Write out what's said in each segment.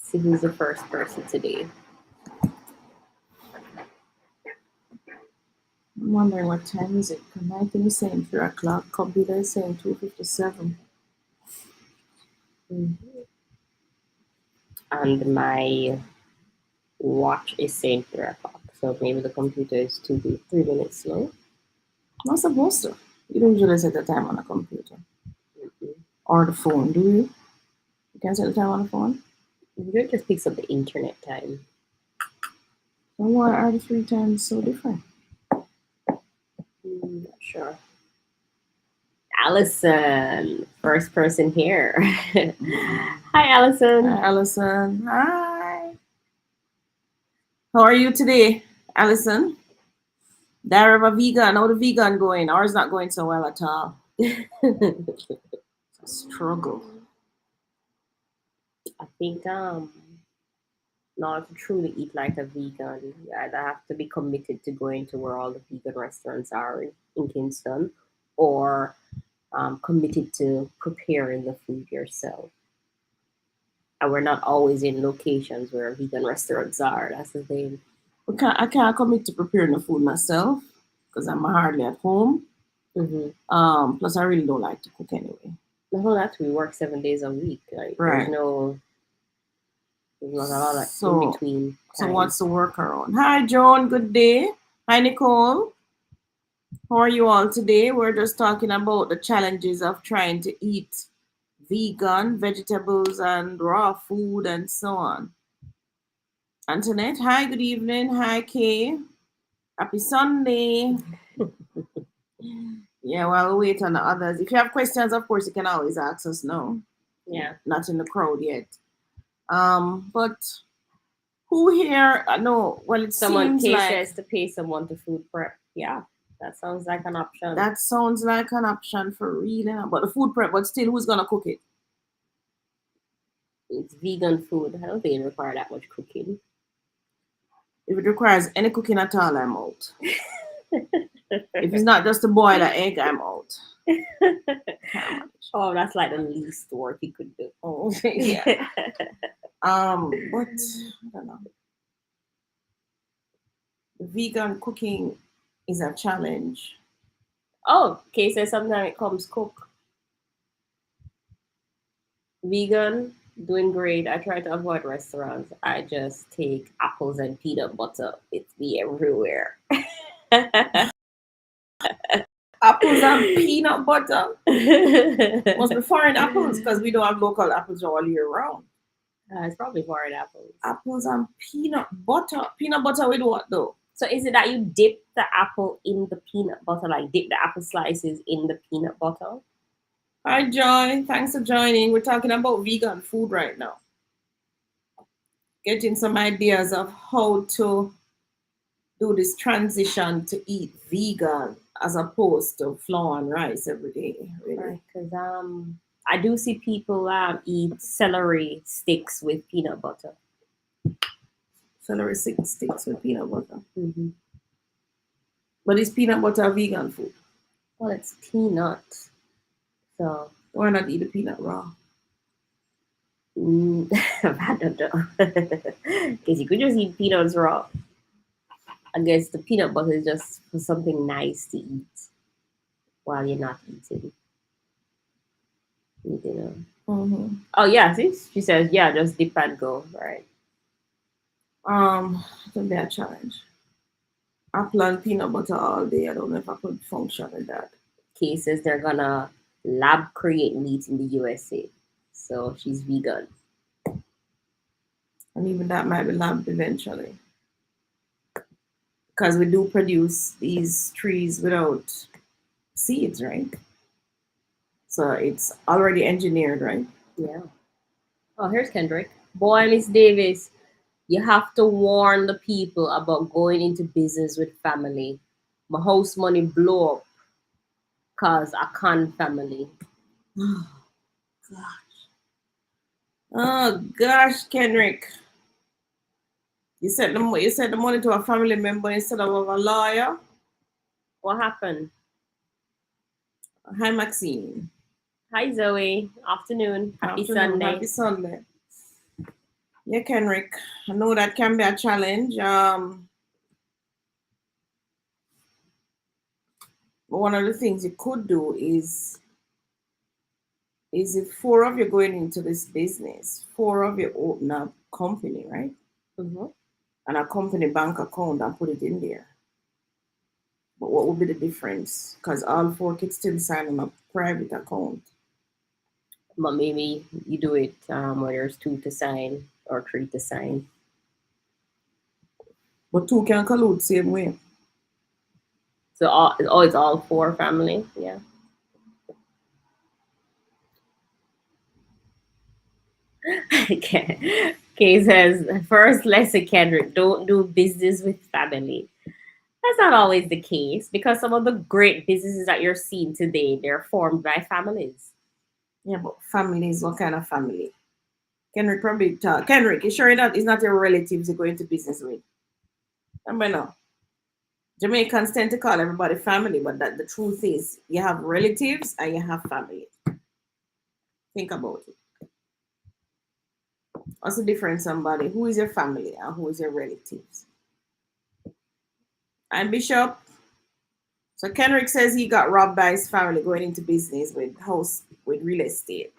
See who's the first person today. I'm wondering what time is it? Nathan is saying 3 o'clock. Computer is saying 2:57. And my watch is saying 3 o'clock. So maybe the computer is 3 minutes slow. Not supposed to. You don't usually set the time on a computer. Or the phone, do you? You can set the time on the phone? It just picks up the internet time. Then why are the 3 times so different? Not sure. Allison, first person here. Hi, Allison. Hi, Allison. Hi. How are you today, Allison? Diary of a vegan. How the vegan going? Ours not going so well at all. It's a struggle. I think in order to truly eat like a vegan, you either have to be committed to going to where all the vegan restaurants are in Kingston, or committed to preparing the food yourself. And we're not always in locations where vegan restaurants are. That's the thing. I can't commit to preparing the food myself because I'm hardly at home. Plus, I really don't like to cook anyway. No, that's we work 7 days a week. Like Right. there's not a lot of in between. So what's the workaround? Hi, Joan. Good day. Hi, Nicole. How are you all today? We're just talking about the challenges of trying to eat vegan, vegetables, and raw food, and so on. Antoinette, hi, good evening. Hi, Kay. Happy Sunday. Yeah, well, we'll wait on the others. If you have questions, of course, you can always ask us now. Yeah. Not in the crowd yet. But who here? No, well, it seems like says to pay someone to food prep. Yeah, that sounds like an option. That sounds like an option for real. But the food prep, but still, who's gonna cook it? It's vegan food. I don't think it requires that much cooking. If it requires any cooking at all, I'm out. If it's not just to boil an egg, I'm out. Oh, that's like the least work you could do. Oh, yeah. But I don't know. Vegan cooking is a challenge. Oh, Kay says sometimes it comes cooked. Vegan, doing great. I try to avoid restaurants. I just take apples and peanut butter. It's me everywhere. Apples and peanut butter. Must be foreign apples because we don't have local apples all year round. It's probably foreign apples. Apples and peanut butter. Peanut butter with what though? So is it that you dip the apple in the peanut butter, like dip the apple slices in the peanut butter? Hi, Joy. Thanks for joining. We're talking about vegan food right now. Getting some ideas of how to do this transition to eat vegan as opposed to flour and rice every day. Really. Because I do see people eat celery sticks with peanut butter. Celery sticks with peanut butter. Mm-hmm. But is peanut butter a vegan food? Well, it's peanut. So why not eat the peanut raw? I don't know. Because you could just eat peanuts raw. I guess the peanut butter is just for something nice to eat while you're not eating. You know. Mm-hmm. Oh yeah, see, she says, yeah, just dip and go, right? It would be a challenge. Apple and peanut butter all day. I don't know if I could function with that. Kay says they're gonna lab create meat in the USA, so she's vegan. And even that might be labbed eventually. Because we do produce these trees without seeds, right? So it's already engineered, right? Yeah. Oh, here's Kendrick. Boy, Miss Davis, you have to warn the people about going into business with family. My house money blow up because I can't family. Oh, gosh. Oh, gosh, Kendrick. You sent the money to a family member instead of a lawyer? What happened? Hi, Maxine. Hi, Zoe. Afternoon. Happy Sunday. Happy Sunday. Yeah, Kenrick. I know that can be a challenge. But one of the things you could do is if four of you going into this business, four of you open a company, right? Mm-hmm. And a company bank account and put it in there. But what would be the difference? Because all four kids still sign on a private account. But maybe you do it where there's two to sign or three to sign. But two can collude same way. So it's all four family. Yeah. Okay. Kay says first lesson, Kendrick, don't do business with family. That's not always the case because some of the great businesses that you're seeing today, they're formed by families. Yeah, but families, what kind of family? Kenrick probably talk. Kenrick, you sure that it's not your relatives you're going to business with? I mean, no. Jamaicans tend to call everybody family, but that the truth is you have relatives and you have family. Think about it. What's the difference, somebody? Who is your family and who is your relatives? And Bishop. So Kenrick says he got robbed by his family going into business with house with real estate.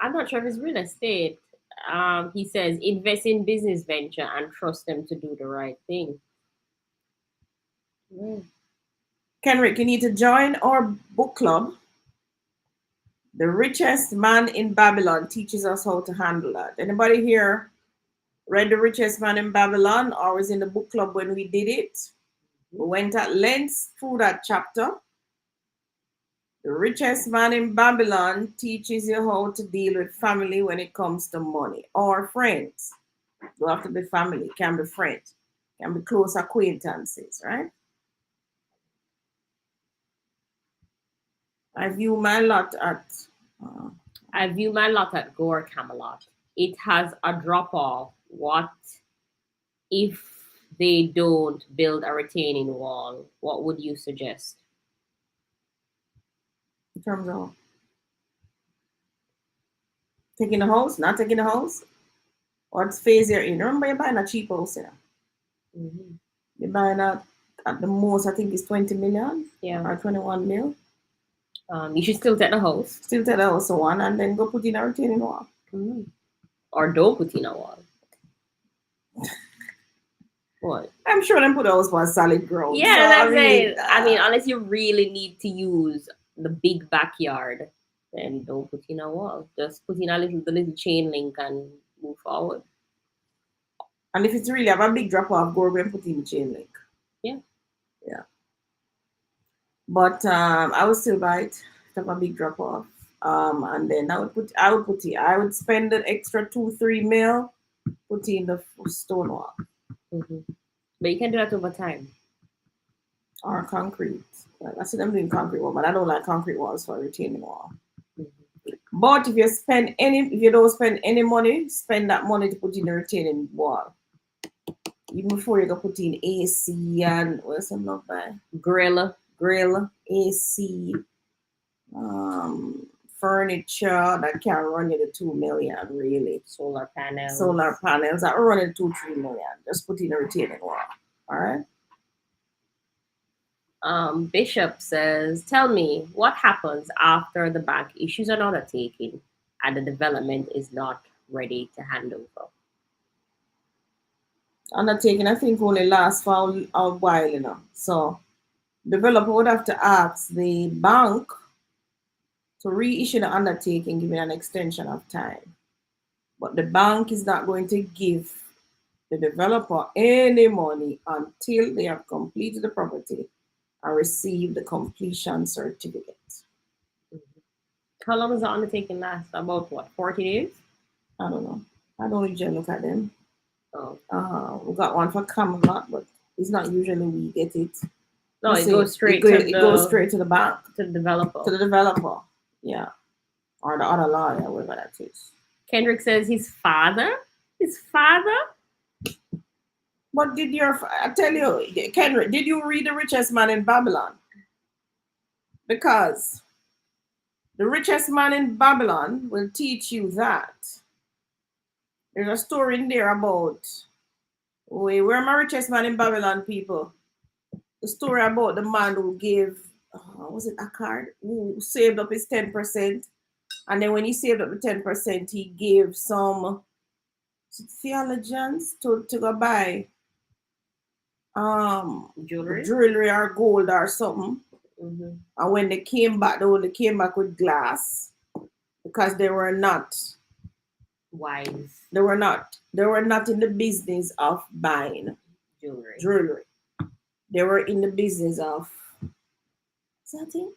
I'm not sure if it's real estate. He says invest in business venture and trust them to do the right thing. Mm. Kenrick, you need to join our book club. The richest man in Babylon teaches us how to handle that. Anybody here read The Richest Man in Babylon or was in the book club when we did it? We went at length through that chapter. The richest man in Babylon teaches you how to deal with family when it comes to money or friends. Don't have to be family, can be friends, can be close acquaintances, right? I view my lot at uh, I view my lot at Gore Camelot. It has a drop off. What if they don't build a retaining wall? What would you suggest? in terms of taking the house, not taking the house, what phase you're in. Remember, you're buying a cheap house, you know. Hmm. You're buying at the most, I think it's 20 million Yeah. or 21 mil. You should still take the house. Still tell the house one and then go put in a retaining wall. Mhm. Or don't put in a wall. What? I'm sure them put the house on solid ground. Yeah, So that's what I I'm really, saying. I mean, unless you really need to use the big backyard, then don't put in a wall. Just put in the little chain link and move forward. and if it's really have a big drop off, go over and put in the chain link. Yeah. Yeah. But I would still buy it. Have a big drop off. And then I would spend an extra 2-3 mil, put in the stone wall Hmm. But you can do that over time. or concrete. Well, I see them doing concrete wall, but I don't like concrete walls for a retaining wall. Mhm. But if you don't spend any money, spend that money to put in the retaining wall. Even before you go put in AC and what's some not by grill, AC, um, furniture that can run you to 2 million really. Solar panels. Solar panels that are running 2-3 million. Just put in a retaining wall. All right. Bishop says, tell me what happens after the bank issues an undertaking and the development is not ready to hand over. Undertaking I think only lasts for a while, you know. So developer would have to ask the bank to reissue the undertaking, giving an extension of time. But the bank is not going to give the developer any money until they have completed the property and received the completion certificate. Mhm. How long does the undertaking last? About what, 40 days? I don't know. I don't usually look at them. Oh. We got one for Camelot, but it's not usually we get it. No, You it see, goes straight to it goes straight to the bank, the developer. to the developer. Yeah. Or the other lawyer, whatever that is. Kendrick says his father? But I tell you, Kenrick, did you read The Richest Man in Babylon? Because The Richest Man in Babylon will teach you that There's a story in there about, wait, where my richest man in Babylon, people? The story about the man who gave, was it a card? Who saved up his 10%. And then when he saved up the 10%, he gave some theologians to go buy Jewelry. jewelry or gold or something. Mm-hmm. And when they came back, they only came back with glass because they were not Wise in the business of buying jewelry. jewelry. They were in the business of, is that it?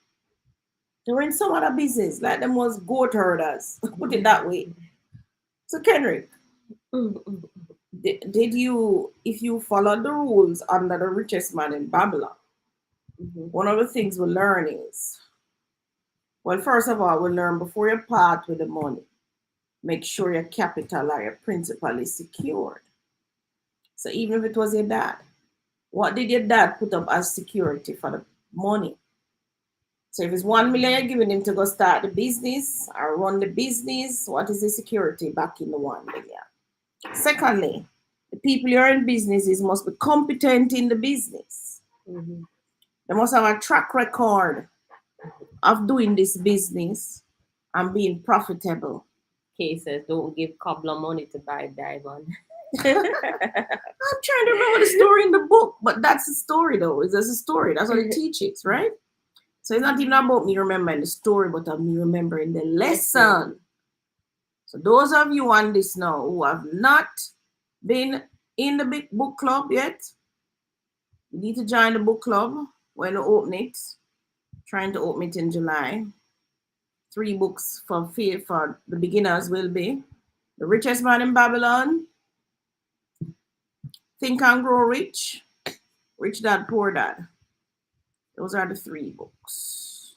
They were in some other business, like them was goat herders. Put it that way. So Kendrick, Mm-hmm. did you, if you followed the rules under the richest man in Babylon, one of the things we learn is, well, first of all, we learn before you part with the money, make sure your capital or your principal is secured. So even if it was your dad, what did your dad put up as security for the money? So if it's 1 million you're giving him to go start the business or run the business, what is the security back in the 1 million? Secondly, the people you're in businesses must be competent in the business. Mm-hmm. They must have a track record of doing this business and being profitable. Cases don't give cobbler money to buy diamond. I'm trying to remember the story in the book, but that's the story though. It's just a story. That's what it teaches, right? So it's not even about me remembering the story, but of me remembering the lesson. So those of you on this now who have not been in the big book club yet, you need to join the book club when we open it. Trying to open it in July. 3 books for the beginners will be The Richest Man in Babylon, Think and Grow Rich, Rich Dad Poor Dad. Those are the 3 books.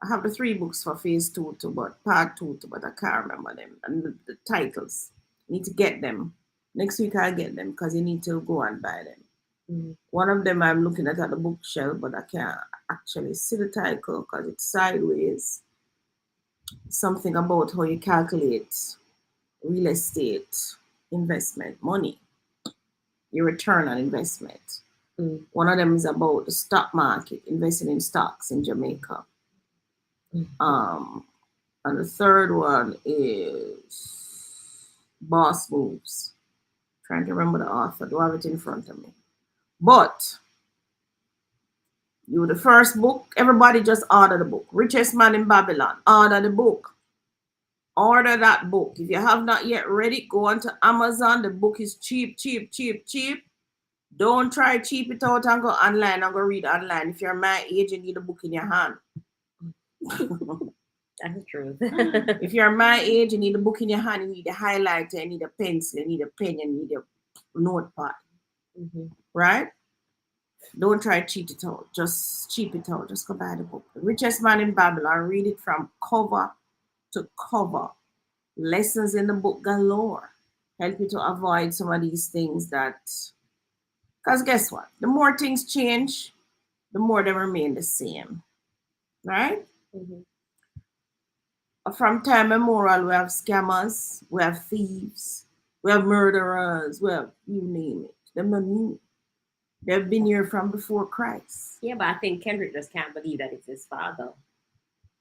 I have the 3 books for phase 2 too, but part 2 too, but I can't remember them. And the titles. I need to get them. Next week I'll get them because you need to go and buy them. Mm-hmm. One of them I'm looking at the bookshelf, but I can't actually see the title because it's sideways. Something about how you calculate real estate investment money, your return on investment. One of them is about the stock market, investing in stocks in Jamaica. And the third one is Boss Moves. Trying to remember the author. Do I have it in front of me? But the first book, everybody just order the book. Richest Man in Babylon. Order the book. Order that book. If you have not yet read it, go onto Amazon. The book is cheap. Don't try cheap it out and go online and go read online. If you're my age, you need a book in your hand. That's the truth. If you're my age, you need a book in your hand, you need a highlighter, you need a pencil, you need a pen, you need a notepad. Right? Don't try cheat it out. Just cheap it out. Just go buy the book. The Richest Man in Babylon. Read it from cover to cover. Lessons in the book galore. Help you to avoid some of these things that, because guess what? The more things change, the more they remain the same. Right? From time immemorial, we have scammers, we have thieves, we have murderers, we have, you name it. Them are new. They've been here from before Christ. Yeah, but I think Kendrick just can't believe that it's his father.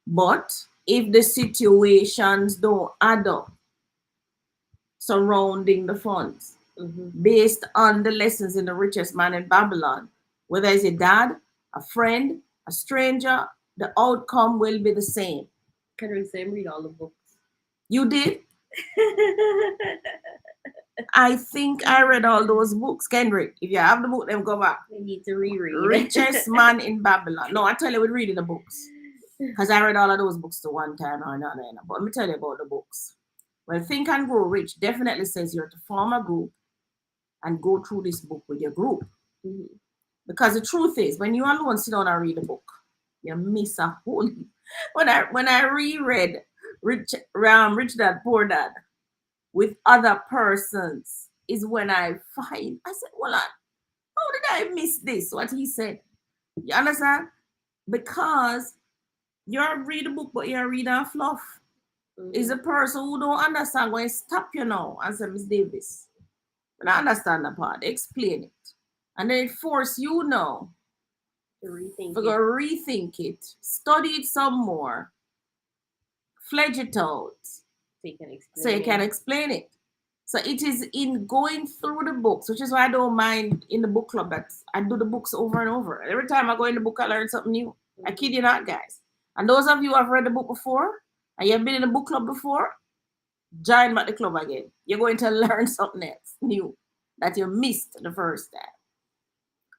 But if the situations don't add up surrounding the funds, based on the lessons in The Richest Man in Babylon, whether it's a dad, a friend, a stranger, the outcome will be the same. Kendrick said, read all the books. You did? I think I read all those books, Kendrick. If you have the book, then go back. You need to reread. Richest Man in Babylon. No, I tell you, we're reading the books. Because I read all of those books to one time or another. But let me tell you about the books. Well, Think and Grow Rich definitely says you're to form a group and go through this book with your group. Because the truth is, when you alone sit down and read a book, you miss a whole. When I reread Rich Dad Poor Dad with other persons is when I find, I said, well, how did I miss this? What he said. You understand? Because you're reading a book, but you're reading fluff. is the person who don't understand going to stop you now and say, Miss Davis, I don't understand the part. Explain it. And then it force you now To rethink to it. go rethink it, study it some more, fledge it out, So you can so you explain can it. explain it. So it is in going through the books, which is why I don't mind in the book club that I do the books over and over. Every time I go in the book, I learn something new. I kid you not, guys. And those of you who have read the book before and you've been in the book club before, join at the club again. You're going to learn something else new that you missed the first time.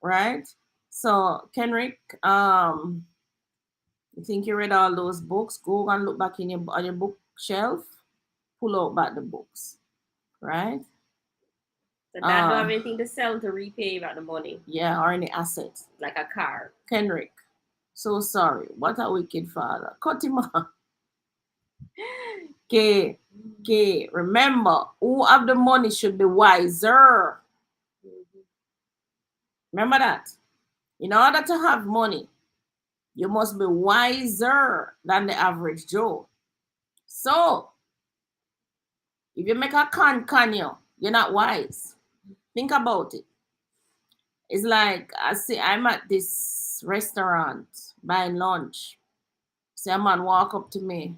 Right? So, Kenrick, you think you read all those books? Go and look back in your on your bookshelf, pull out back the books. Right? So dad don't have anything to sell to repay back the money. Yeah, or any assets. Like a car. Kenrick, so sorry. What a wicked father. Cut him off. Okay. Okay. Remember, who have the money should be wiser. Remember that. In order to have money, you must be wiser than the average Joe. So, if you make a con you, you're not wise. Think about it. It's like I see I'm at this restaurant buying lunch. See a man walk up to me.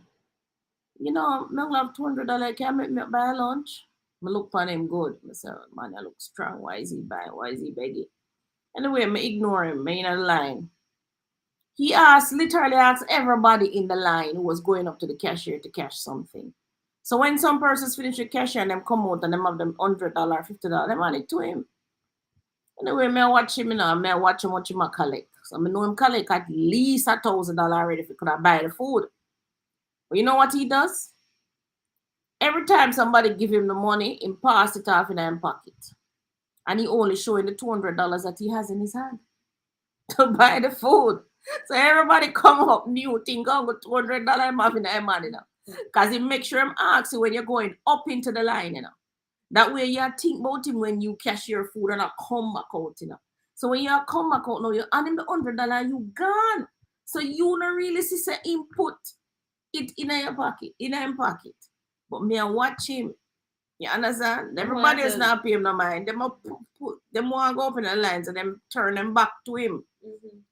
You know, I have $200. Can make me buy lunch? I look for him good. I say, man, I look strong. Why is he buying? Why is he begging? Anyway, I ignore him. I in a line. He literally asked everybody in the line who was going up to the cashier to cash something. So when some persons finish the cashier and them come out and them have them $100, $50, them hand it to him. Anyway, me watch him, me watch him what him collect. So I know him collect at least $1,000 already if he could have buy the food. But you know what he does? Every time somebody give him the money, he pass it off in his pocket. And he only showing the $200 that he has in his hand to buy the food. So everybody come up new, think, oh, got $200 I'm having their money now. Because he make sure him ask you when you're going up into the line, That way you think about him when you cash your food and not come back out, So when you come back out now, you hand him the $100, you gone. So you don't really see say input it in your pocket, But me and watch him. You understand? Everybody is not pay him no mind. Them want to go up in the lines and them turn them back to him.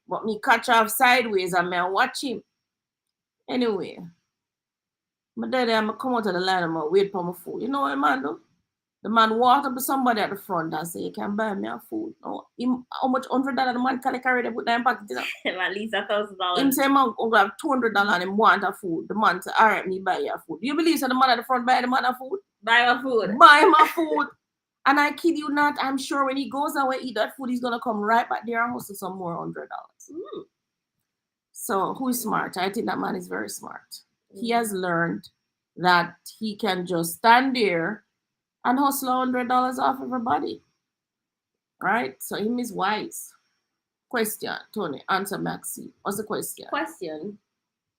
But me catch off sideways and me watch him. Anyway, my daddy, I'm come out of the line and I wait for my food. You know what man do? The man walked up to somebody at the front and say, you can buy me a food. No, how much $100 the man can carry them put in pocket? At least $1,000. Him say, man, I'm going to have $200 and him want a food. The man say, all right, me buy you a food. Do you believe so the man at the front buy the man a food? Buy my food. Buy my food. And I kid you not, I'm sure when he goes away eat that food, he's going to come right back there and hustle some more $100. So who is smart? I think that man is very smart. He has learned that he can just stand there and hustle $100 off everybody. Right? So him is wise. Question, Tony. Answer, Maxie. What's the question? Question.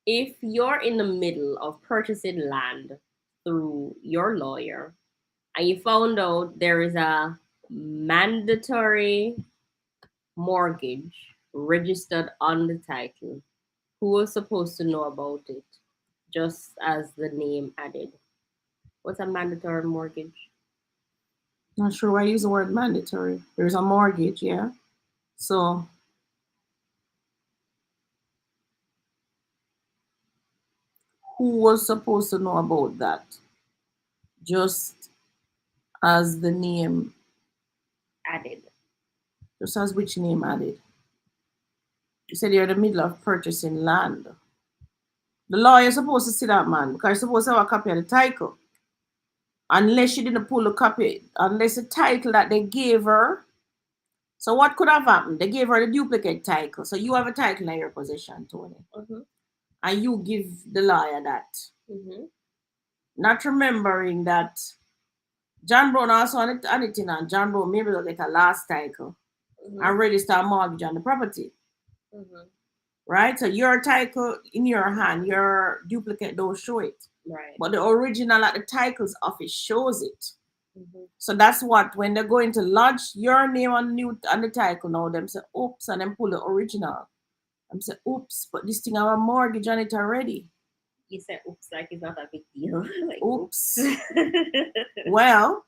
If you're in the middle of purchasing land through your lawyer and you found out there is a mandatory mortgage registered on the title, who was supposed to know about it? Just as the name added. What's a mandatory mortgage? Not sure why I use the word mandatory. There's a mortgage, yeah. So who was supposed to know about that? Just as the name added. Just as which name added? You said you're in the middle of purchasing land. The lawyer supposed to see that man because you're supposed to have a copy of the title. Unless she didn't pull the copy, unless the title that they gave her. So what could have happened? They gave her the duplicate title. So you have a title in your possession, Tony. And you give the lawyer that. Not remembering that John Brown also on it, and John Brown maybe will get a last title and register a mortgage on the property. Right? So your title in your hand, your duplicate don't show it. Right. But the original at the titles office shows it. So that's what when they're going to lodge your name on the title now, them say, oops, and then pull the original. I'm say, oops, but this thing have a mortgage on it already. You said oops like it's not a big deal. Like Oops. Well,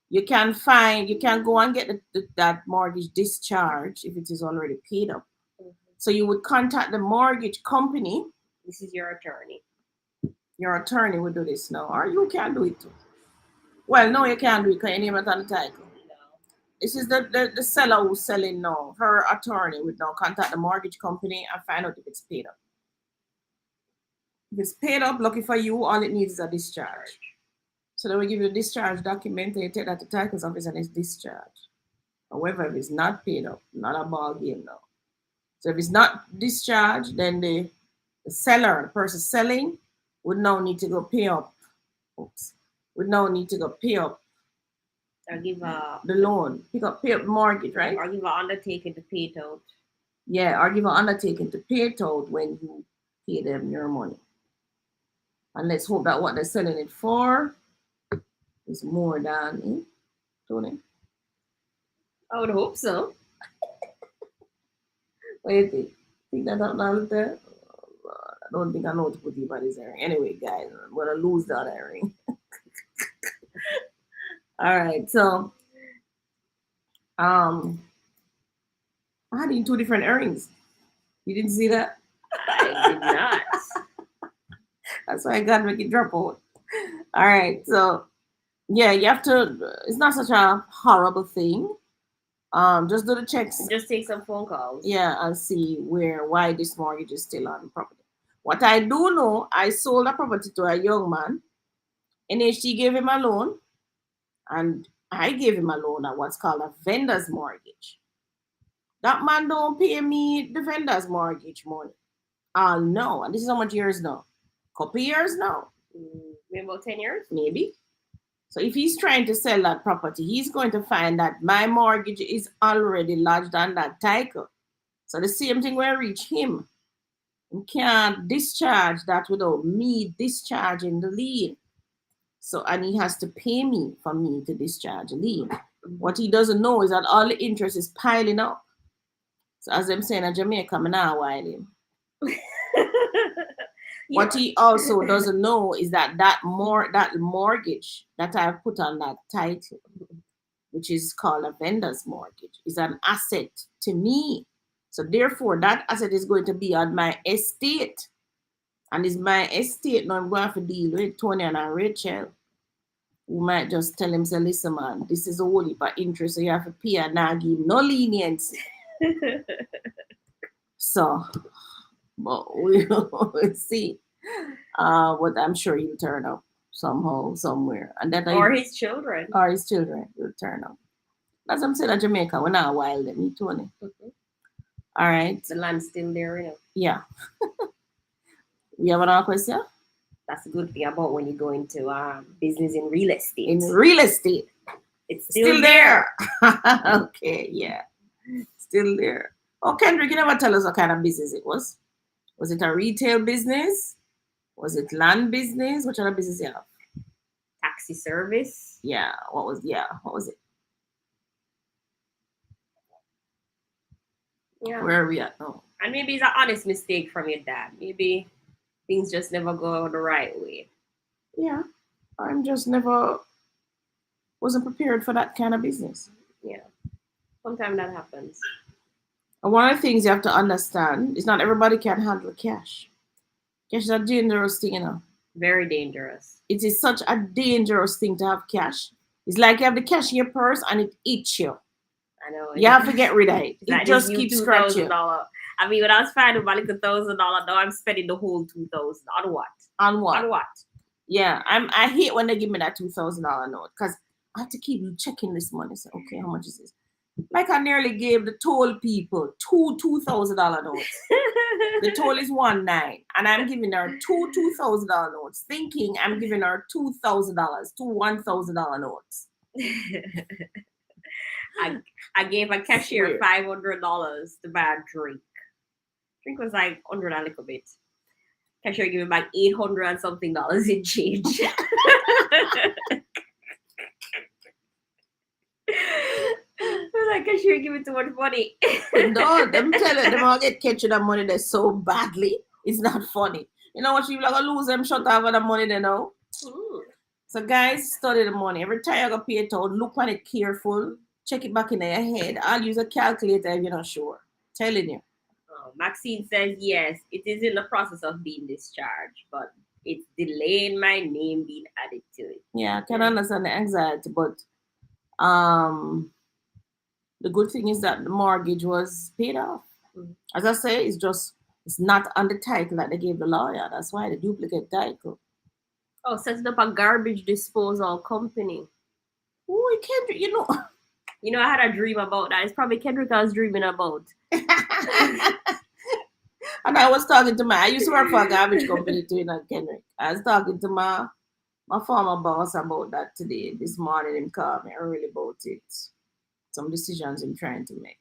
you can go and get that mortgage discharge if it is already paid up. Mhm. So you would contact the mortgage company. This is your attorney. Your attorney would do this now, or you can do it too. Well, no, you can't do it because you name it on the title. No. This is the seller who's selling now. Her attorney would now contact the mortgage company and find out if it's paid up. If it's paid up, lucky for you, all it needs is a discharge. So they will give you a discharge document and you take that to title's office and it's discharged. However, if it's not paid up, not a ball game now. So if it's not discharged, then the seller, the person selling, would now need to go pay up. Oops. Would now need to go pay up Or give the loan. Pay up mortgage, right? Or give an undertaking to pay it out. Yeah, or give an undertaking to pay it out when you pay them your money. And let's hope that what they're selling it for is more than Tony. I would hope so. What do you think? Think that out now there? I don't think I know what to put anybody's earring. Anyway, guys, I'm gonna lose that earring. All right, so I had in 2 different earrings. You didn't see that? I did not. That's why I got to make it drop out. All right, so yeah, you have to. It's not such a horrible thing. Just do the checks. Just take some phone calls. Yeah, and see why this mortgage is still on the property. What I do know, I sold a property to a young man. NHT gave him a loan, and I gave him a loan at what's called a vendor's mortgage. That man don't pay me the vendor's mortgage money. No, and this is how much years now? Couple years now. Maybe about 10 years? Maybe. So if he's trying to sell that property, he's going to find that my mortgage is already lodged on that title. So the same thing will reach him. He can't discharge that without me discharging the lien. So, and he has to pay me for me to discharge the lien. What he doesn't know is that all the interest is piling up. So as I'm saying in Jamaica, I'm not while him. What he also doesn't know is that mortgage that I've put on that title, which is called a vendor's mortgage, is an asset to me. So therefore, that asset is going to be on my estate. And it's my estate. Now I'm going to have to deal with Tony and Rachel. We might just tell him, say, listen, man, this is a whole heap of interest, so you have to pay and not give no leniency. So, but we'll see. But I'm sure he'll turn up somehow, somewhere. And that or his children. Or his children will turn up. That's what I'm saying at Jamaica. We're not wild, me, Tony. Mm-hmm. All right. The land's still there, you know. Yeah. You have another question? That's a good thing about when you go into business in real estate. In real estate. It's still there. Okay, yeah. Still there. Oh, Kendrick, you never tell us what kind of business it was. Was it a retail business? Was it land business? What kind of business you have? Taxi service. Yeah. What was it? Yeah. Where are we at now? And maybe it's an honest mistake from your dad. Maybe things just never go the right way. Yeah. I'm just never wasn't prepared for that kind of business. Yeah. Sometimes that happens. And one of the things you have to understand is not everybody can handle cash. Cash is a dangerous thing, you know. Very dangerous. It is such a dangerous thing to have cash. It's like you have the cash in your purse and it eats you. I know. You have to get rid of it. It like just keeps scratching. I mean, when I was finding my little $1,000, now I'm spending the whole $2,000. On what? On what? On what? Yeah, I hate when they give me that $2,000 note because I have to keep checking this money. So, okay, how much is this? Like I nearly gave the toll people $2,000 notes. The toll is 1.9, and I'm giving her two $2,000 notes, thinking I'm giving her $2,000, two $1,000 notes. I gave a cashier $500 to buy a drink. Drink was like $100 a little bit. Cashier gave me back $800 and something in change. Like cashier give me too much money. No, them all get catching that money there so badly. It's not funny. You know what? She like gonna lose them shut off of the money they know. Mm. So guys, study the money. Every time you go pay it out, look on it careful. Check it back in your head. I'll use a calculator if you're not sure. Telling you. Maxine says yes, it is in the process of being discharged, but it's delaying my name being added to it. Yeah, I can understand the anxiety, but um the good thing is that the mortgage was paid off. Mm. As I say, it's not on the title that they gave the lawyer. That's why the duplicate title. Oh, setting up a garbage disposal company. Oh, Kendrick, you know. You know, I had a dream about that. It's probably Kendrick I was dreaming about. And I was talking to I used to work for a garbage company too in Kendrick. I was talking to my former boss about that today. This morning him called me early about it. Some decisions I'm trying to make.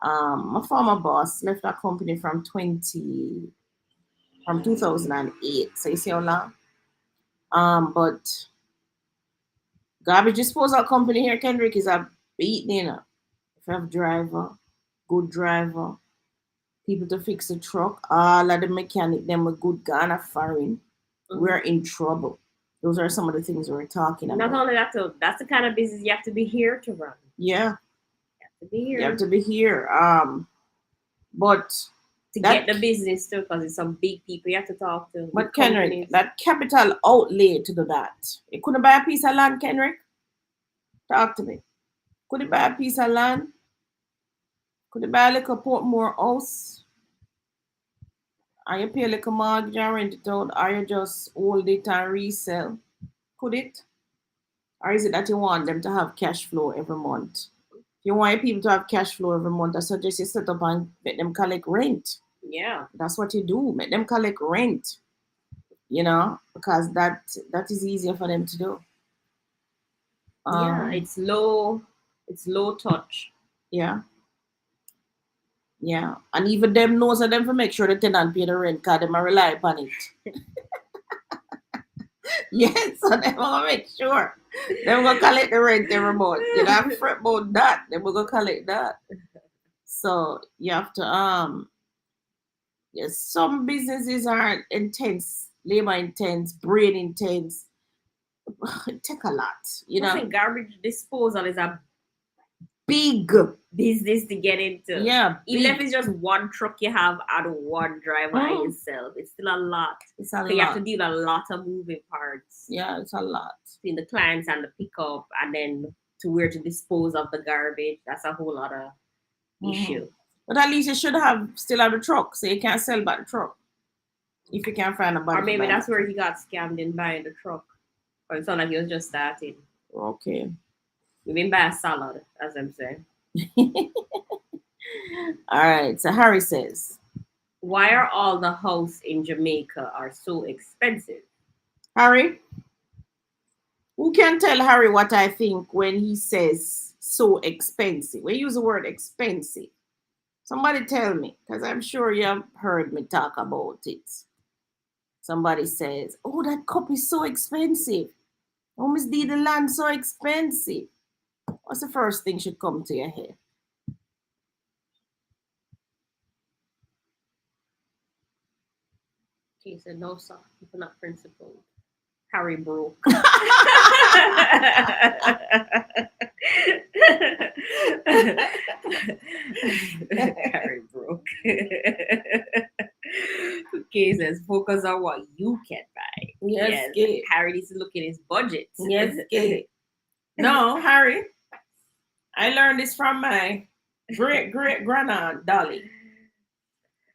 My former boss left that company from 2008. So you see how long? But garbage disposal company here, Kendrick, is a beating, you know. If you have driver, good driver, people to fix the truck, all of the mechanic, them with good gun of foreign, we're in trouble. Those are some of the things we're talking about. Not only that, though, that's the kind of business you have to be here to run. Yeah. You have to be here. You have to be here. But to get the business too, because it's some big people you have to talk to. But Kenrick, that capital outlay to do that. You couldn't buy a piece of land, Kenrick? Talk to me. Could you buy a piece of land? Could you buy a little Portmore house? Are you pay a little mortgage and rent it out? Are you just hold it and resell? Could it? Or is it that you want them to have cash flow every month? If you want your people to have cash flow every month, I suggest you set up and make them collect rent. Yeah. That's what you do. Make them collect rent. You know, because that is easier for them to do. Yeah, it's low touch. Yeah. Yeah. And even them knows of them for make sure the tenant pay the rent because them rely upon it. Yes, so them gonna make sure. Them gonna collect the rent every month. You don't have to fret about that. Them gonna collect that. So you have to yes, some businesses are intense, labor intense, brain intense. It take a lot, you know. I think garbage disposal is a big business to get into. Yeah. Even if it's just one truck you have and one driver and yourself, it's still a lot. It's a lot. You have to deal with a lot of moving parts. Yeah, it's a lot. Between the clients and the pickup and then to where to dispose of the garbage. That's a whole lot of issue. But at least you should still have the truck, so you can't sell back the truck. If you can't find a buddy. Or maybe that's where he got scammed in buying the truck. Or it sounded like he was just starting. Okay. We been buy a salad, as I'm saying. All right. So Harry says, why are all the houses in Jamaica are so expensive? Harry? Who can tell Harry what I think when he says so expensive? We use the word expensive. Somebody tell me, because I'm sure you have heard me talk about it. Somebody says, oh, that cup is so expensive. Oh, Miss D, the land so expensive. What's the first thing should come to your head? He said, no, sir. People not principled. Harry broke. Harry broke. Okay, says focus on what you can buy. Yes. Harry needs to look at his budget. Yes. No, Harry. I learned this from my great-great-grandaunt, Dolly.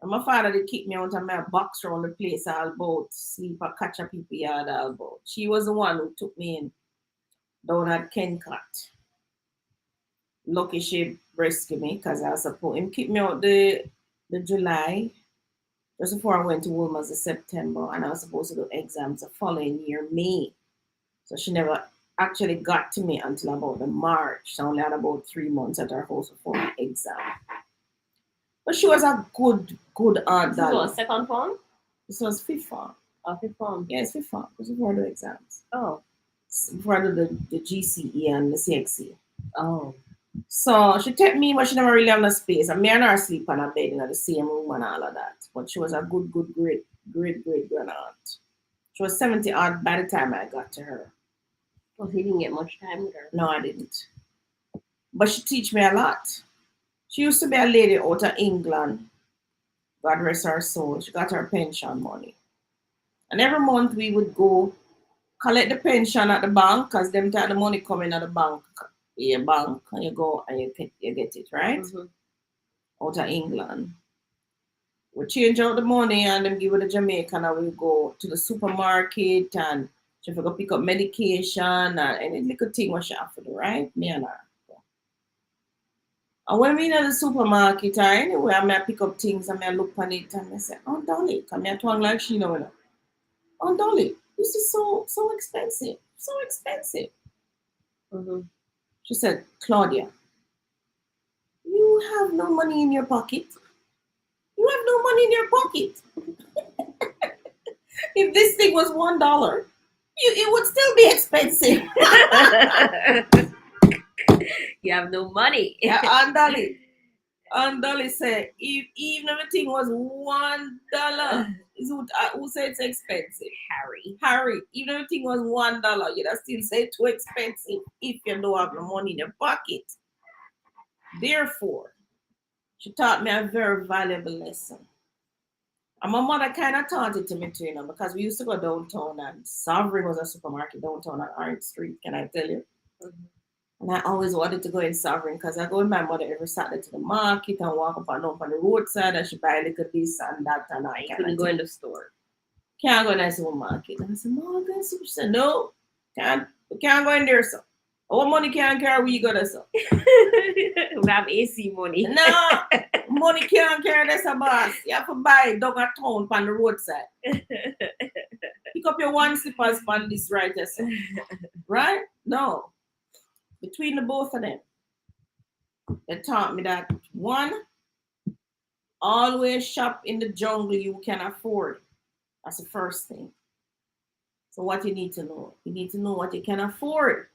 And my father did kick me out of my box around the place all about sleep or catch a people yard all about. She was the one who took me in down at Kencut. Lucky she rescued me because I was supposed him kick me out the July just before I went to Wilma's in September, and I was supposed to do exams the following year, May. So she never actually got to me until about the March. So I only had about 3 months at her house before my exam. But she was a good aunt. This was second form? This was fifth form. Oh, fifth form. Yeah, it's fifth form. Because before the exams. Oh. Before I do the GCE and the CXC. Oh. So she took me, but she never really had no space. And me and her sleep on a bed in the same room and all of that. But she was a good great great aunt. She was 70 odd by the time I got to her. Well, he didn't get much time with her. No, I didn't. But she teach me a lot. She used to be a lady out of England. God rest her soul. She got her pension money. And every month we would go collect the pension at the bank because them time the money coming at the bank. Your bank and you go and you get it, right? Out of England. We change out the money and then give it to Jamaican and we go to the supermarket and she go pick up medication and any little thing what she have to do, right? Me and her. And when we in the supermarket or anywhere, I may pick up things and I look on it and I say, oh Dolly, come here twang like she know. Oh Dolly, this is so expensive. So expensive. She said, Claudia, you have no money in your pocket. You have no money in your pocket. If this thing was $1, it would still be expensive. You have no money. Yeah, and Dolly said, if even if the thing was $1, who said it's expensive? Harry, even if the thing was $1, you'd still say it's too expensive if you don't have the money in your pocket. Therefore, she taught me a very valuable lesson. And my mother kind of taught it to me too, because we used to go downtown and Sovereign was a supermarket downtown on Orange Street, can I tell you? And I always wanted to go in Sovereign because I go with my mother every Saturday to the market and walk up and down on the roadside and she buy a little this and that and all. You couldn't go in the store. Can't go in the supermarket. And I said, Mom, go in the supermarket. She said, no, can't go in there, so. Our money can't carry where you go there, so. We have AC money. No, money can't carry this, boss. You have to buy it down at town on the roadside. Pick up your one slippers on this right there, so. Right? No. Between the both of them, they taught me that one, always shop in the jungle you can afford. That's the first thing. So what you need to know what you can afford.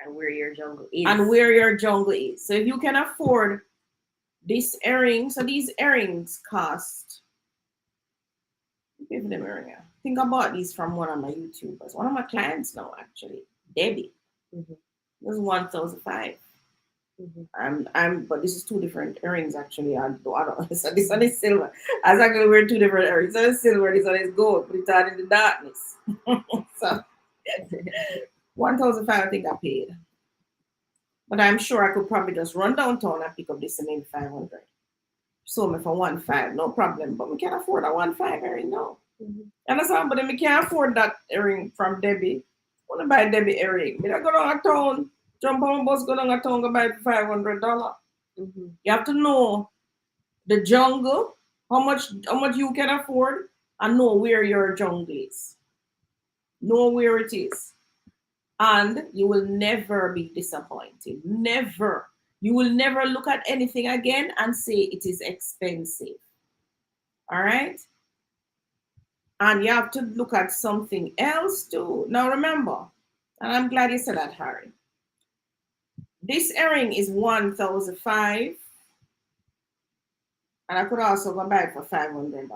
And where your jungle is. So if you can afford this earring, so these earrings cost. Give them earring. I think I bought these from one of my YouTubers. One of my clients now, actually. Debbie. It was $1,500. But this is two different earrings actually. I don't. So this one is silver. I was actually wearing two different earrings. This one is silver. This one is gold. Put it out in the darkness. So $1,500 I think I paid. But I'm sure I could probably just run downtown and pick up this and maybe $500. Sold me for $1,500, no problem. But we can't afford a $1,500 earring now. Understand? But then we can't afford that earring from Debbie. I want to buy Debbie earring. I go down a town, jump on a bus, go down a town, go buy it for $500. You have to know the jungle, how much you can afford, and know where your jungle is. Know where it is. And you will never be disappointed. Never. You will never look at anything again and say it is expensive. All right? And you have to look at something else too. Now remember, and I'm glad you said that, Harry. This earring is $1,500. And I could also go buy it for $500.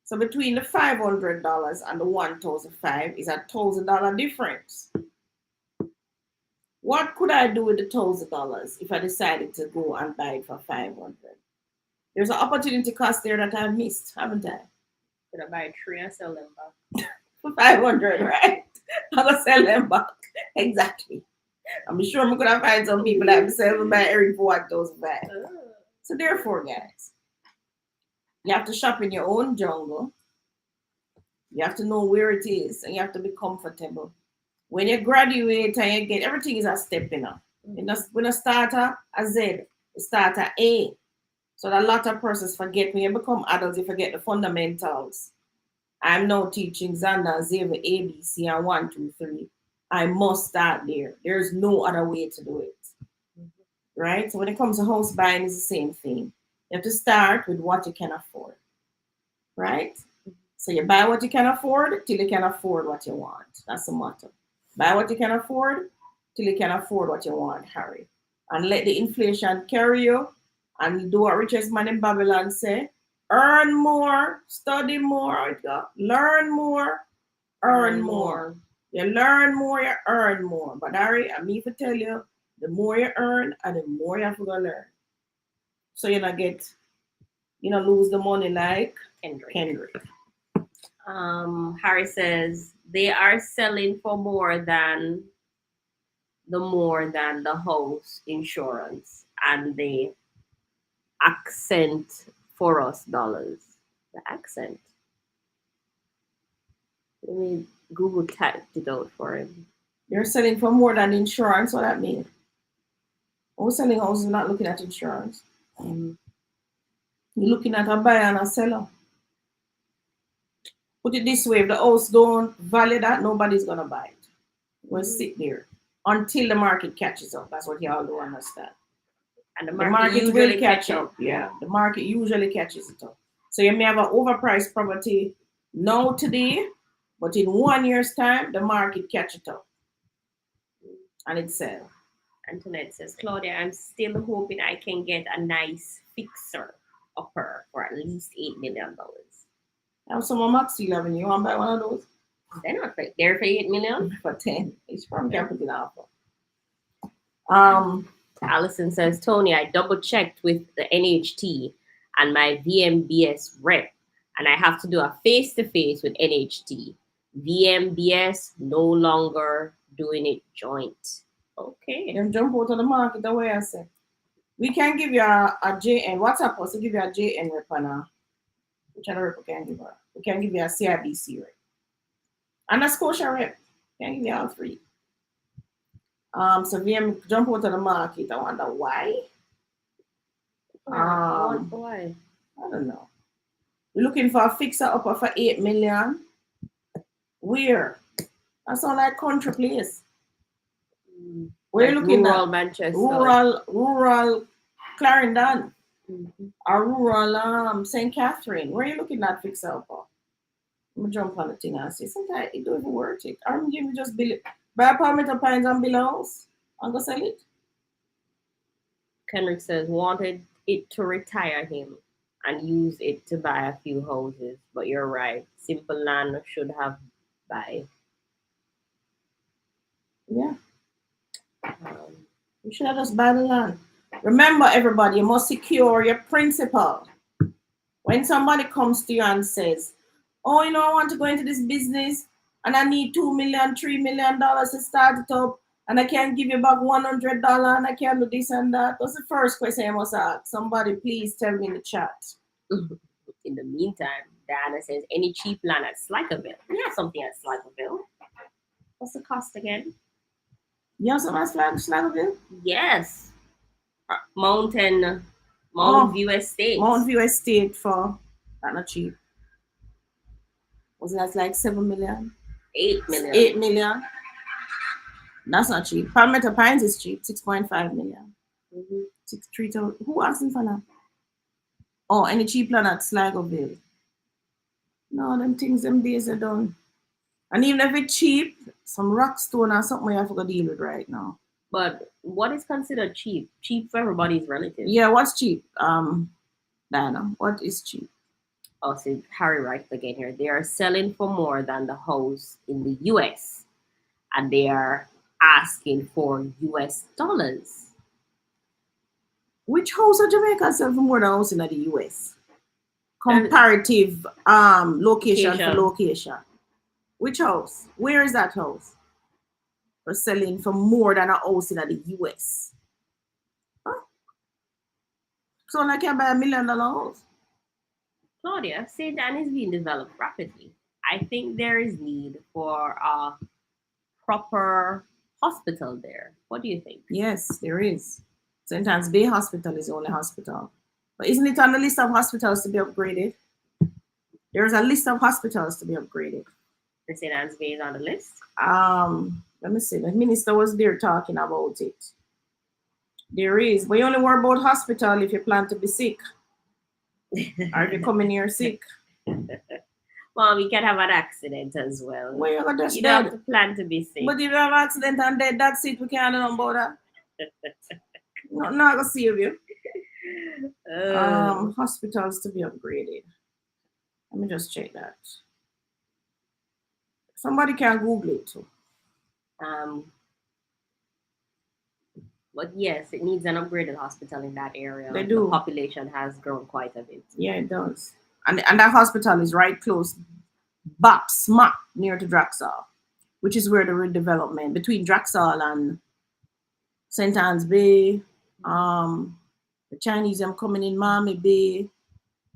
So between the $500 and the $1,500 is a $1,000 difference. What could I do with the $1,000 if I decided to go and buy it for $500? There's an opportunity cost there that I've missed, haven't I? Could I buy a tree and sell them back? For $500, right? I'm gonna sell them back. Exactly. I'm sure I'm gonna find some people that will sell them back every for $1,500. So therefore, guys, you have to shop in your own jungle. You have to know where it is, and you have to be comfortable. When you graduate and you get everything is a step in. When you start at a Z, you start at A. So that a lot of persons forget when you become adults, you forget the fundamentals. I'm now teaching Xander, Xavier, ABC, and 1, 2, 3. I must start there. There's no other way to do it. Right? So when it comes to house buying, it's the same thing. You have to start with what you can afford. Right? So you buy what you can afford till you can afford what you want. That's the motto. Buy what you can afford till you can afford what you want, Harry. And let the inflation carry you and do what richest man in Babylon say. Earn more, study more, learn more, earn more. You learn more, you earn more. But Harry, I mean to tell you, the more you earn and the more you have to go learn. So you not get, lose the money like Kendrick. Harry says they are selling for more than the house insurance and the accent for us dollars. The accent. Let me Google typed it out for him. You're selling for more than insurance. What that mean? Who's selling houses not looking at insurance? You're looking at a buyer and a seller. Put it this way, if the house don't value that, nobody's gonna buy it. We'll sit there until the market catches up. That's what y'all do understand. And the market will catch up. Yeah, the market usually catches it up. So you may have an overpriced property now today, but in 1 year's time, the market catch it up. And it sells. Antoinette says, Claudia, I'm still hoping I can get a nice fixer upper for at least $8 million. I have some on Maxfield Avenue. You want to buy one of those? They're not there for $8 million? For 10. It's from Capital Alpha. Allison says, Tony, I double checked with the NHT and my VMBS rep, and I have to do a face-to-face with NHT. VMBS no longer doing it joint. Okay. Then jump out of the market the way I said. We can give you a JN. What's supposed to give you a JN rep on which other rep we can give her? We can give you a CIBC rep. And a Scotia rep. We can give you all three. So VM jump out of the market. I wonder why. Why? I don't know. We're looking for a fixer upper for $8 million. Where? That sounds like country place. Where like looking rural at? Manchester. Rural Clarendon. Or rural St. Catherine. Where are you looking at fixer upper? I'm gonna jump on the thing and say sometimes it don't even worth it. I'm giving just bill it. Buy a Palmetto Pines and build a house and go sell it. Kendrick says wanted it to retire him and use it to buy a few houses. But you're right. Simple land should have buy. Yeah. You should have just buy the land. Remember, everybody, you must secure your principal. When somebody comes to you and says, oh, I want to go into this business and I need $2 million, $3 million to start it up, and I can't give you back $100 and I can't do this and that. That's the first question I must ask. Somebody please tell me in the chat. In the meantime, Diana says, any cheap land at Slackerville? We have something at Slackerville. What's the cost again? You have something at Slackerville? Yes. Mount View Estate. Mount View Estate for, that's not cheap. Wasn't that like 7 million? 8 million. 8 million. That's not cheap. Palmetto Pines is cheap, 6.5 million. 6,300. Who asking for that? Oh, any cheap land at Slaggerville? No, them things, them days are done. And even if it's cheap, some rockstone or something you have to go deal with right now. But what is considered cheap? Cheap for everybody's relative. Yeah, what's cheap? Diana, what is cheap? Oh, see, Harry writes again here. They are selling for more than the house in the US. And they are asking for US dollars. Which house in Jamaica sells for more than house in the US? Comparative location for location. Which house? Where is that house? We're selling for more than a house in the US. Huh? So I can buy $1 million house. Claudia, St. Anne is being developed rapidly. I think there is need for a proper hospital there. What do you think? Yes, there is. St. Anne's Bay Hospital is the only hospital. But isn't it on the list of hospitals to be upgraded? There's a list of hospitals to be upgraded. The St. Anne's Bay is on the list? Let me see. The minister was there talking about it. There is. But you only worry about hospital if you plan to be sick. Or if you come in here sick. Well, we can have an accident as well. Well, you don't have to plan to be sick. But if you have an accident and dead, that's it. We can't do nothing about that. Not gonna save you. Hospitals to be upgraded. Let me just check that. Somebody can Google it too. Um, but yes, it needs an upgraded hospital in that area. They The do. population has grown quite a bit. Yeah, it does. And that hospital is right close, bop, smack, near to Draxall, which is where the redevelopment between Draxall and St. Anne's Bay, the Chinese them coming in Miami Bay.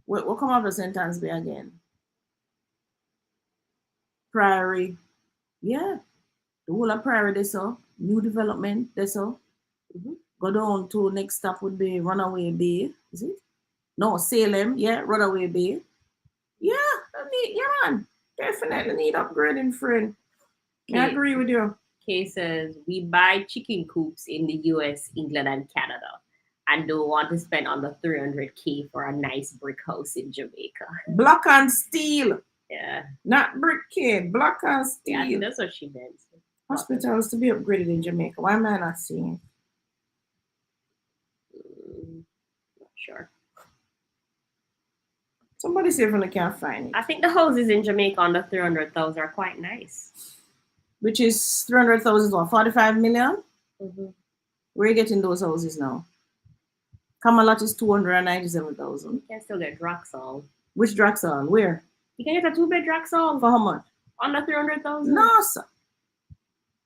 What come after St. Anne's Bay again? Prairie. Yeah. The whole of Prairie they saw. New development they saw. Mhm. Go down to next stop would be Runaway Bay. Is it? No, Salem. Yeah, Runaway Bay. Yeah, man. Definitely need upgrading, friend. I Okay. agree with you. Cases we buy chicken coops in the US, England, and Canada, and don't want to spend under 300K for a nice brick house in Jamaica. Block and steel. Yeah, Not brick kid. Block and yeah, I think steel. that's what she meant. Hospitals to be upgraded in Jamaica. Why am I not seeing? Not sure. Somebody say when they can't find it. I think the houses in Jamaica under 300,000 are quite nice. Which is 300,000 or 45 million? Mm-hmm. Where are you getting those houses now? Camelot is 297,000. You can still get Draxall. Which Draxon? Where? You can get a 2-bed Draxall For how much? under 300,000. No, sir.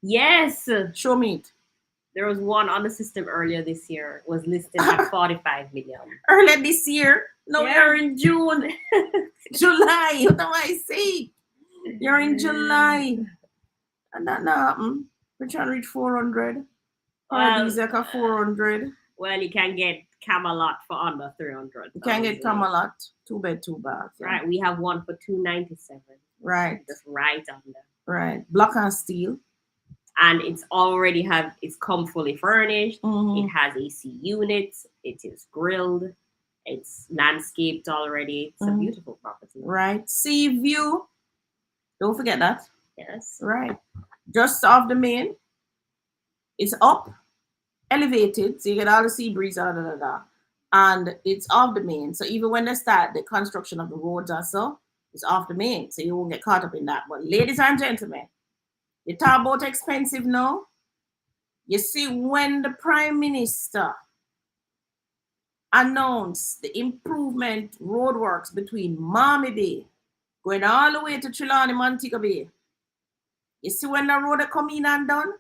Yes. Show me it. There was one on the system earlier this year. It was listed at 45 million. Earlier this year? No, Yeah. you're in June. July. What am I saying? You're in July. And that happened. We're trying to reach 400. Paradise like a 400. Well, you can get Camelot for under 300. You can get Camelot. 2-bed, 2-bath. Yeah. Right. We have one for 297. Right. Just right under. Right. Block and steel. And it's come fully furnished. Mhm. It has AC units. It is grilled. It's landscaped already. It's a beautiful property. Right. Sea view. Don't forget that. Yes. Right. Just off the main. It's up, elevated, so you get all the sea breeze, and it's off the main. So even when they start the construction of the roads and so, it's off the main, so you won't get caught up in that. But ladies and gentlemen, you talk about expensive now. You see, when the Prime Minister announced the improvement roadworks between Miami Bay, going all the way to Trelawney, Montego Bay, you see when the road come in and done,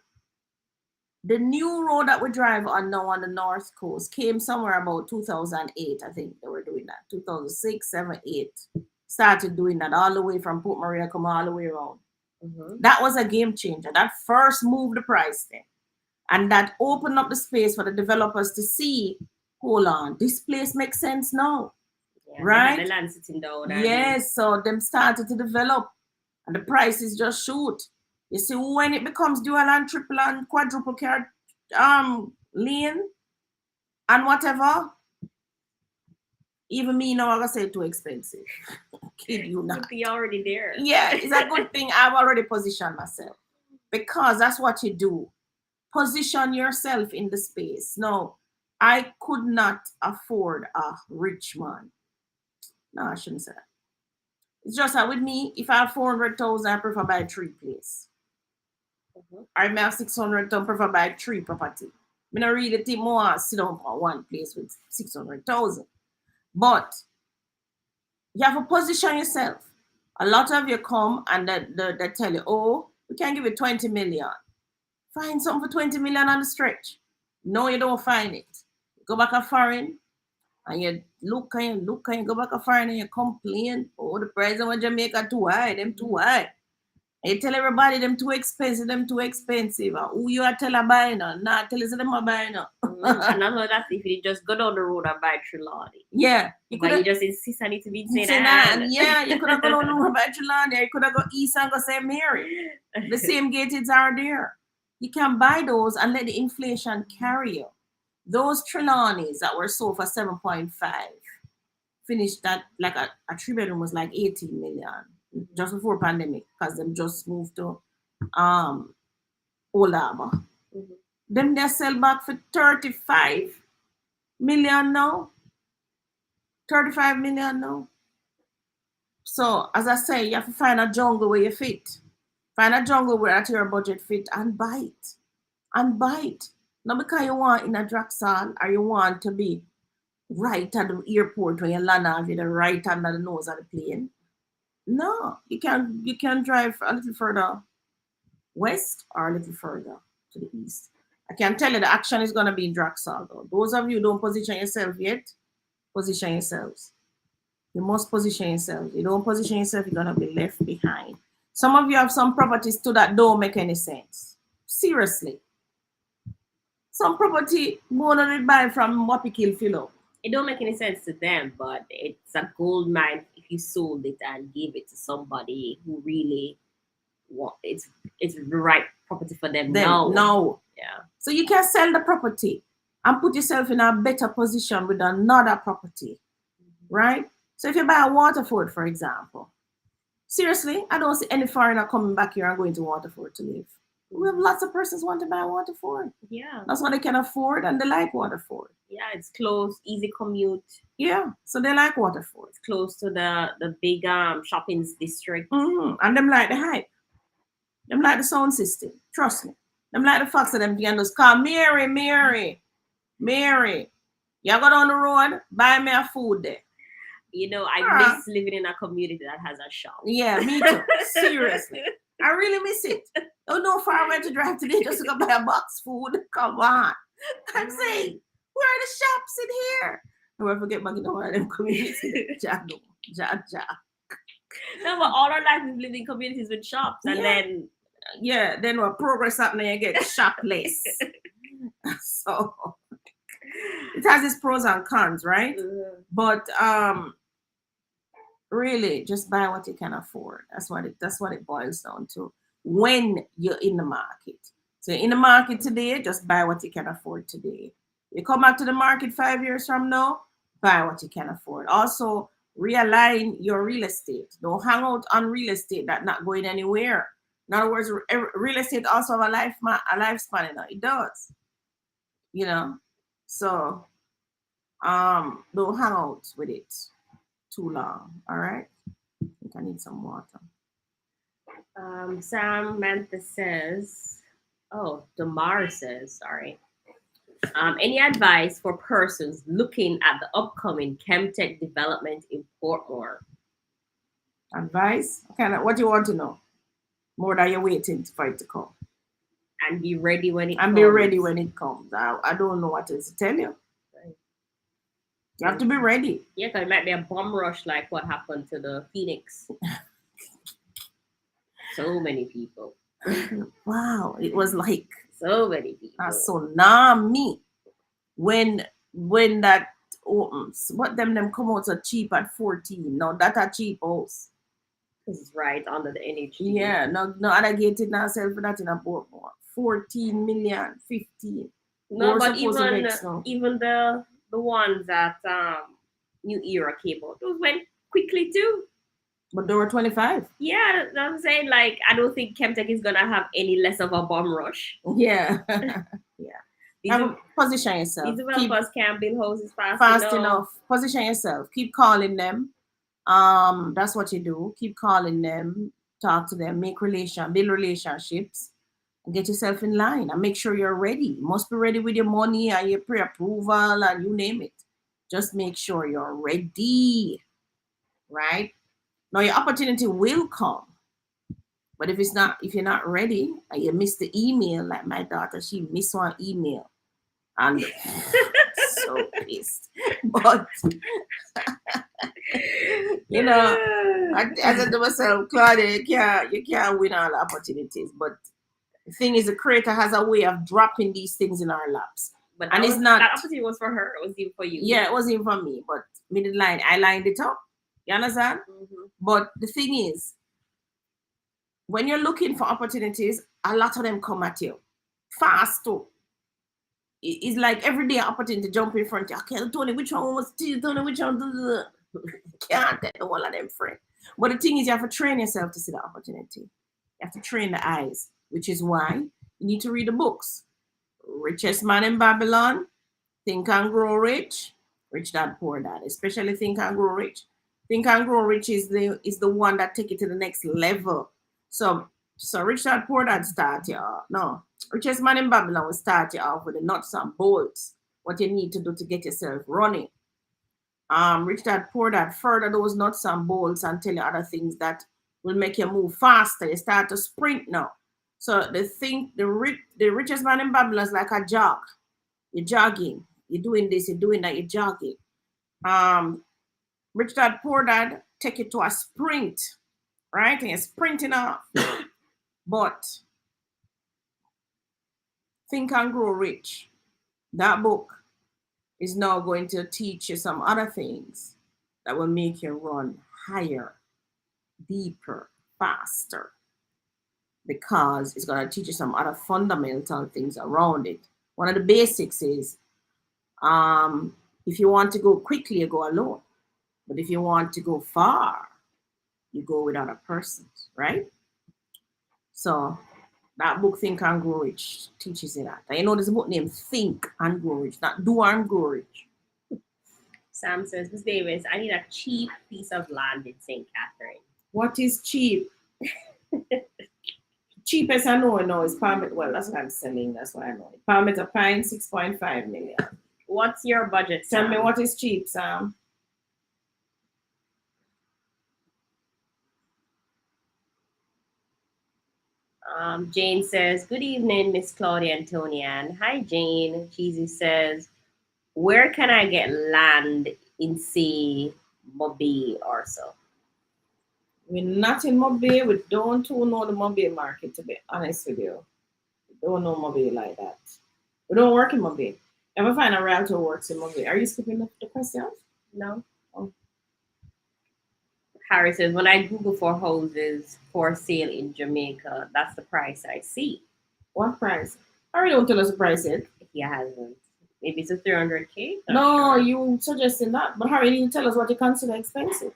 the new road that we drive on now on the north coast came somewhere about 2008, I think they were doing that. 2006, 7, 8. Started doing that all the way from Port Maria, come all the way around. Mm-hmm. That was a game changer. That first moved the price there. And that opened up the space for the developers to see, hold on, this place makes sense now. Yeah, right? The land sitting down. Yes, so them started to develop. And the prices just shoot. You see, when it becomes dual and triple and quadruple car lane and whatever, even me now I gonna say too expensive. Kid you not. You're already there. Yeah, it's a good thing I've already positioned myself. Because that's what you do. Position yourself in the space. No, I could not afford a rich man. No, I shouldn't say that. It's just that with me, if I have 400,000, I prefer buy 3 place. I may have 600,000, prefer buy 3 property. I don't really think more sit down for one place with 600,000. But you have to position yourself. A lot of you come and they tell you, oh, we can give you 20 million. Find something for 20 million on the stretch. No, you don't find it. Go back a foreign and you look and you look and you go back a foreign and you complain, oh, the price of Jamaica too high, them too high. And you tell everybody them too expensive. And who you are tell a buy now? Nah, tell us them a buy now. And also that's if you just go down the road and buy Trelawney. Yeah. But you just insist on it to be St. Anne. Yeah, you could have gone down the road and buy Trelawney. You could have gone east and go St. Mary. The same gated are there. You can buy those and let the inflation carry you. Those Trelawneys that were sold for 7.5 finished that like a 3-bedroom was like 18 million just before pandemic because them just moved to Old Harbor. Them they sell back for 35 million now. 35 million now. So, as I say, you have to find a jungle where you fit. Find a jungle where at your budget fit and buy it. And buy it. Not because you want in a Draxal or you want to be right at the airport when you land off, you're right under the nose of the plane. No, you can drive a little further west or a little further to the east. I can tell you the action is going to be in Draxal though. Those of you who don't position yourself yet, position yourselves. You must position yourself. You don't position yourself, you're going to be left behind. Some of you have some properties too that don't make any sense. Seriously. Some property going to buy from Wapikil Philo. It don't make any sense to them, but it's a gold mine if you sold it and gave it to somebody who really want it's the right property for them. No. Yeah. So you can sell the property and put yourself in a better position with another property, right? So if you buy a Waterford, for example, seriously, I don't see any foreigner coming back here and going to Waterford to live. We have lots of persons want to buy Waterford. Yeah. That's what they can afford and they like Waterford. Yeah, it's close, easy commute. Yeah, so they like Waterford. It's close to the big shopping district. And them like the hype. Them like the sound system. Trust me. Them like the facts of them can just call Mary. You go down the road, buy me a food there. You know, I miss living in a community that has a shop. Yeah, me too. Seriously. I really miss it. Don't know far away to drive today just to go buy a box food. Come on. I'm saying, where are the shops in here? I will forget back in one of them communities. Ja. No, but all our life we've lived in communities with shops, and then what progress happening, you get shopless. So it has its pros and cons, right? But really, just buy what you can afford. That's what it boils down to. When you're in the market, so in the market today, just buy what you can afford today. You come back to the market 5 years from now, buy what you can afford. Also, realign your real estate. Don't hang out on real estate that's not going anywhere. In other words, real estate also have a lifespan. You know, it does. You know, so don't hang out with it too long. All right. I think I need some water. Samantha says, Damar says, sorry. Any advice for persons looking at the upcoming Chemtech development in Portmore? Advice? Okay, what do you want to know? More that you're waiting for it to come. And be ready when it comes. And be ready when it comes. I don't know what else to tell you. Right. You have to be ready. Yeah, because it might be a bomb rush like what happened to the Phoenix. So many people. Wow, it was like so many people. A tsunami. When that opens, what them come out so cheap at 14. Now that a cheap house. This is right under the NHG. Yeah, no other gated now sell for that in a board more. 14 million, 15. No, but even the ones that New Era came out, those went quickly too. But they were 25. Yeah, I'm saying, like, I don't think Chemtech is gonna have any less of a bomb rush. Yeah. Yeah. Position yourself. These developers can't build houses fast enough. Position yourself. Keep calling them. That's what you do. Keep calling them, talk to them, build relationships, and get yourself in line and make sure you're ready. You must be ready with your money and your pre-approval and you name it. Just make sure you're ready. Right? Now your opportunity will come. But if you're not ready and you miss the email, like my daughter, she missed one email. And so pissed. But you know, I said to myself, Claudia, you can't win all the opportunities. But the thing is, the creator has a way of dropping these things in our laps. But that opportunity was for her. It was even for you. Yeah, it wasn't even for me. But I lined it up. You understand? Mm-hmm. But the thing is, when you're looking for opportunities, a lot of them come at you fast too. It's like every day opportunity to jump in front of you. Okay, Tony, which one was Tony, which one? Can't take all of them friend. But the thing is, you have to train yourself to see the opportunity. You have to train the eyes, which is why you need to read the books. Richest Man in Babylon, Think and Grow Rich, Rich Dad Poor Dad, especially Think and Grow Rich. Think and Grow Rich is the one that take it to the next level. So Rich Dad Poor Dad start you off. No, Richest Man in Babylon will start you off with the nuts and bolts. What you need to do to get yourself running. Rich Dad Poor Dad further those nuts and bolts and tell you other things that will make you move faster. You start to sprint now. So the richest man in Babylon is like a jog. You're jogging. You're doing this. You're doing that. You're jogging. Um, Rich Dad Poor Dad take you to a sprint, right? And you're sprinting off. But Think and Grow Rich. That book is now going to teach you some other things that will make you run higher, deeper, faster, because it's going to teach you some other fundamental things around it. One of the basics is if you want to go quickly, you go alone. But if you want to go far, you go with other persons, right? So that book, Think and Grow Rich, teaches you that. And you know, there's a book named Think and Grow Rich, not Do and Grow Rich. Sam says, Miss Davis, I need a cheap piece of land in St. Catherine. What is cheap? Cheapest I know now is Palmetto. Well, that's what I'm selling. That's what I know. Palmetto Pines, 6.5 million. What's your budget, Tell Sam? me what is cheap, Sam. Jane says, good evening, Miss Claudia and Tony Ann. Hi, Jane. Cheesy says, where can I get land in, say, Mobile or so? We're not in Mobile. We don't know the Mobile market, to be honest with you. We don't know Mobile like that. We don't work in Mobile. Ever find a realtor who works in Mobile? Are you skipping the questions? No. Oh. Harry says, when I Google for houses for sale in Jamaica, that's the price I see. What price? Harry don't tell us the price yet. He hasn't. Maybe it's a 300K? No, Sure. you suggesting that. But Harry, you need to tell us what you consider expensive.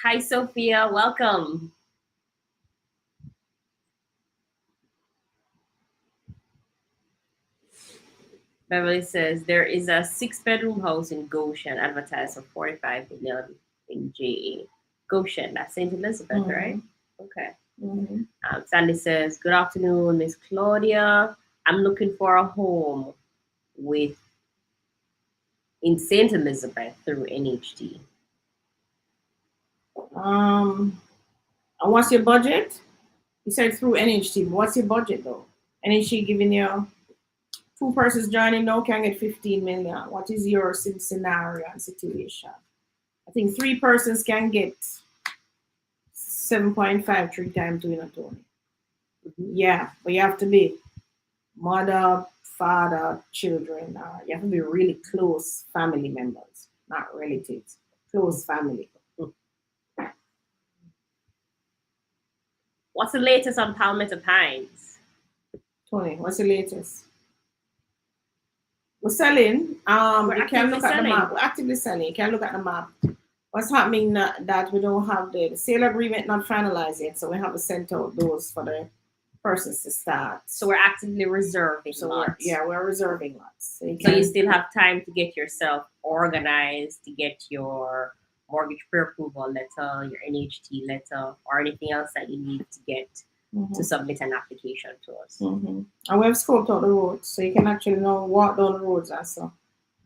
Hi, Sophia. Welcome. Beverly says, there is a 6-bedroom house in Goshen advertised for 45 million in JA. Goshen, that's St. Elizabeth, right? Okay. Sandy says, good afternoon, Miss Claudia. I'm looking for a home in St. Elizabeth through NHT. And what's your budget? You said through NHT. What's your budget though? NHT giving you 2 persons joining now can get 15 million. What is your scenario and situation? I think 3 persons can get 7.5 3 times 2 in a Tony. Yeah, but you have to be mother, father, children. You have to be really close family members, not relatives. Close family. What's the latest on Palmetto Pines? Tony, what's the latest? We're selling. You can look at the map. We're actively selling. You can look at the map. What's happening that we don't have the sale agreement not finalized yet, so we haven't sent out those for the persons to start. So we're actively reserving lots. We're reserving lots. So you still have time to get yourself organized, to get your mortgage pre-approval letter, your NHT letter, or anything else that you need to get to submit an application to us. And we have scoped out the roads, so you can actually now walk down the roads and so.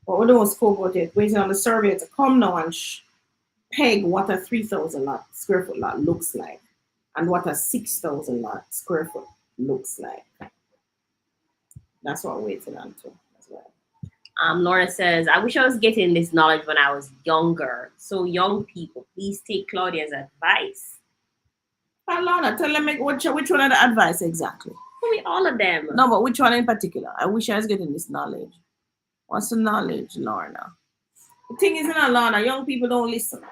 But we don't scope out it. Waiting on the survey to come now and peg what a 3,000 square foot lot looks like and what a 6,000 square foot looks like. That's what we're waiting on too as well. Laura says, I wish I was getting this knowledge when I was younger. So young people, please take Claudia's advice. Lorna, tell them which one of the advice exactly. Tell me all of them. No, but which one in particular? I wish I was getting this knowledge. What's the knowledge, Lorna? The thing is, Lorna, young people don't listen.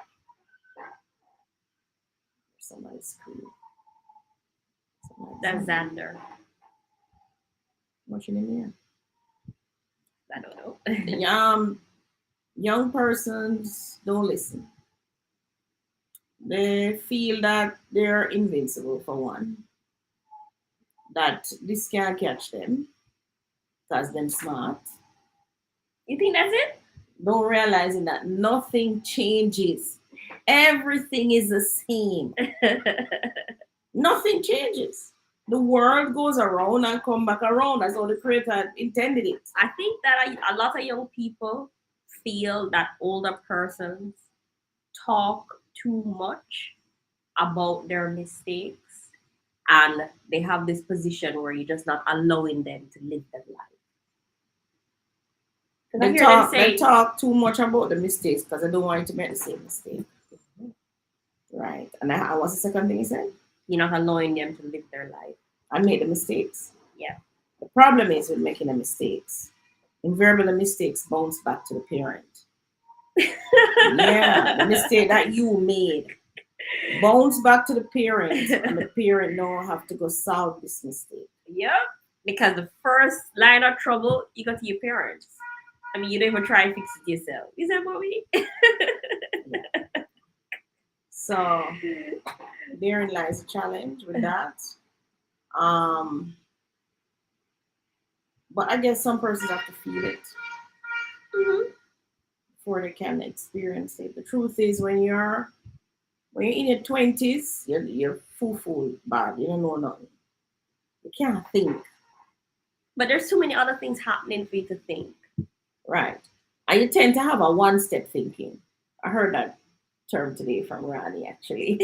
Somebody's screaming. That's Xander. What's your name here? I don't know. Young persons don't listen. They feel that they're invincible for one. That this can't catch them because they're smart. You think that's it? Don't realizing that nothing changes. Everything is the same. Nothing changes. The world goes around and come back around. That's how the creator intended it. I think that a lot of young people feel that older persons talk too much about their mistakes, and they have this position where you're just not allowing them to live their life. Because I hear them They say, talk too much about the mistakes because I don't want you to make the same mistake. Right. And what's the second thing you said? you're not allowing them to live their life. I made the mistakes. Yeah. The problem is with making the mistakes. Invariably, the mistakes bounce back to the parent. Yeah, the mistake that you made bounce back to the parent, and the parent now have to go solve this mistake. Yep. Because the first line of trouble, you go to your parents. I mean, you don't even try and fix it yourself. Is that what we? Yeah. So therein lies a challenge with that. But I guess some persons have to feel it before they can experience it. The truth is, when you're in your 20s, you're full bad. You don't know nothing. You can't think. But there's too many other things happening for you to think. Right. And you tend to have a one-step thinking. I heard that term today from Rani, actually.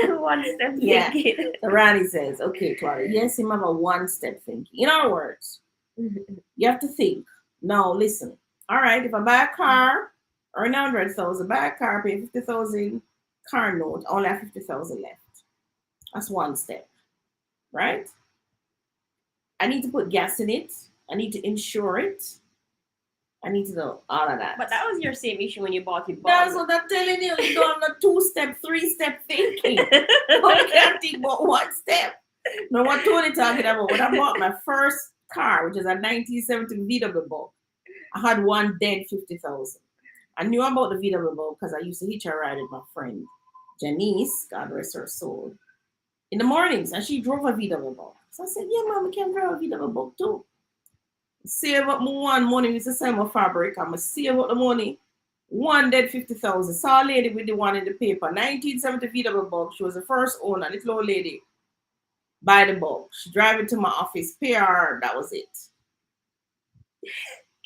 One-step Yeah. thinking. So Rani says, okay, Claudia, yes, you have a one-step thinking. In other words, you have to think. Now, listen. All right, if I buy a car, earn 100,000, buy a car, pay 50,000 car note, I only have 50,000 left. That's one step, right? I need to put gas in it. I need to insure it. I need to know all of that. But that was your same issue when you bought your That's bottle. what I'm telling you. You don't have a two-step, three-step thinking. You can't think about one step. No, what Tony talking about? When I bought my first car, which is a 1970 VW Bug, I had one dead 50,000. I knew about the VW Bug because I used to hitch a ride with my friend Janice, God rest her soul, in the mornings, and she drove a VW Bug. So I said, "Yeah, mom, I can drive a VW Bug too." Save up my one money, used to sell my fabric. I'm save up the money. One dead 50,000. Saw a lady with the one in the paper. 1970 VW Bug. She was the first owner, little old lady. Buy the Bug. She drive it to my office. Pay her. That was it.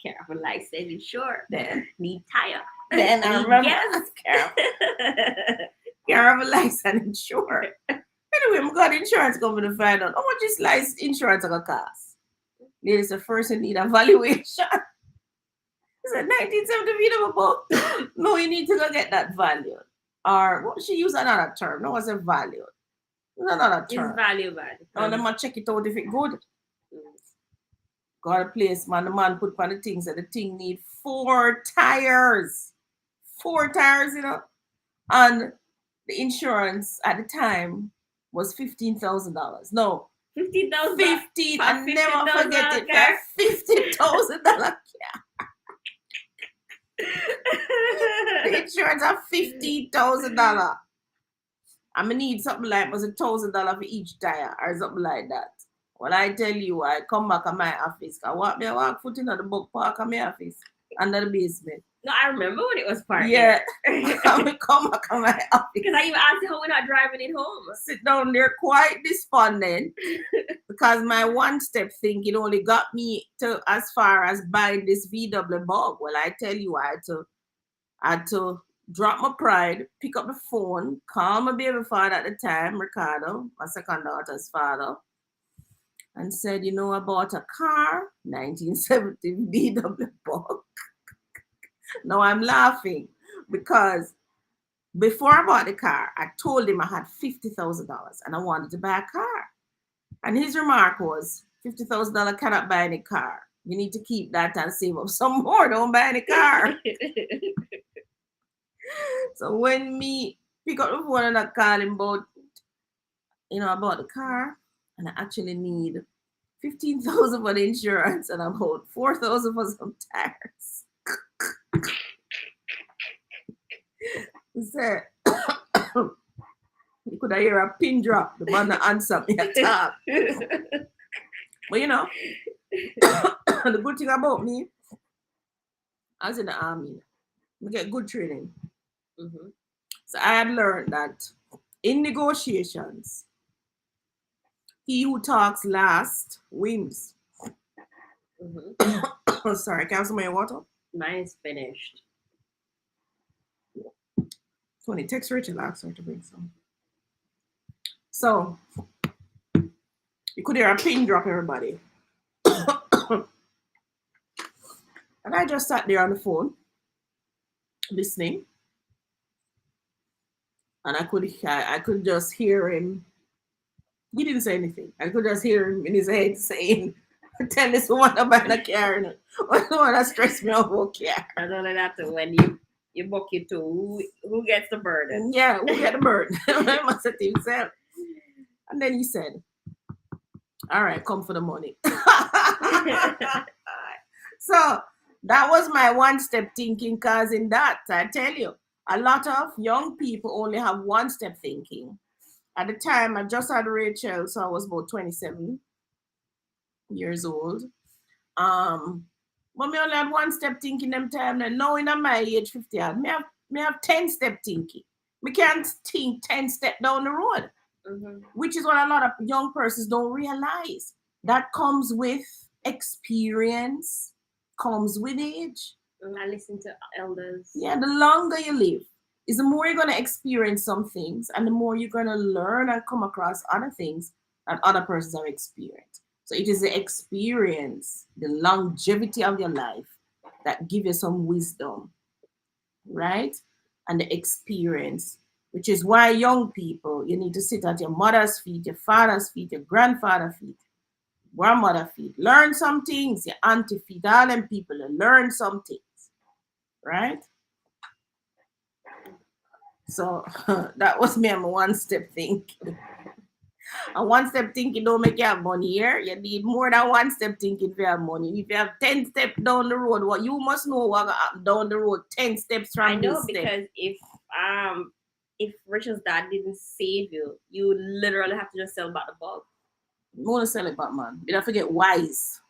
Careful, like saving short. Then Need tire. I Need remember. gas. Careful, license insured. Anyway, I got insurance company to find out how much is license insurance going to cost. Lady said, first you need a valuation. He said, 1970 VW Bug. No, you need to go get that valued. Or what she used another term. No, it wasn't valued. It was another term. It's valuable. Now them check it out if it good. Got a place, man. The man put on the things that the thing need 4 tires. 4 tires, you know. And the insurance at the time was $15,000. No. 15,000. 15. I never forget it. $50,000 car. The insurance of $50,000. I'm gonna need something like was $1,000 for each tire or something like that. Well, I tell you, I come back to my office. I walk foot into the book park of my office under the basement. No, I remember when it was parked. Yeah. I come back to my office. Because I even asked how we're not driving it home. Sit down there quite despondent because my one-step thinking only got me to as far as buying this VW Bug. Well, I tell you, I had to drop my pride, pick up the phone, call my baby father at the time, Ricardo, my second daughter's father, and said, you know, I bought a car, 1970 VW Bug. Now I'm laughing because before I bought the car, I told him I had $50,000 and I wanted to buy a car. And his remark was, $50,000 cannot buy any car. You need to keep that and save up some more. Don't buy any car. So when me pick up the phone and I call him about, you know, about the car, and I actually need 15,000 for the insurance and about 4,000 for some tires. He said, you could hear a pin drop. The man that answered me at top. But you know, the good thing about me, I was in the army. We get good training. Mm-hmm. So I had learned that in negotiations, he who talks last wins. Mm-hmm. Oh, sorry, can I have some of your water? Mine is finished. Tony, text Rachel, ask her to bring some. So you could hear a pin drop, everybody. And I just sat there on the phone listening, and I could just hear him. He didn't say anything. I could just hear him in his head saying, "Tell this woman about the car. And I don't want to stress me about car." And only that too, when you book it to who gets the burden? And yeah, we'll get the bird. I must have to himself. And then he said, "All right, come for the money." So that was my one step thinking, cause in that, I tell you, a lot of young people only have one step thinking. At the time, I just had Rachel, so I was about 27 years old. But me only had one step thinking them time. And now in my age 50, me have 10 step thinking. Me can't think 10 step down the road, Mm-hmm. which is what a lot of young persons don't realize. That comes with experience, comes with age. I listen to elders. Yeah, the longer you live, is the more you're gonna experience some things, and the more you're gonna learn and come across other things that other persons have experienced. So it is the experience, the longevity of your life that give you some wisdom, right? And the experience, which is why young people, you need to sit at your mother's feet, your father's feet, your grandfather's feet, grandmother feet. Learn some things, your auntie feet, all them people learn some things, right? So that was me and my one step thinking. A one step thinking don't make you have money here. You need more than one step thinking if you have money. If you have 10 steps down the road, what you must know what happen down the road 10 steps I from know this step. because if Richard's dad didn't save you, you would literally have to just sell back the bug. You want to sell it back, man. You don't forget wise.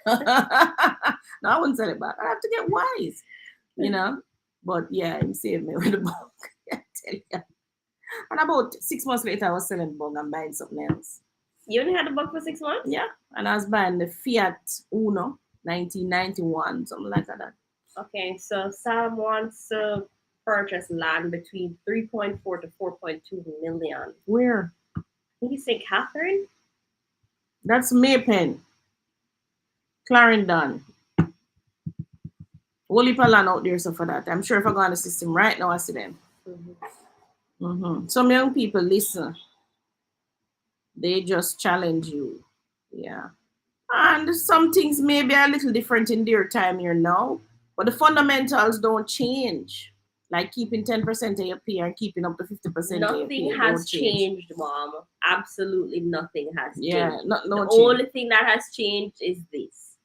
No, I wouldn't sell it back. I have to get wise, you know. But yeah, he saved me with the bug. I tell you. And about 6 months later, I was selling bug and buying something else. You only had the bug for 6 months? Yeah, and I was buying the Fiat Uno 1991, something like that. Okay, so Sam wants to purchase land between 3.4 to 4.2 million. Where? I think you say Catherine? That's Maypen, Clarendon. Whole heap of land out there, so for that. I'm sure if I go on the system right now, I see them. Some young people listen. They just challenge you. Yeah. And some things may be a little different in their time here now, but the fundamentals don't change. Like keeping 10% of your pay and keeping up to 50% of your Nothing pay has don't change. changed, Mom. Absolutely nothing has Yeah, changed. no The change. only thing that has changed is this.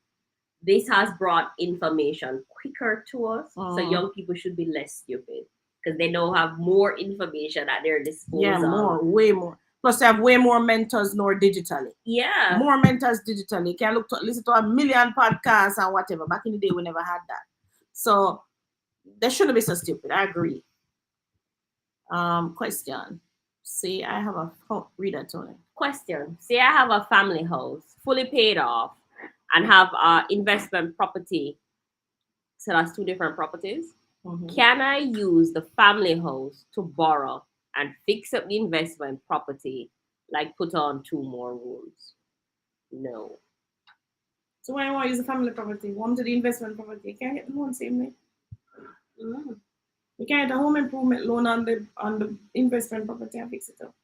This has brought information quicker to us, so young people should be less stupid because they now have more information at their disposal. Yeah, more, way more. Plus, they have way more mentors now digitally. Yeah. More mentors digitally. You can listen to a million podcasts and whatever. Back in the day, we never had that. So they shouldn't be so stupid. I agree. Question. See, I have a read that, Tony. Question. Say I have a family house, fully paid off, and have investment property. So that's two different properties. Can I use the family house to borrow and fix up the investment property, like put on two more rooms? No. So why you want to use the family property? Want to the investment property? You can't get the loan same way. You can't get a home improvement loan on the investment property and fix it up.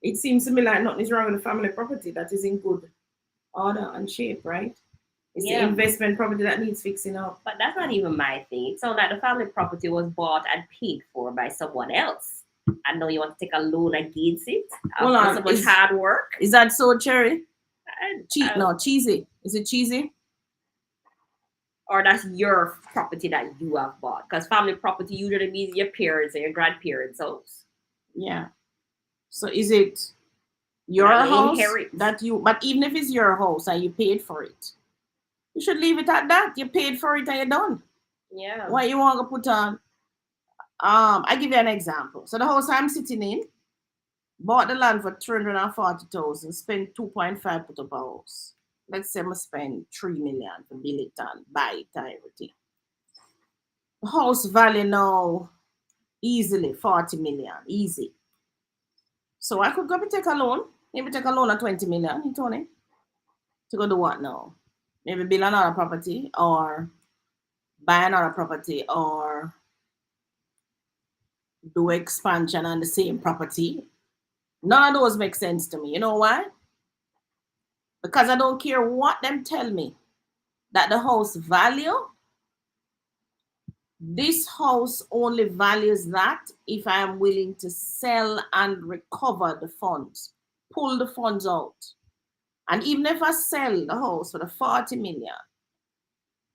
It seems to me like nothing is wrong with the family property that is in good order and shape, right? It's the investment property that needs fixing up. But that's not even my thing. It sounds like the family property was bought and paid for by someone else. I know you want to take a loan against it. Hold on, so much hard work. Is that so, Cherry? No, cheesy. Is it cheesy? Or that's your property that you have bought? Because family property usually means your parents or your grandparents' house. Yeah. So is it your house that you? But even if it's your house and you paid for it, you should leave it at that. You paid for it and you're done. Yeah. What you want to put on? I give you an example. So the house I'm sitting in, bought the land for 340,000, spent 2.5 put up a house. Let's say I spend 3 million to build it and buy it and everything. The house value now easily 40 million, easy. So I could go and take a loan, maybe take a loan of 20 million, Tony, to go do what now? Maybe build another property or buy another property or do expansion on the same property. None of those make sense to me. You know why? Because I don't care what them tell me that the house value. This house only values that if I am willing to sell and recover the funds, pull the funds out. And even if I sell the house for the 40 million,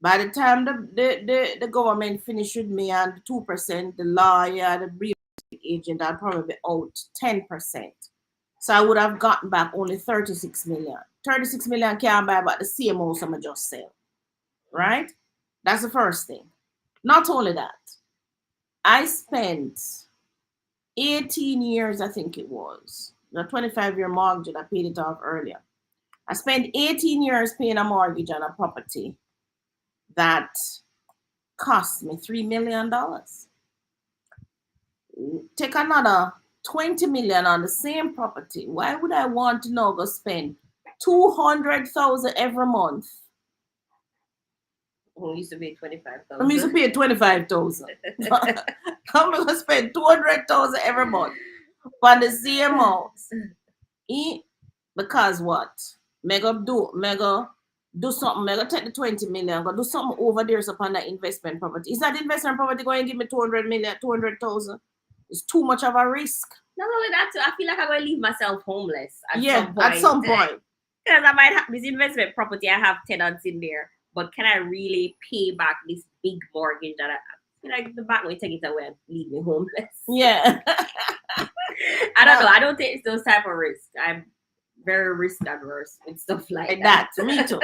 by the time the government finish with me and 2%, the lawyer, the real estate agent, I'd probably be out 10%. So I would have gotten back only 36 million. 36 million can't buy back the same house I'm just sell. Right? That's the first thing. Not only that, I spent 18 years, I think it was, a 25-year mortgage, and I paid it off earlier. I spent 18 years paying a mortgage on a property that cost me $3 million. Take another 20 million on the same property. Why would I want to now go spend 200,000 every month? Who used to pay 25,000? I used to pay 25,000. I'm gonna spend 200,000 every month for the same house. Because what? Mega do something. Mega take the 20 million. Go do something over there upon that investment property. Is that investment property going to give me 200 million, 200,000? It's too much of a risk. Not only that, too, I feel like I'm going to leave myself homeless at some point. Because I might have this investment property, I have tenants in there, but can I really pay back this big mortgage that I feel like the bank will take it away and leave me homeless? Yeah. I don't know. I don't take those type of risks. I'm very risk adverse with stuff like that. Me too.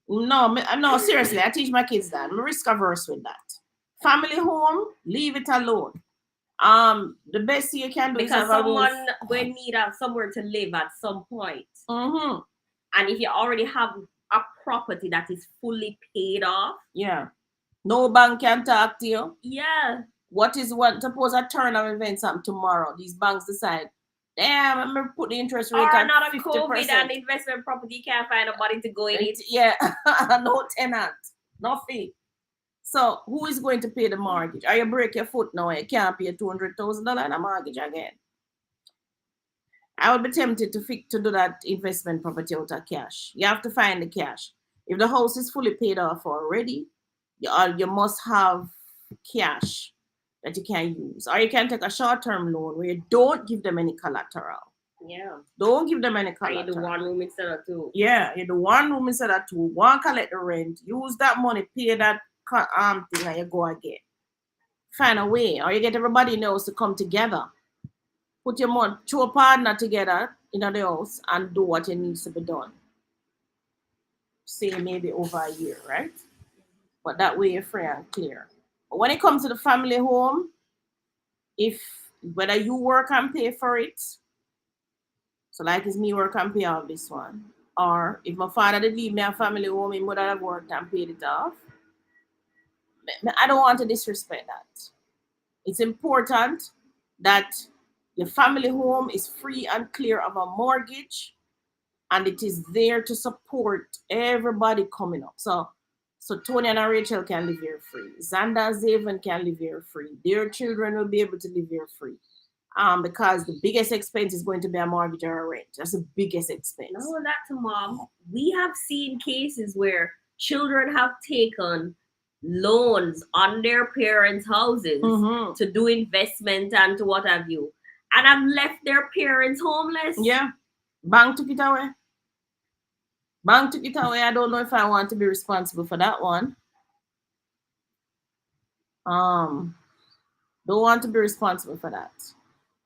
No, seriously, I teach my kids that. I'm risk averse with that. Family home, leave it alone. The best thing you can do because someone will need somewhere to live at some point. Mm-hmm. And if you already have a property that is fully paid off, yeah, no bank can talk to you. Yeah. Suppose I turn of events something tomorrow. These banks decide, damn, I'm gonna put the interest rate at not 50%. COVID and investment property, you can't find nobody to go in it. Yeah, no tenant, no fee. So who is going to pay the mortgage? Or you break your foot now and you can't pay $200,000 in a mortgage again. I would be tempted to do that investment property out of cash. You have to find the cash. If the house is fully paid off already, you must have cash that you can use. Or you can take a short-term loan where you don't give them any collateral. Yeah. Don't give them any collateral. Or you do one room instead of two. Yeah, you do one room instead of two. One collect the rent. Use that money, pay that thing, and you go again. Find a way. Or you get everybody else to come together. Put your money, throw a partner together in the house and do what it needs to be done. Say maybe over a year, right? But that way you're free and clear. But when it comes to the family home, whether you work and pay for it, so like it's me work and pay off this one, or if my father did leave me a family home, he would have worked and paid it off. I don't want to disrespect that. It's important that your family home is free and clear of a mortgage, and it is there to support everybody coming up. So Tony and Rachel can live here free. Xander and Zaven can live here free. Their children will be able to live here free. Because the biggest expense is going to be a mortgage or a rent. That's the biggest expense. No, that to Mom. We have seen cases where children have taken loans on their parents' houses to do investment and to what have you, and have left their parents homeless. Yeah. Bank took it away. I don't know if I want to be responsible for that one. Don't want to be responsible for that.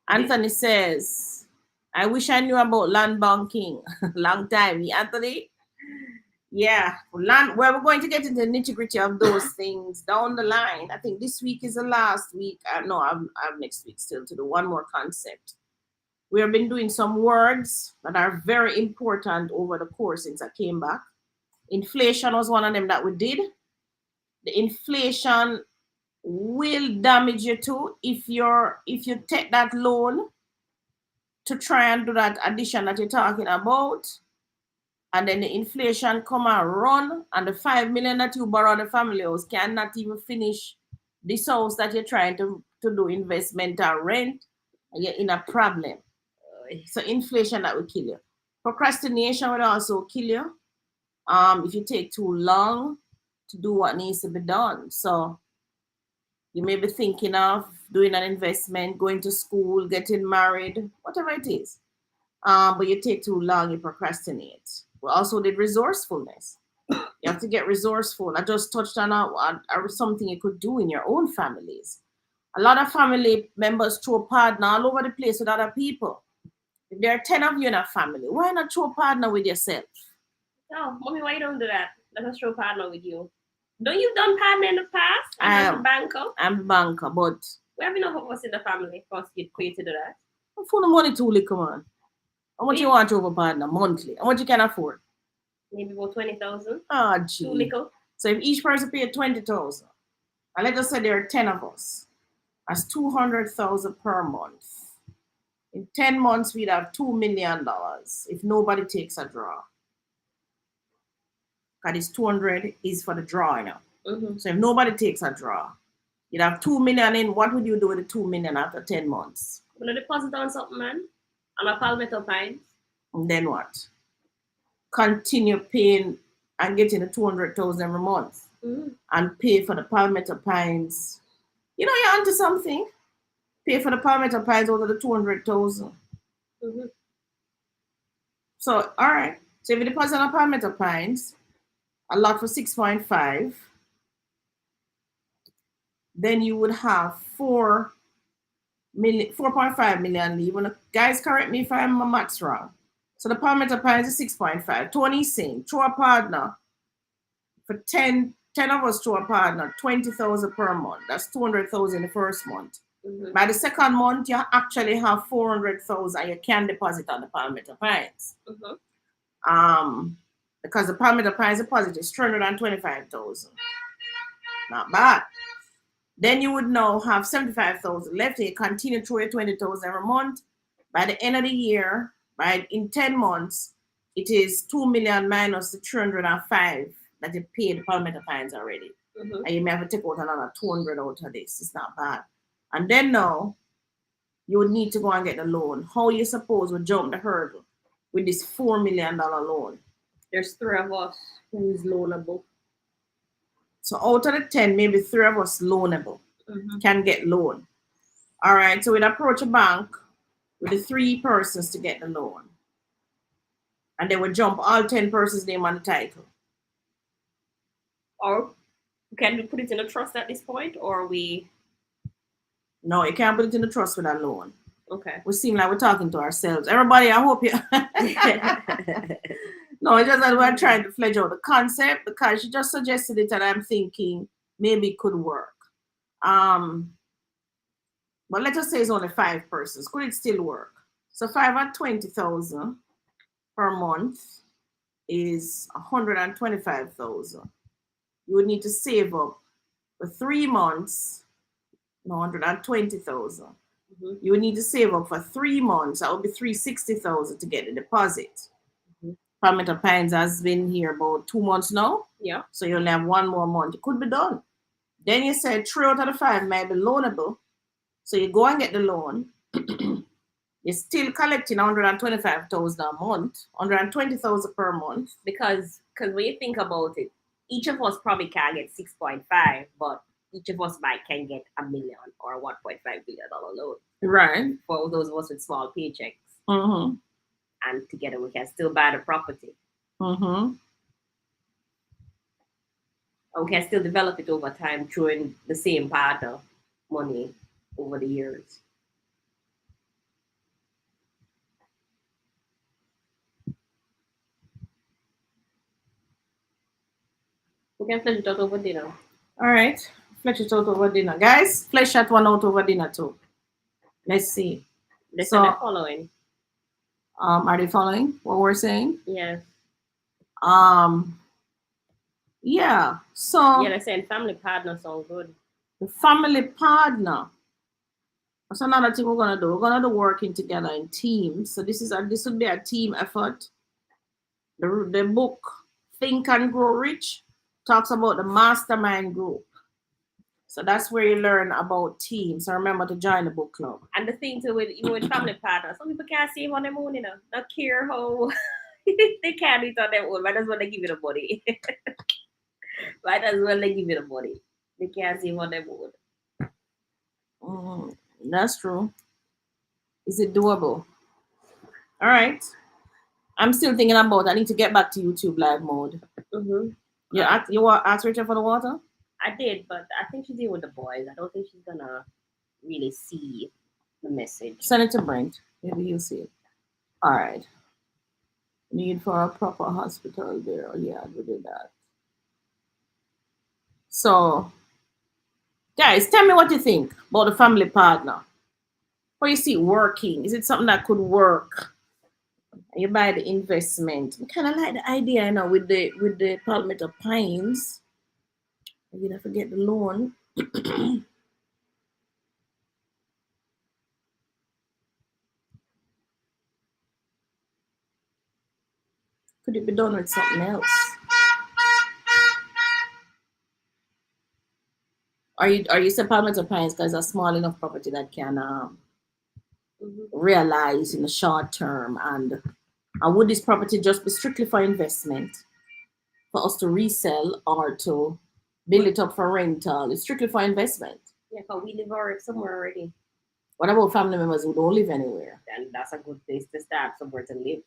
Anthony says, I wish I knew about land banking. Long time. Anthony, Yeah, we're going to get into the nitty gritty of those things down the line. I think this week is the last week. No, I have next week still to do one more concept. We have been doing some words that are very important over the course since I came back. Inflation was one of them that we did. The inflation will damage you too if you take that loan to try and do that addition that you're talking about, and then the inflation come and run, and the 5 million that you borrow the family house cannot even finish this house that you're trying to do investment or rent, and you're in a problem. So inflation that will kill you. Procrastination will also kill you. If you take too long to do what needs to be done. So you may be thinking of doing an investment, going to school, getting married, whatever it is. But you take too long, you procrastinate. We also did resourcefulness. You have to get resourceful. I just touched on something you could do in your own families. A lot of family members throw a partner all over the place with other people. If there are 10 of you in a family, why not throw a partner with yourself? Oh, mommy, why you don't do that? Let us show partner with you. Don't you done partner in the past? I'm a banker. I'm a banker, but We have enough of us in the family for us to get paid to do that. I'm full of money too, come on. How much you want to have a partner monthly? How much you can afford? Maybe about 20,000. Oh, gee. Too little. So if each person paid 20,000, and let us say there are 10 of us, that's 200,000 per month. In 10 months, we'd have $2 million if nobody takes a draw. Because this 200 is for the draw, you know. Mm-hmm. So if nobody takes a draw, you'd have 2 million in. What would you do with the 2 million after 10 months? I'm going to deposit on something, man. On a Palmetto Pines. And then what? Continue paying and getting the 200,000 every month. Mm-hmm. And pay for the Palmetto Pines. You know, you're onto something. Pay for the Palmetto Pines over the 200,000. Mm-hmm. So, all right. So if you deposit on Palmetto Pines, a lot for 6.5, then you would have 4.5 million leave. And guys, correct me if I'm maths wrong. So the Palmetto Pines is 6.5. Tony's saying, throw a partner for 10 of us throw a partner, 20,000 per month. That's 200,000 the first month. Mm-hmm. By the second month, you actually have 400,000 you can deposit on the Palmetto Pines. Mm-hmm. Because the Palmetto Pines deposit is 325,000. Not bad. Then you would now have 75,000 left. You continue through your 20,000 every month. By the end of the year, in 10 months, it is 2 million minus the 305 that you paid the Palmetto Pines already. Mm-hmm. And you may have to take out another 200 out of this. It's not bad. And then now, you would need to go and get the loan. How you suppose would jump the hurdle with this $4 million loan? There's 3 of us who is loanable. So out of the 10, maybe 3 of us loanable, mm-hmm, can get loan. All right, so we'd approach a bank with the 3 persons to get the loan. And they would jump all 10 persons' name on the title. Or can we put it in a trust at this point, or we... No, you can't put it in the trust with a loan. Okay. We seem like we're talking to ourselves. Everybody, I hope you... No, it's just that we're trying to fledge out the concept because she just suggested it and I'm thinking maybe it could work. But let us say it's only 5 persons. Could it still work? So 5 at 20,000 per month is 125,000. You would need to save up for 3 months, 120,000. Mm-hmm. You would need to save up for 3 months. That would be 360,000 to get the deposit. Palmetto Pines has been here about 2 months now. Yeah. So you only have 1 more month. It could be done. Then you said 3 out of the 5 might be loanable. So you go and get the loan. You're still collecting 125,000 a month, 120,000 per month. Because when you think about it, each of us probably can get 6.5, but each of us can get $1 million or $1.5 billion loan. Right. For those of us with small paychecks. Mm-hmm. And together we can still buy the property. Mm-hmm. And we can still develop it over time through the same partner money over the years. We can flesh it out over dinner. All right. Flesh it out over dinner. Guys, flesh that one out over dinner too. Let's see. They said they're So, following. are they following what we're saying? Yes. Um, yeah. Yeah, So they're saying family partner sound good. the family partner. That's another thing we're gonna do. We're gonna do working together in teams. So this would be a team effort. The book Think and Grow Rich talks about the mastermind group. So that's where you learn about teams. So remember to join the book club. And the thing too with even with family partners, some people can't save on their own, you know. Not care how they can't do it on their own. Might as well they give you the money. Might as well they give you the money. They can't save on their own. Mm, that's true. Is it doable? All right. I'm still thinking about. I need to get back to YouTube live mode. Mm-hmm. You want ask Rachel for the water? I did, but I think she's here with the boys. I don't think she's gonna really see the message. Send it to Brent. Maybe he'll see it. All right. Need for a proper hospital there. Yeah, we did that. So, guys, tell me what you think about the family partner. What you see working? Is it something that could work? You buy the investment. I kind of like the idea, with the Palmetto Pines. You don't forget the loan. Could it be done with something else? Are you say Palmetto Pines because it's a small enough property that can Mm-hmm. realize in the short term, and would this property just be strictly for investment for us to resell or to build it up for rental? It's strictly for investment. Yeah, but we live already somewhere already. What about family members who don't live anywhere? And that's a good place to start, somewhere to live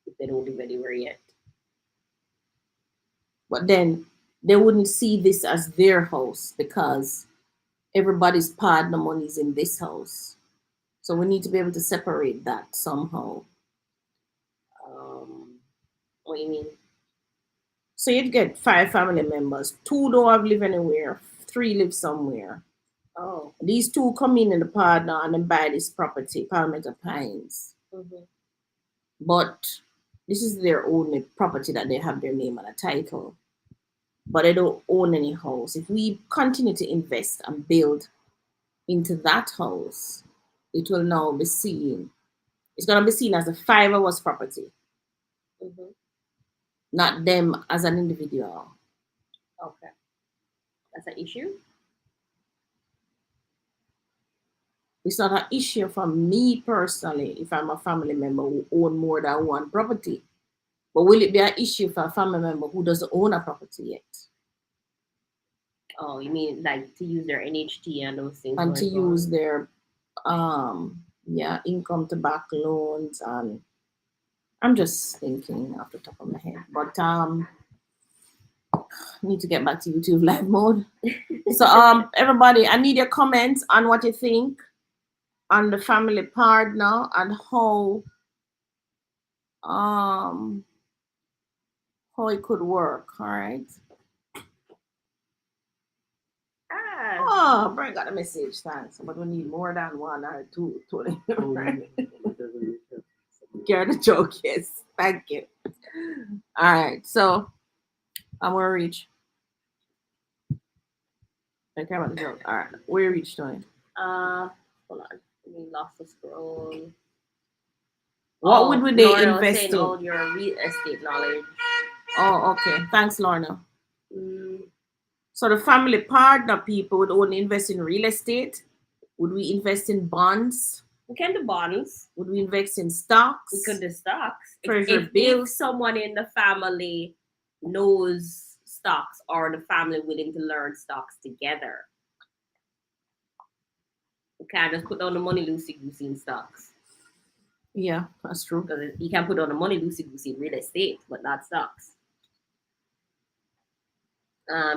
if they don't live anywhere yet. But then they wouldn't see this as their house because everybody's partner money is in this house. So we need to be able to separate that somehow. Um, what do you mean? So you'd get 5 family members. 2 don't live anywhere. 3 live somewhere. Oh. These 2 come in the partner and then buy this property, Palmetto Pines. Mm-hmm. But this is their only property that they have their name and a title. But they don't own any house. If we continue to invest and build into that house, it will now be seen. It's gonna be seen as a 5 hours property, Mm-hmm. not them as an individual. Okay. That's an issue. It's not an issue for me personally if I'm a family member who own more than one property. But will it be an issue for a family member who doesn't own a property yet? Oh, you mean like to use their NHT and those things And to going forward? use their income to back loans, and I'm just thinking off the top of my head. But need to get back to YouTube live mode. So everybody, I need your comments on what you think on the family partner and um how it could work. All right. Ah. Oh, Brent got a message. Thanks. But we need more than one or two. Get the joke. Yes. Thank you. All right. So I'm gonna reach. I care about the joke. All right. Where reach doing? Hold on. We lost the scroll. What would they Lorna was invest saying in? all your real estate knowledge. Oh, okay. Thanks, Lorna. Mm, So the family partner people would only invest in real estate. Would we invest in bonds? we can do bonds. Would we invest in stocks? We could do stocks. Treasury If bills? someone in the family knows stocks or the family willing to learn stocks together, we can't just put down the money loosey goosey in stocks. Yeah, that's true. Because you can put down the money loosey goosey in real estate, but not stocks.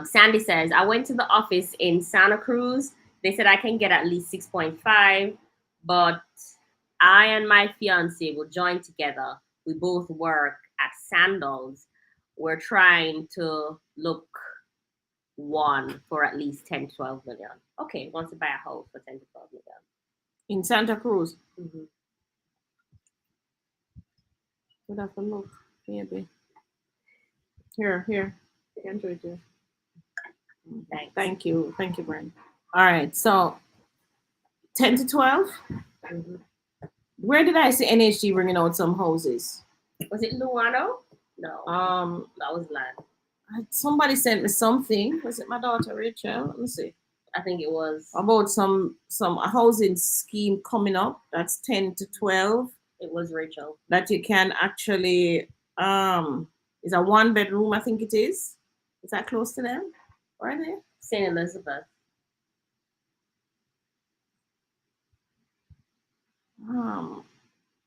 Sandy says, I went to the office in Santa Cruz. They said I can get at least 6.5, but I and my fiance will join together. We both work at Sandals. We're trying to look one for at least 10 to 12 million. Okay, wants to buy a house for 10 to 12 million. In Santa Cruz. Mm-hmm. Would have to look. Maybe. Here. Can't do it here. Thanks. Thank you, Brent. All right, so 10 to 12. Mm-hmm. Where did I see NHG bringing out some houses? Was it Luano? No, that was land. Somebody sent me something. Was it my daughter Rachel? Let me see. I think it was. About some housing scheme coming up. That's 10 to 12. It was Rachel. That you can actually is a 1 bedroom, I think it is. Is that close to them? Where are they? St. Elizabeth.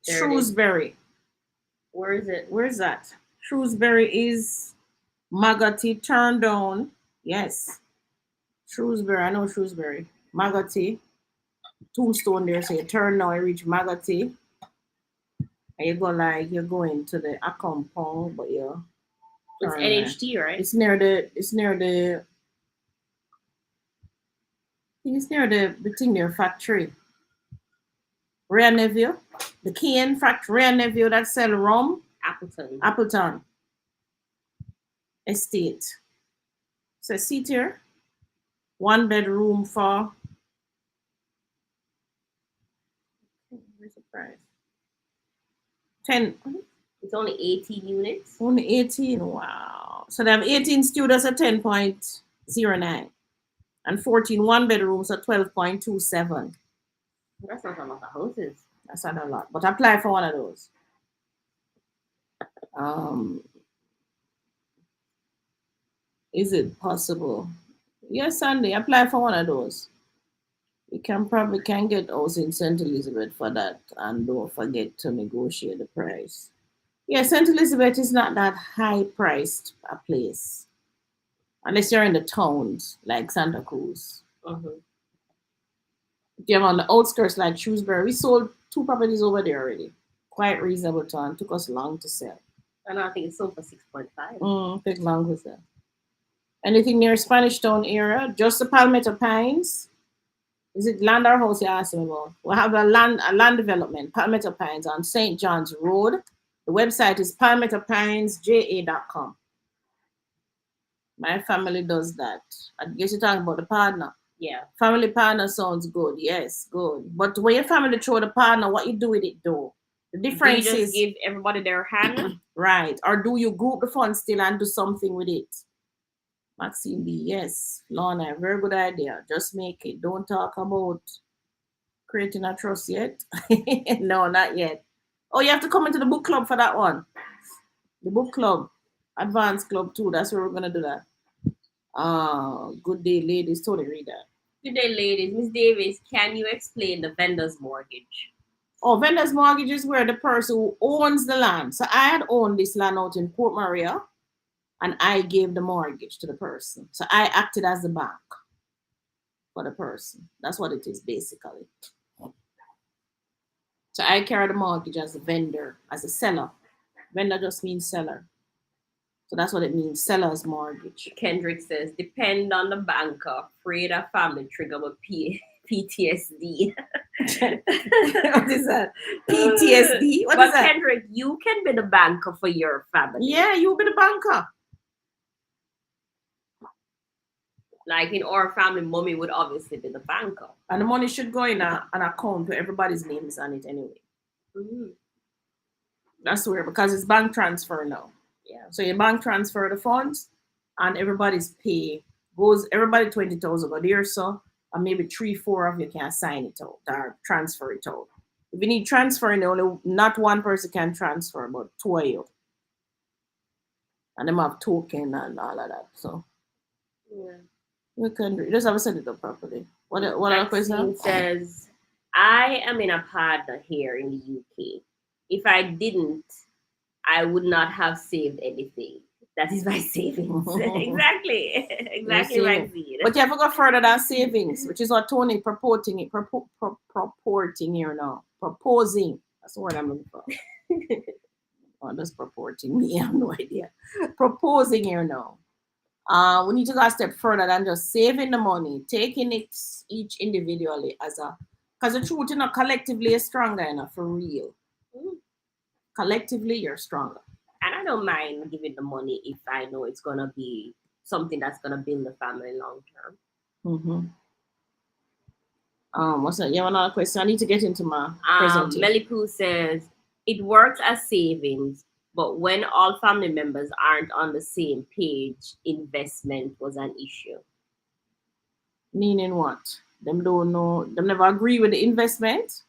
Shrewsbury. Where is it? Where is that? Shrewsbury is Magati turned down. Yes. Shrewsbury. I know Shrewsbury. Magati. Tombstone there. So you turn now, you reach Magati. And you go like you're going to the Accompong, but you're it's NHT, right? It's near the thing there factory. Rare Neville. The Cane factory, Rare Neville that sell rum. Appleton. Estate. So seat here. 1 bedroom for. Where's the price? 10. It's only 18 units. Only 18. Wow. So they have 18 studios at 10.09 and 14 1 bedrooms at 12.27. That's not a lot of houses. That's not a lot. But apply for one of those. Is it possible? Yes, Sandy, apply for one of those. You probably can get house in St. Elizabeth for that, and don't forget to negotiate the price. Yeah, St. Elizabeth is not that high priced a place, unless you're in the towns like Santa Cruz. Mm-hmm. If you're on the outskirts like Shrewsbury, we sold 2 properties over there already. Quite reasonable time. Took us long to sell. And I think it sold for 6.5. Took long to sell. Anything near Spanish Town area? Just the Palmetto Pines. Is it land or house you're asking about? We have a land development, Palmetto Pines on St. John's Road. The website is palmettopinesja.com. My family does that. I guess you're talking about the partner. Yeah. Family partner sounds good. Yes, good. But when your family throw the partner, what you do with it though? The difference do you just is give everybody their hand? Right. Or do you group the funds still and do something with it? Maxine B, yes. Lorna, very good idea. Just make it. Don't talk about creating a trust yet. No, not yet. Oh, you have to come into the book club for that one. The book club. Advanced club too. That's where we're gonna do that. Good day, ladies. Totally read that. Good day, ladies. Miss Davis, can you explain the vendor's mortgage? Oh, vendor's mortgage is where the person who owns the land. So I had owned this land out in Port Maria, and I gave the mortgage to the person. So I acted as the bank for the person. That's what it is basically. So I carry the mortgage as a vendor, as a seller. Vendor just means seller. So that's what it means, seller's mortgage. Kendrick says, depend on the banker. Afraid a family trigger with PTSD. What is that? PTSD? What is that? Kendrick, you can be the banker for your family. Yeah, you be the banker. Like in our family, mommy would obviously be the banker. And the money should go in an account where everybody's name is on it anyway. Mm-hmm. That's where, because it's bank transfer now. Yeah. So your bank transfer the funds and everybody's pay goes, everybody 20,000 go there, so, and maybe 3-4 of you can sign it out or transfer it out. If you need transferring, only not one person can transfer, but 2 of you. And them have token and all of that. So yeah. We can just have to set it up properly. What other question? Says, I am in a partner here in the UK. If I didn't, I would not have saved anything. That is my savings. Exactly, Maxine. But you have to go further than savings, which is what Tony purporting here now. Proposing. That's the word I'm looking for. Oh, that's purporting me. I have no idea. Proposing here now. We need to go a step further than just saving the money, taking it each individually as a, because the truth, collectively you're stronger enough for real. Mm. Collectively, you're stronger. And I don't mind giving the money if I know it's gonna be something that's gonna build the family long term. Mm-hmm. What's that? You have another question? I need to get into my presentation. Melipoo says it works as savings, but when all family members aren't on the same page, investment was an issue. Meaning what? Them don't know. Them never agree with the investment.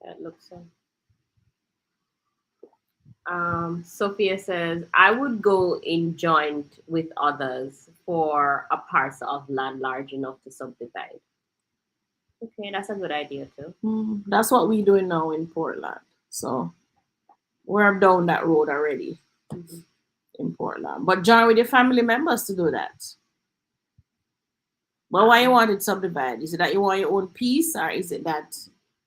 That looks so. Sophia says, I would go in joint with others for a parcel of land large enough to subdivide. Okay, that's a good idea too. That's what we're doing now in Portland. So we're down that road already in Portland. But join with your family members to do that. Well, why you want it subdivided? Is it that you want your own piece, or is it that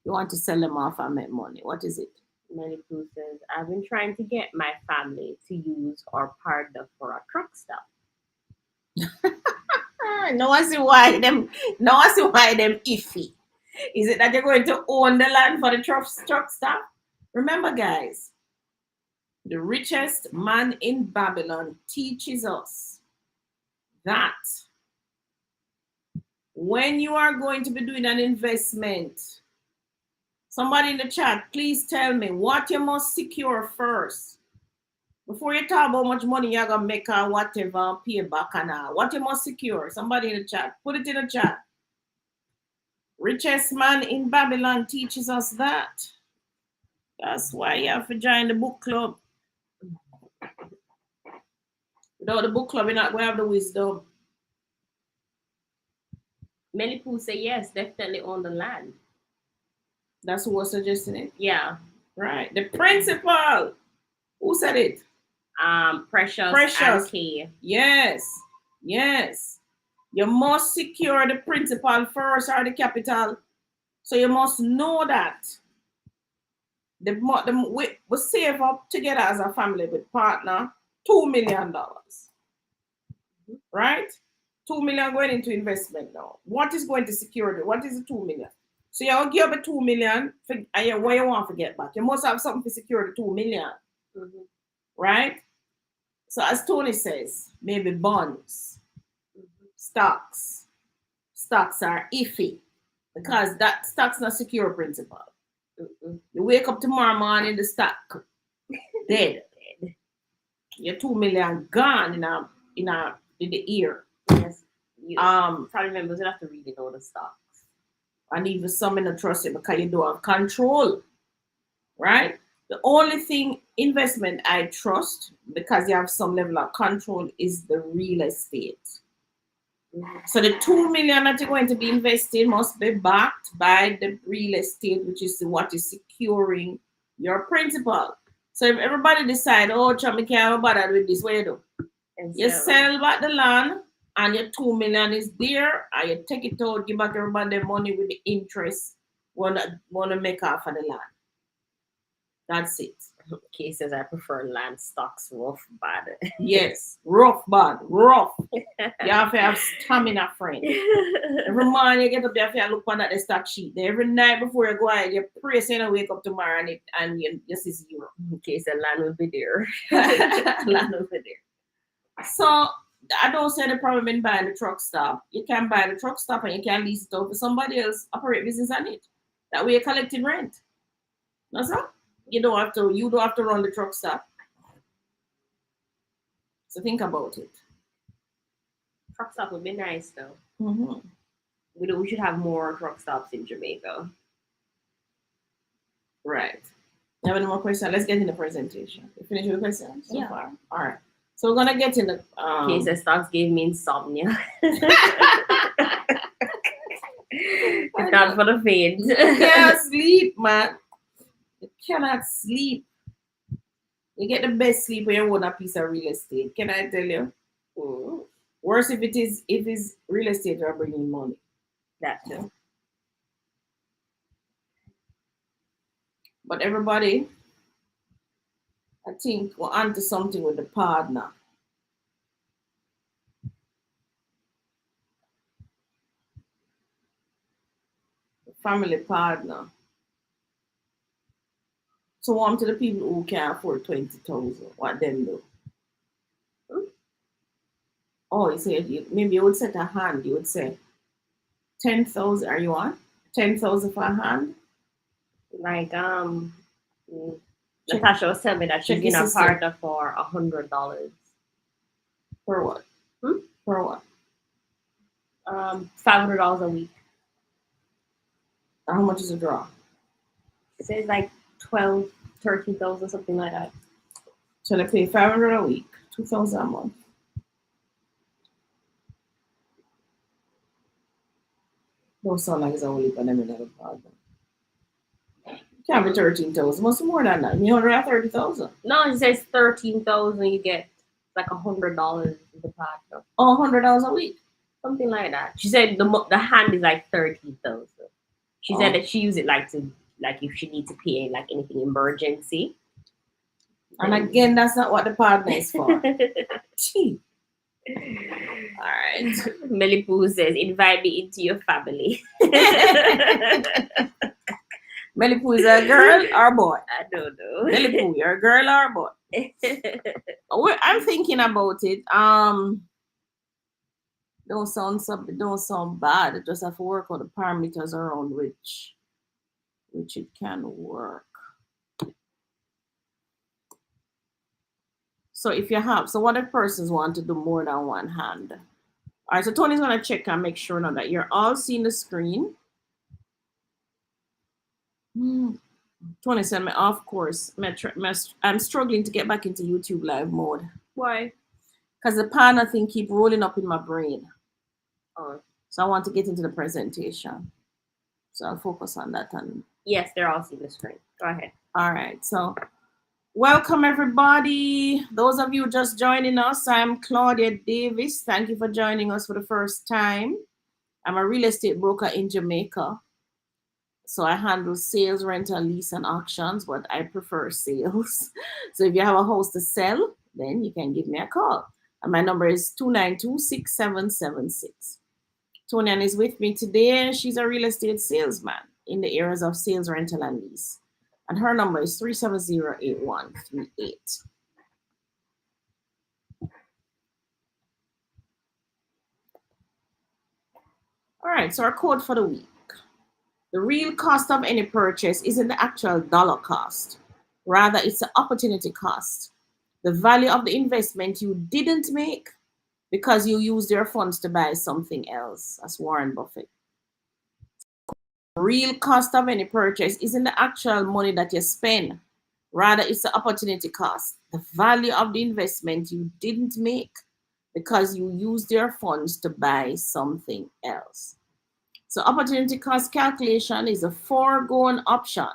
you want to sell them off and make money? What is it? Melipoo says, I've been trying to get my family to use our partner for a truck stop. No, I see why them. No, I see why them iffy. Is it that you're going to own the land for the truck stop? Remember, guys, the richest man in Babylon teaches us that when you are going to be doing an investment, somebody in the chat, please tell me what you must secure first. Before you talk about how much money you're going to make or whatever, pay back and all. What you must secure? Somebody in the chat. Put it in the chat. Richest man in Babylon teaches us that. That's why you have to join the book club. Without the book club, you're not going to have the wisdom. Melipoo say yes, definitely own the land. That's who was suggesting it? Yeah. Right. The principal. Who said it? Precious. And Kay. Yes. Yes. You must secure the principal first or the capital. So you must know that. We save up together as a family with partner $2 million. Right? 2 million going into investment now. What is going to secure it? What is the 2 million? So you'll give up 2 million and what you want to get back. You must have something to secure the 2 million. Right? So as Tony says, maybe bonds, stocks. Stocks are iffy because that stock's not secure principal. You wake up tomorrow morning, the stock dead. Your 2 million gone in the ear. Yes. Family members will have to really know the stocks. And even some in the trust it because you don't have control. Right? The only thing investment I trust because you have some level of control is the real estate. So the 2 million that you're going to be investing must be backed by the real estate, which is what is securing your principal. So if everybody decide, oh, Chum, can't bother with this, what you do? You sell back the land and your 2 million is there, and you take it out, give back everybody the money with the interest want to make off of the land. That's it. Kay says I prefer land stocks, rough, bad. Yes, rough, bad, rough. You have to have stamina, friend. Every morning you get up, you have to look at the stock sheet. Every night before you go out, you pray so you wake up tomorrow and you see zero. Okay, so land will be there. Land will be there. So I don't say the problem in buying the truck stop. You can buy the truck stop and you can lease it out for somebody else, operate business on it. That way you're collecting rent. That's all. You don't have to run the truck stop. So think about it. Truck stop would be nice though. We should have more truck stops in Jamaica. Right. You have any more questions? Let's get in the presentation. You finished with the questions so far? All right. So we're gonna get in the Case the stocks gave me insomnia. It's not for the faint. You can't sleep, man. You cannot sleep. You get the best sleep when you own a piece of real estate. Can I tell you? Worse if it's real estate are bringing money. That too. But everybody, I think we're onto something with the partner. The family partner. So on to the people who can afford 20,000. What them do? Oh, you said maybe you would set a hand. You would say 10,000. Are you on? 10,000 for a hand? Like Natasha was telling me that she's in a partner for $100. For what? For what? $500 a week. How much is a draw? It says like 12, 13,000, something like that. So they pay 500 a week, 2,000 a month. Don't sound like it's only for them in the partner. Can't be 13,000. Must be more than that. You only have 30,000. No, it says 13,000. You get like $100 in the partner. Oh, $100 a week, something like that. She said the hand is like 13,000. She said that she used it like if she needs to pay like anything emergency. And again, that's not what the partner is for. Gee. All right. Melly Poo says, invite me into your family. Melly Poo is a girl or a boy? I don't know. Melly Poo, you're a girl or a boy? I'm thinking about it. Don't sound bad. It just have to work out the parameters around which it can work. So if you have, so what if persons want to do more than one hand? All right, so Tony's gonna check and make sure now that you're all seeing the screen. Tony said, of course, I'm struggling to get back into YouTube live mode. Why? Because the partner thing keep rolling up in my brain. Oh. So I want to get into the presentation. So I'll focus on that. And yes, they're all seeing the screen. Go ahead. All right, so welcome everybody. Those of you just joining us, I'm Claudia Davis. Thank you for joining us for the first time. I'm a real estate broker in Jamaica. So I handle sales, rental, lease, and auctions, but I prefer sales. So if you have a house to sell, then you can give me a call. And my number is 292-6776. Tonian is with me today. She's a real estate salesman in the areas of sales, rental, and lease. And her number is 370-8138. All right, so our code for the week. The real cost of any purchase isn't the actual dollar cost. Rather, it's the opportunity cost. The value of the investment you didn't make because you used your funds to buy something else. That's Warren Buffett. The real cost of any purchase isn't the actual money that you spend. Rather, it's the opportunity cost. The value of the investment you didn't make because you used your funds to buy something else. So opportunity cost calculation is a foregone option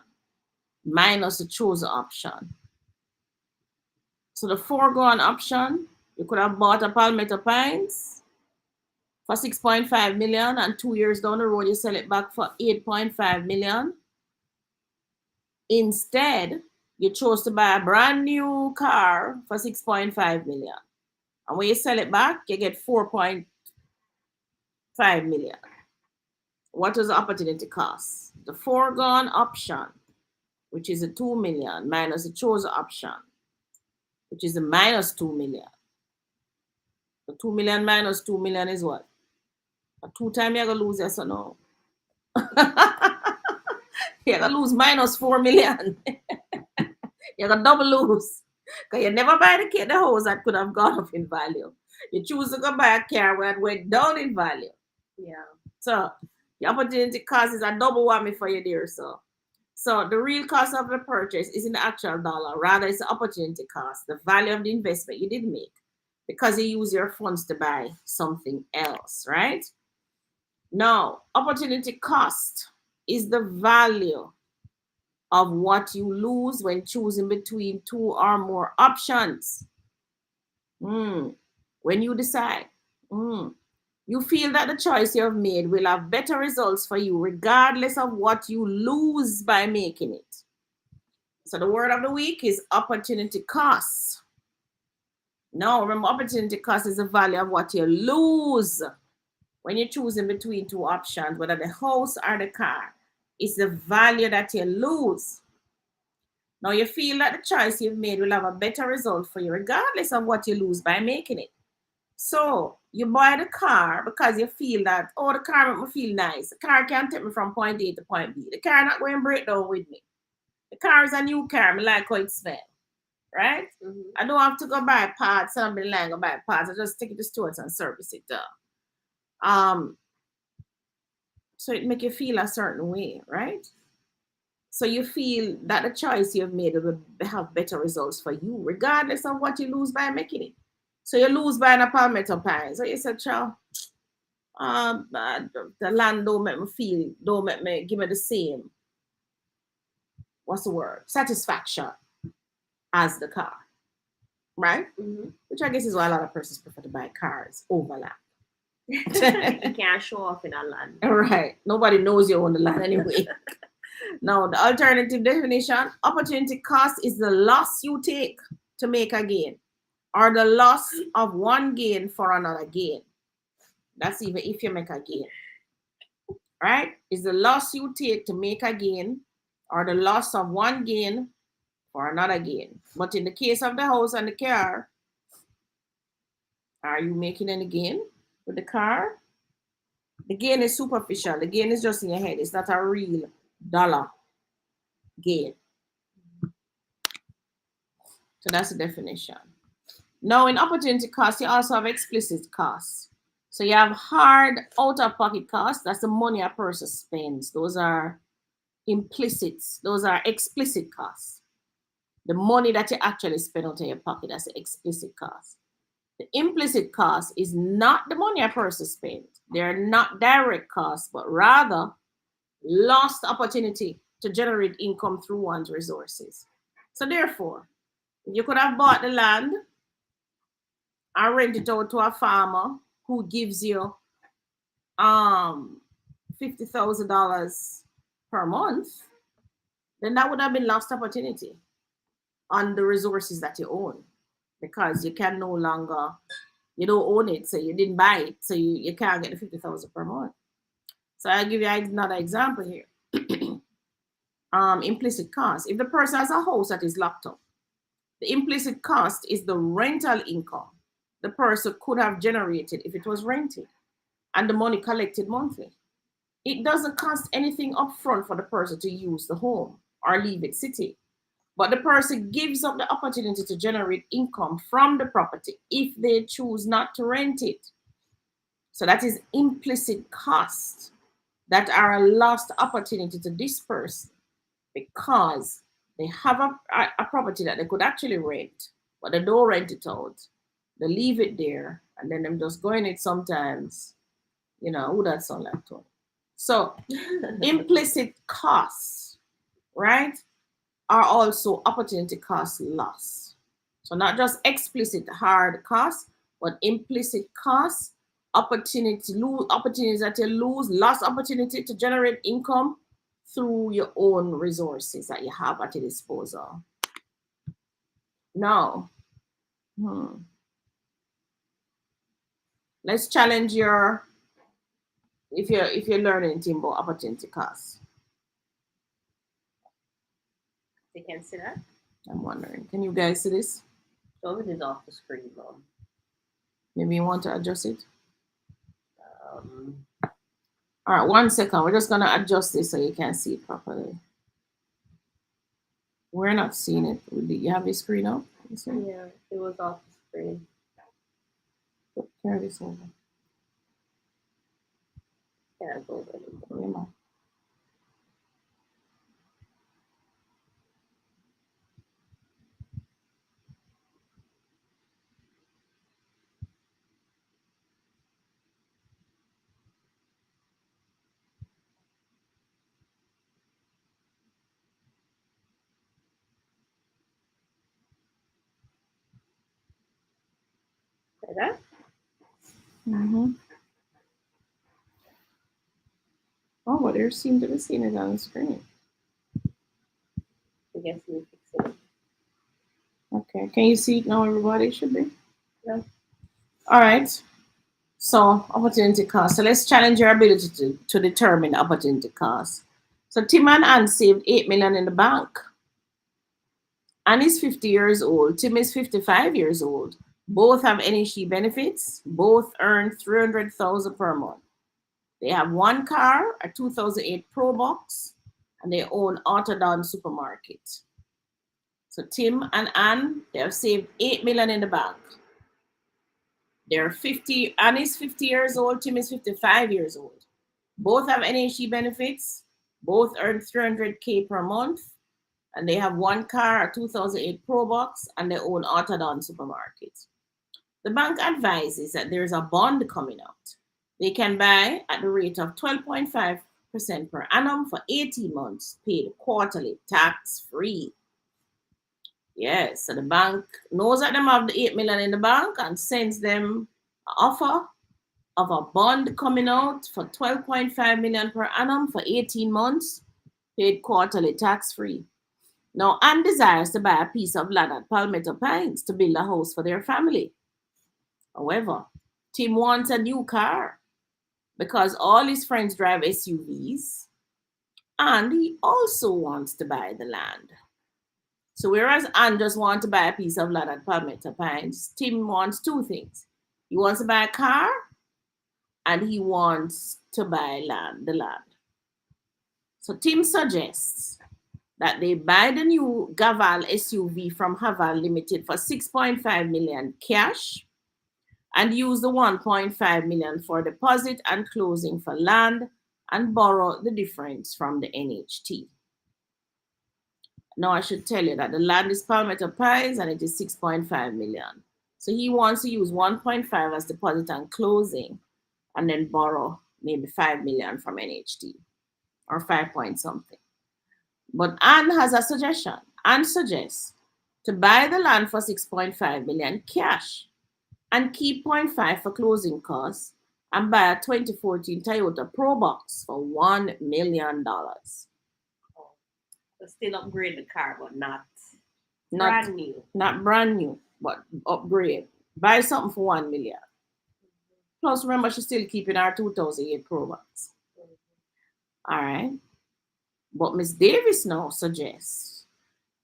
minus the chosen option. So the foregone option, you could have bought a Palmetto Pines for 6.5 million, and 2 years down the road, you sell it back for 8.5 million. Instead, you chose to buy a brand new car for 6.5 million. And when you sell it back, you get 4.5 million. What was the opportunity cost? The foregone option, which is a 2 million, minus the chosen option, which is a minus 2 million. The 2 million minus 2 million is what? A 2 times you're going to lose, yes or no? You're going to lose minus 4 million. You're going to double lose. Because you never buy the house that could have gone up in value. You choose to go buy a car where it went down in value. Yeah. So the opportunity cost is a double whammy for you there. So the real cost of the purchase isn't the actual dollar. Rather, it's the opportunity cost, the value of the investment you didn't make because you use your funds to buy something else, right? Now, opportunity cost is the value of what you lose when choosing between two or more options. When you decide, you feel that the choice you have made will have better results for you regardless of what you lose by making it. So the word of the week is opportunity cost. Now, remember, opportunity cost is the value of what you lose when you're choosing between two options, whether the house or the car. It's the value that you lose. Now, you feel that the choice you've made will have a better result for you, regardless of what you lose by making it. So, you buy the car because you feel that, oh, the car make me feel nice. The car can take me from point A to point B. The car not going to break down with me. The car is a new car. I like how it smells. Right? Mm-hmm. I don't have to go buy parts. Somebody like go buy parts. I just take it to stores and service it. So it make you feel a certain way, right? So you feel that the choice you've made will have better results for you, regardless of what you lose by making it. So you lose buying a Palmetto Pines. So you said, "Chow, the land don't make me feel, don't make me give me the same. What's the word? Satisfaction as the car, right? Mm-hmm. Which I guess is why a lot of persons prefer to buy cars over land. You can't show off in a land. All right. Nobody knows you own the land anyway. Now, the alternative definition, opportunity cost is the loss you take to make a gain, or the loss of one gain for another gain. That's even if you make a gain. Right? Is the loss you take to make a gain, or the loss of one gain for another gain. But in the case of the house and the car, are you making any gain with the car? The gain is superficial. The gain is just in your head. It's not a real dollar gain. So that's the definition. Now, in opportunity cost, you also have explicit costs. So you have hard out-of-pocket costs. That's the money a person spends. Those are implicit. Those are explicit costs. The money that you actually spend out of your pocket, that's the explicit cost. The implicit cost is not the money a person spends. They're not direct costs, but rather lost opportunity to generate income through one's resources. So therefore, you could have bought the land and rent it out to a farmer who gives you $50,000 per month, then that would have been lost opportunity on the resources that you own, because you can no longer, you don't own it, so you didn't buy it, so you can't get the 50,000 per month. So I'll give you another example here. Implicit cost. If the person has a house that is locked up, the implicit cost is the rental income the person could have generated if it was rented and the money collected monthly. It doesn't cost anything upfront for the person to use the home or leave it sitting, but the person gives up the opportunity to generate income from the property if they choose not to rent it. So that is implicit costs that are a lost opportunity to this person, because they have a property that they could actually rent, but they don't rent it out. They leave it there, and then them just go in it sometimes. Who that sound like to? So implicit costs, right, are also opportunity cost loss. So not just explicit hard costs, but implicit costs, opportunities that you lose, lost opportunity to generate income through your own resources that you have at your disposal. Now, let's challenge your, if you're learning anything about opportunity costs. You can see that? I'm wondering, can you guys see this? So it is off the screen, Mom. Maybe you want to adjust it? Um, All right, 1 second. We're just going to adjust this so you can see it properly. We're not seeing it. You have your screen up? Yeah, it was off the screen. Carry this over. Yeah, go ahead. Like that? Mm-hmm. Oh, well, there seemed to be seeing it on the screen. I guess we fix it. Okay, can you see it now, everybody? Should be. Yeah. All right. So, opportunity cost. So, let's challenge your ability to determine opportunity cost. So, Tim and Ann saved 8 million in the bank. Ann is 50 years old. Tim is 55 years old. Both have NHE benefits. Both earn 300,000 per month. They have one car, a 2008 Pro Box, and they own Autodon Supermarket. So Tim and Ann, they have saved 8 million in the bank. They're 50, Ann is 50 years old, Tim is 55 years old. Both have NHE benefits, both earn 300K per month, and they have one car, a 2008 Pro Box, and they own Autodon Supermarket. The bank advises that there's a bond coming out. They can buy at the rate of 12.5% per annum for 18 months, paid quarterly, tax-free. Yes, so the bank knows that them have the 8 million in the bank and sends them an offer of a bond coming out for 12.5 million per annum for 18 months, paid quarterly, tax-free. Now, Anne desires to buy a piece of land at Palmetto Pines to build a house for their family. However, Tim wants a new car because all his friends drive SUVs and he also wants to buy the land. So whereas Anne just wants to buy a piece of land at Palmetto Pines, Tim wants two things. He wants to buy a car and he wants to buy the land. So Tim suggests that they buy the new Gaval SUV from Haval Limited for 6.5 million cash and use the 1.5 million for deposit and closing for land and borrow the difference from the NHT. Now I should tell you that the land is Palmetto Pines and it is 6.5 million. So he wants to use 1.5 as deposit and closing and then borrow maybe 5 million from NHT or 5 point something. But Anne has a suggestion. Anne suggests to buy the land for 6.5 million cash and keep 0.5 for closing costs and buy a 2014 Toyota Pro Box for $1 million. So still upgrade the car, but not Not brand new. Not brand new, but upgrade. Buy something for 1 million. Plus, remember, she's still keeping our 2008 Pro Box. All right. But Miss Davis now suggests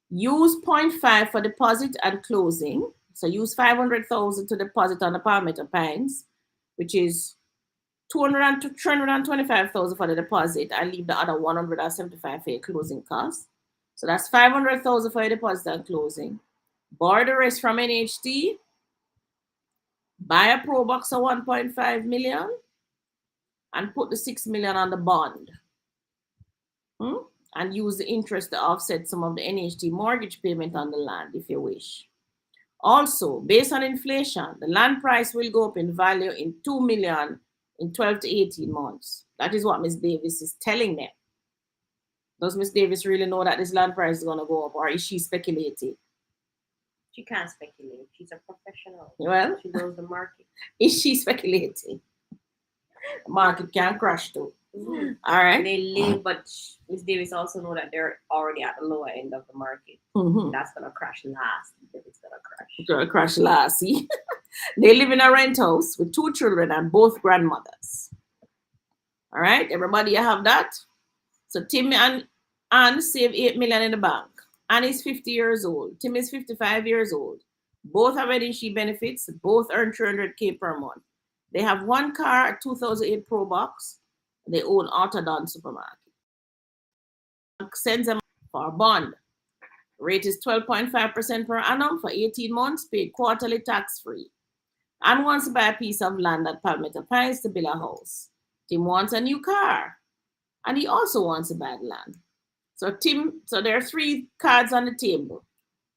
use 0.5 for deposit and closing. So use 500,000 to deposit on the Palmetto Pines, which is 325,000 for the deposit. I leave the other 175 for your closing costs. So that's 500,000 for your deposit and closing. Borrow the rest from NHT. Buy a Pro Box of 1.5 million and put the 6 million on the bond. And use the interest to offset some of the NHT mortgage payment on the land if you wish. Also, based on inflation, the land price will go up in value in 2 million in 12 to 18 months. That is what Ms. Davis is telling them. Does Ms. Davis really know that this land price is going to go up, or is she speculating? She can't speculate. She's a professional. Well, she knows the market. Is she speculating? The market can crash too. Mm-hmm. All right. They live, but Ms. Davis also know that they're already at the lower end of the market. Mm-hmm. That's gonna crash last. It's gonna crash. It's gonna crash last. See, they live in a rent house with 2 children and both grandmothers. All right, everybody, you have that. So Tim and Anne save 8 million in the bank. Anne is 50 years old. Tim is 55 years old. Both have NHE benefits. Both earn 300K per month. They have one car, a 2008 Pro Box. They own Autodon Supermarket. Sends them for a bond. Rate is 12.5% per annum for 18 months, paid quarterly tax-free. Anne wants to buy a piece of land at Palmetto Pines to build a house. Tim wants a new car. And he also wants to buy the land. So there are 3 cards on the table.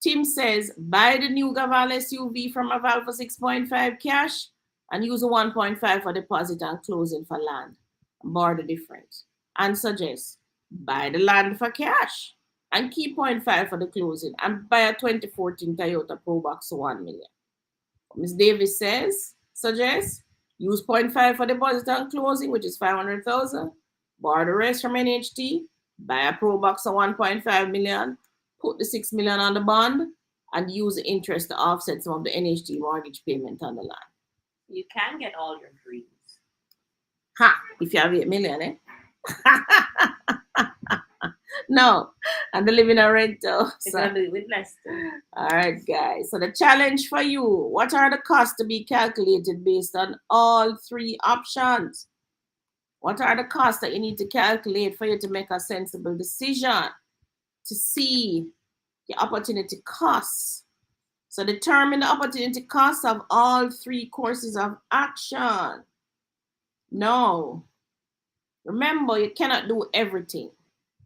Tim says, buy the new Gaval SUV from Aval for 6.5 cash and use a 1.5 for deposit and closing for land. Borrow the difference. And suggests, buy the land for cash and keep 0.5 for the closing and buy a 2014 Toyota Pro Box for 1 million. Ms. Davis suggests, use 0.5 for deposit and closing, which is 500,000. Borrow the rest from NHT. Buy a Pro Box of 1.5 million put the 6 million on the bond, and use the interest to offset some of the NHD mortgage payment on the land. You can get all your dreams. Ha! If you have 8 million, eh? No, and they live in a rental. You're gonna do it with less. All right, guys. So the challenge for you: what are the costs to be calculated based on all three options? What are the costs that you need to calculate for you to make a sensible decision to see the opportunity costs? So determine the opportunity costs of all three courses of action. No. Remember, you cannot do everything.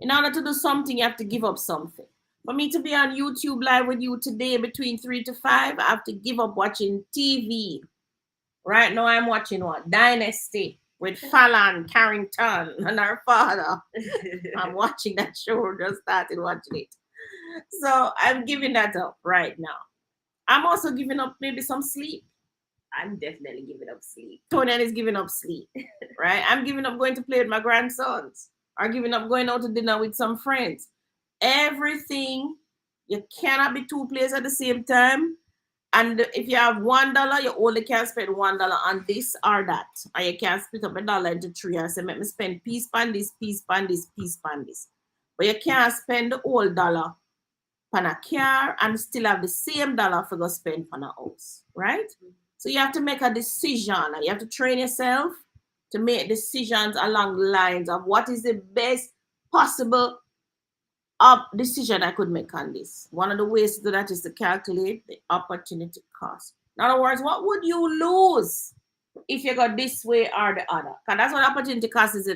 In order to do something, you have to give up something. For me to be on YouTube live with you today between 3 to 5, I have to give up watching TV. Right now, I'm watching what? Dynasty with Fallon Carrington and her father. I'm watching that show, just started watching it. So I'm giving that up right now. I'm also giving up maybe some sleep. I'm definitely giving up sleep. Tony is giving up sleep, right? I'm giving up going to play with my grandsons or giving up going out to dinner with some friends. Everything, you cannot be two places at the same time. And if you have $1, you only can spend $1 on this or that. Or you can split up $1 into three and say, let me spend piece pan this, piece pan this, piece pan this. But you can't spend the whole dollar on a car and still have the same dollar for go spend on a house, right? So you have to make a decision and you have to train yourself to make decisions along the lines of what is the best possible decision I could make on this. One of the ways to do that is to calculate the opportunity cost. In other words, what would you lose if you go this way or the other? Because that's what opportunity cost is,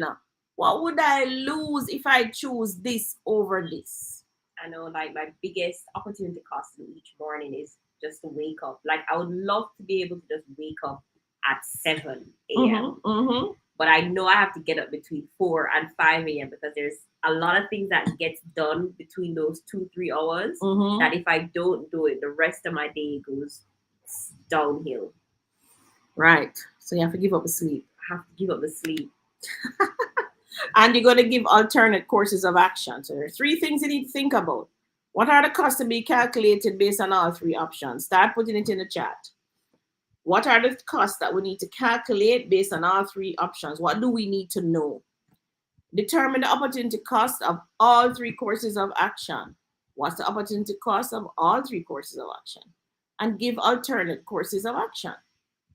What would I lose if I choose this over this? I know, like, my biggest opportunity cost each morning is just to wake up. Like, I would love to be able to just wake up at 7 a.m. But I know I have to get up between 4 and 5 a.m. because there's a lot of things that gets done between those 2-3 hours that if I don't do it, the rest of my day goes downhill. Right. So you have to give up the sleep. I have to give up the sleep. And you're going to give alternate courses of action. So there are 3 things you need to think about. What are the costs to be calculated based on all 3 options? Start putting it in the chat. What are the costs that we need to calculate based on all 3 options? What do we need to know? Determine the opportunity cost of all 3 courses of action. What's the opportunity cost of all 3 courses of action? And give alternate courses of action.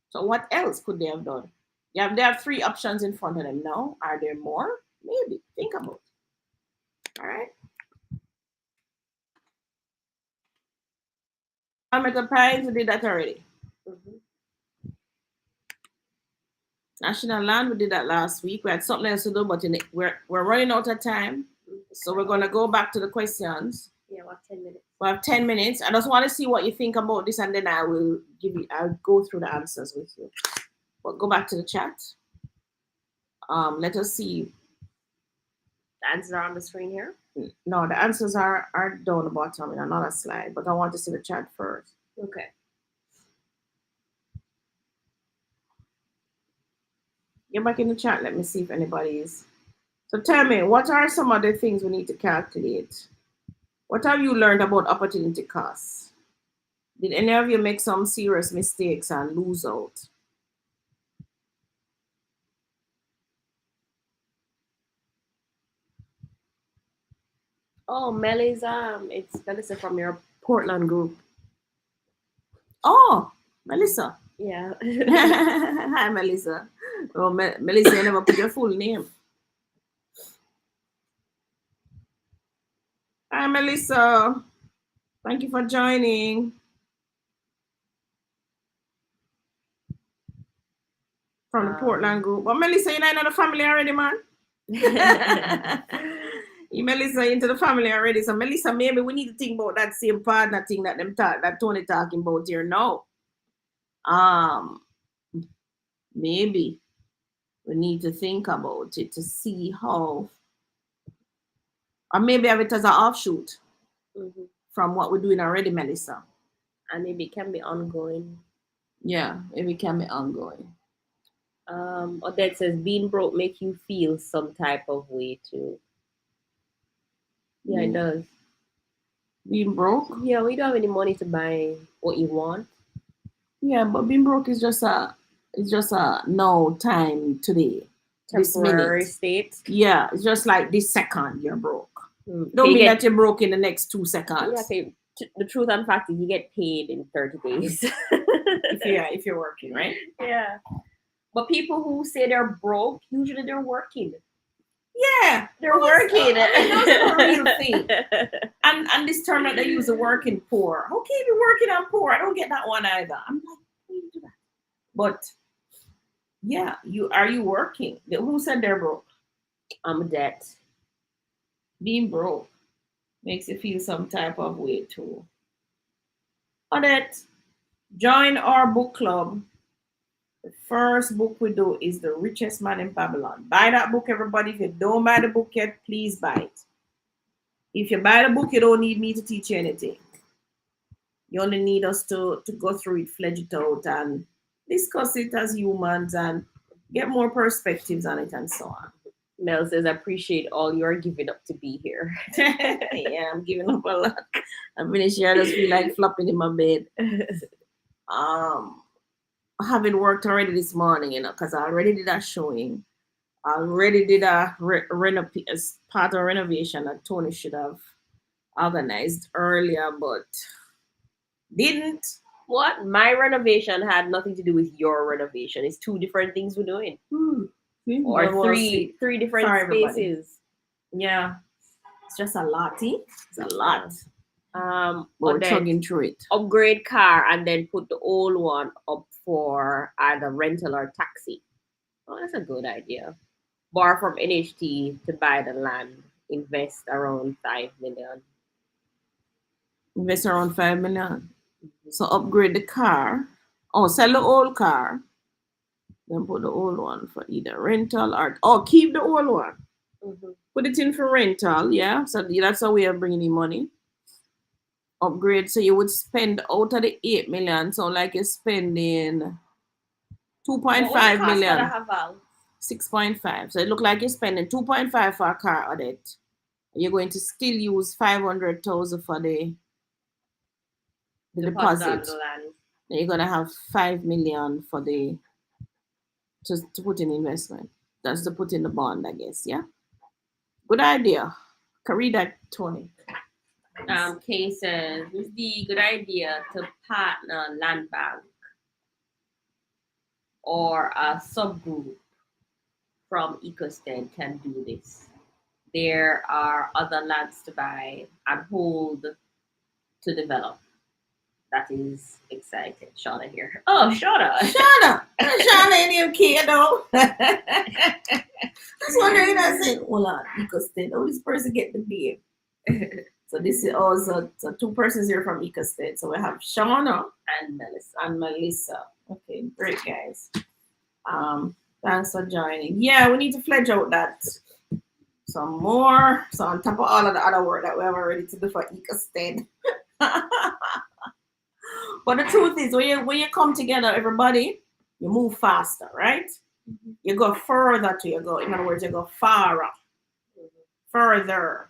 So what else could they have done? They have 3 options in front of them now. Are there more? Maybe. Think about it. All right. Palmetto Pines, we did that already. National Land, we did that last week. We had something else to do, but we're running out of time. So we're going to go back to the questions. Yeah, what, 10 minutes? We have 10 minutes. I just want to see what you think about this, and then I'll go through the answers with you. But go back to the chat. Let us see. The answers are on the screen here? No, the answers are down the bottom in another slide, but I want to see the chat first. Okay. Get back in the chat. Let me see if anybody is. So tell me, what are some other things we need to calculate? What have you learned about opportunity costs? Did any of you make some serious mistakes and lose out? Oh, Melly's it's Melissa from your Portland group. Oh, Melissa. Yeah. Hi, Melissa. Oh, Melissa, you never put your full name. Hi, Melissa. Thank you for joining. From the Portland group. But Melissa, you're not in the family already, man. Melissa into the family already. So Melissa, maybe we need to think about that same partner thing that Tony talking about here now. Maybe we need to think about it to see how, or maybe have it as an offshoot from what we're doing already, Melissa. And maybe it can be ongoing. Yeah, maybe it can be ongoing. Odette says, being broke make you feel some type of way too. Yeah, it does. Being broke? Yeah, we don't have any money to buy what you want. Yeah, but being broke is just a no time today. This Temporary minute. state. Yeah, it's just like this second you're broke. So Don't you mean get that you're broke in the next 2 yeah. seconds. Okay. The truth and fact is, you get paid in 30 days. If you're working, right? Yeah. But people who say they're broke, usually they're working. Yeah, They're working. I mean, those are the real thing. And this term that they use, the working poor. Okay, if you're working on poor, I don't get that one either. I'm like, how do you do that? But yeah, you working? Who said they're broke? I'm debt. Being broke makes you feel some type of way too. Odette, join our book club. The first book we do is The Richest Man in Babylon. Buy that book, everybody. If you don't buy the book yet, please buy it. If you buy the book, you don't need me to teach you anything. You only need us to go through it, fledge it out, and discuss it as humans and get more perspectives on it and so on. Mel says, appreciate all you're giving up to be here. Yeah, I'm giving up a lot. I'm finished here. I just feel like flopping in my bed. Having worked already this morning, because I already did a showing. I already did a part of renovation that Tony should have organized earlier, but didn't. What? My renovation had nothing to do with your renovation. It's two different things we're doing. Or Well, three different for everybody. spaces. Yeah, it's just a lot. It's a lot. We're Odette, chugging through it. upgrade car and then put the old one up for either rental or taxi. Oh, that's a good idea. Borrow from NHT to buy the land. Invest around 5 million. Invest around 5 million. So upgrade the car. Oh, sell the old car. Then put the old one for either rental or keep the old one. Mm-hmm. Put it in for rental, yeah. So that's a way of bringing in money. Upgrade. So you would spend out of the 8 million. So like you're spending 2.5 million. 6.5. So it look like you're spending 2.5 for a car audit. You're going to still use 500,000 for the deposit. Then you're gonna have 5 million for the to put in investment. That's to put in the bond, I guess. Yeah. Good idea. Can read that, Tony. Kay says, it's the good idea to partner land bank or a subgroup from EcoStead can do this. There are other lands to buy and hold to develop. That is exciting. Shauna here. Oh, Shauna. Shauna ain't even kid though. That's wondering I said, hold on, EcoStead. Oh, this person get the name. So this is also so 2 persons here from EcoStead. So we have Shauna and Melissa. Okay, great guys. Thanks for joining. Yeah, we need to fledge out that some more. So on top of all of the other work that we have already to do for EcoStead. But the truth is, when you come together, everybody, you move faster, right? Mm-hmm. You go further to you go. In other words, you go farther, further.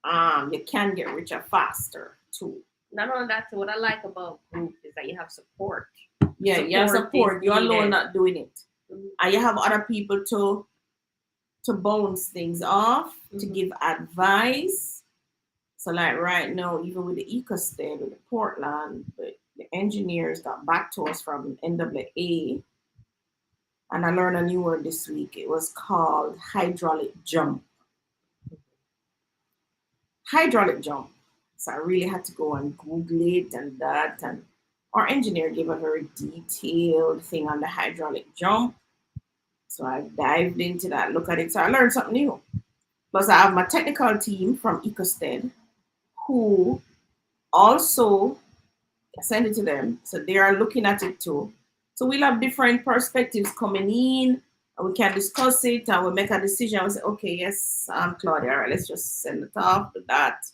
You can get richer faster too. Not only that, what I like about group is that you have support. Yeah, you have support. You're alone not doing it, and you have other people to bounce things off, to give advice. So like right now, even with the EcoStead with the Portland, the engineers got back to us from NWA, and I learned a new word this week. It was called hydraulic jump. Hydraulic jump. So I really had to go and Google it and that, and our engineer gave a very detailed thing on the hydraulic jump. So I dived into that, look at it. So I learned something new. Plus I have my technical team from EcoStead who also send it to them. So they are looking at it too. So we'll have different perspectives coming in and we can discuss it and we'll make a decision. We'll say, okay, yes, Claudia, all right, let's just send it off to that.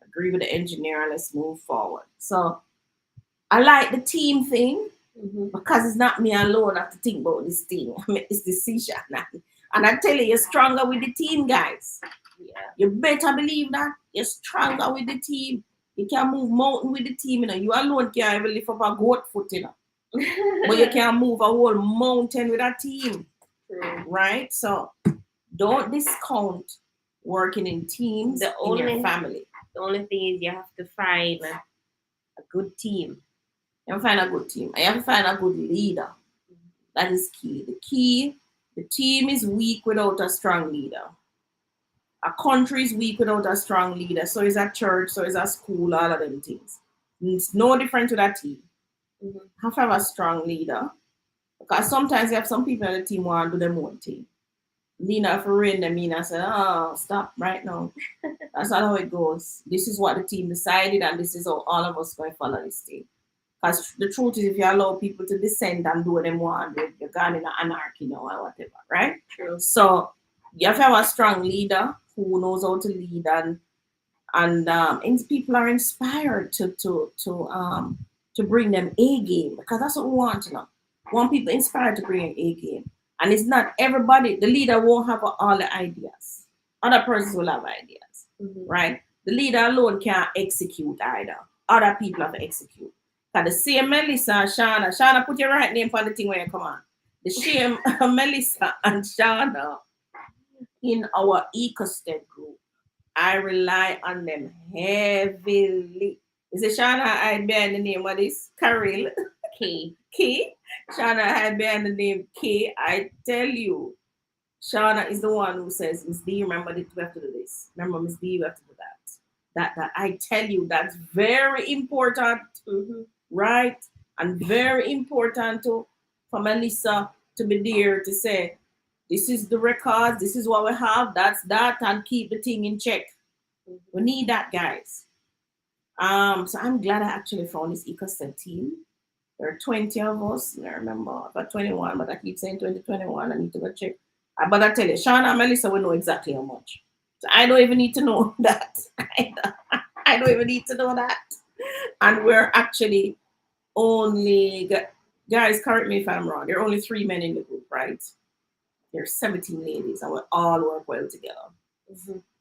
Agree with the engineer and let's move forward. So I like the team thing because it's not me alone I have to think about this thing. I make this decision. And I tell you, you're stronger with the team, guys. Yeah. You better believe that. You're stronger with the team. You can move mountain with the team, you know. You alone can't even lift up a goat foot, you know. But you can move a whole mountain with a team. True. Right? So don't discount working in teams in your family. The only thing is you have to find a good team. You have to find a good team. You have to find a good leader. That is key. The team is weak without a strong leader. A country is weak without a strong leader. So is a church, so is a school, all of them things. It's no different to that team. Mm-hmm. Have to have a strong leader. Because sometimes you have some people in the team who want to do their own thing. Lena for rain them in and say, oh, stop right now. That's not how it goes. This is what the team decided, and this is how all of us going to follow this thing. Because the truth is, if you allow people to descend and do what they want, you're gone in anarchy now or whatever, right? True. So you have to have a strong leader who knows how to lead, and people are inspired to bring them A game, because that's what we want to know. We want people inspired to bring an A game. And it's not everybody, the leader won't have all the ideas. Other persons will have ideas, right? The leader alone can't execute either. Other people have to execute. Because the same Melissa and Shauna, put your right name for the thing when you come on. The same Melissa and Shauna in our EcoStead group, I rely on them heavily. Is it Shauna I bear the name of this? Carol. K. Shauna I bear the name K. I tell you, Shauna is the one who says, Miss D, remember that we have to do this. Remember, Miss D, we have to do that. That I tell you, that's very important, right? And very important for Melissa to be there to say, this is the records, this is what we have, that's that, and keep the thing in check. We need that, guys. So I'm glad I actually found this EcoStead team. There are 20 of us. I remember about 21, but I keep saying 2021. I need to go check. But I tell you, Shauna and Melissa will know exactly how much. So I don't even need to know that. I don't even need to know that. And we're actually only, guys, correct me if I'm wrong, there are only 3 men in the group, right? There's 17 ladies, and we all work well together.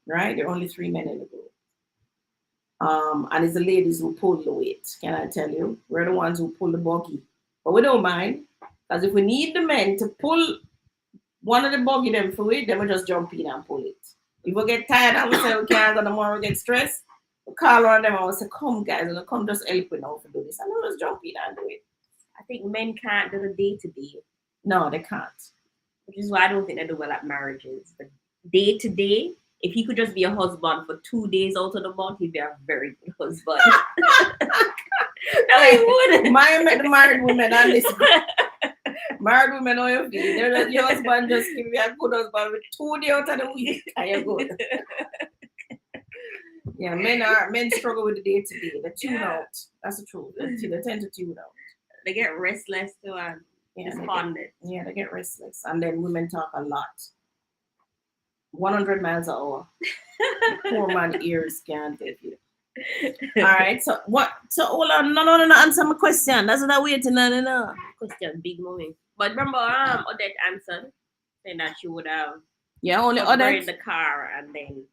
Right? There are only 3 men in the group. And it's the ladies who pull the weight, can I tell you? We're the ones who pull the buggy. But we don't mind. Because if we need the men to pull one of the buggy them for it, then we just jump in and pull it. If we get tired and we say we can't go no more, we get stressed, we call on them and we say, come guys, and come just help me now to do this. And we just jump in and do it. I think men can't do the day-to-day. No, they can't. Which is why I don't think they do well at marriages. But day-to-day, if he could just be a husband for 2 days out of the month, he'd be a very good husband. No, he wouldn't. My married women on this. Married women know you feel. Your husband just give you a good husband with 2 days out of the week, and you're good. Yeah, men struggle with the day to day. They tune out. That's the truth. They tend to tune out. They get restless too and despondent. They get restless, and then women talk a lot. 100 miles an hour. Poor man ears can't get you. All right. So what? So hold on. No. Answer my question. That's what I'm waiting on. No. Question, big moment. But remember, Odette answered saying that she would have only Odette in the car and then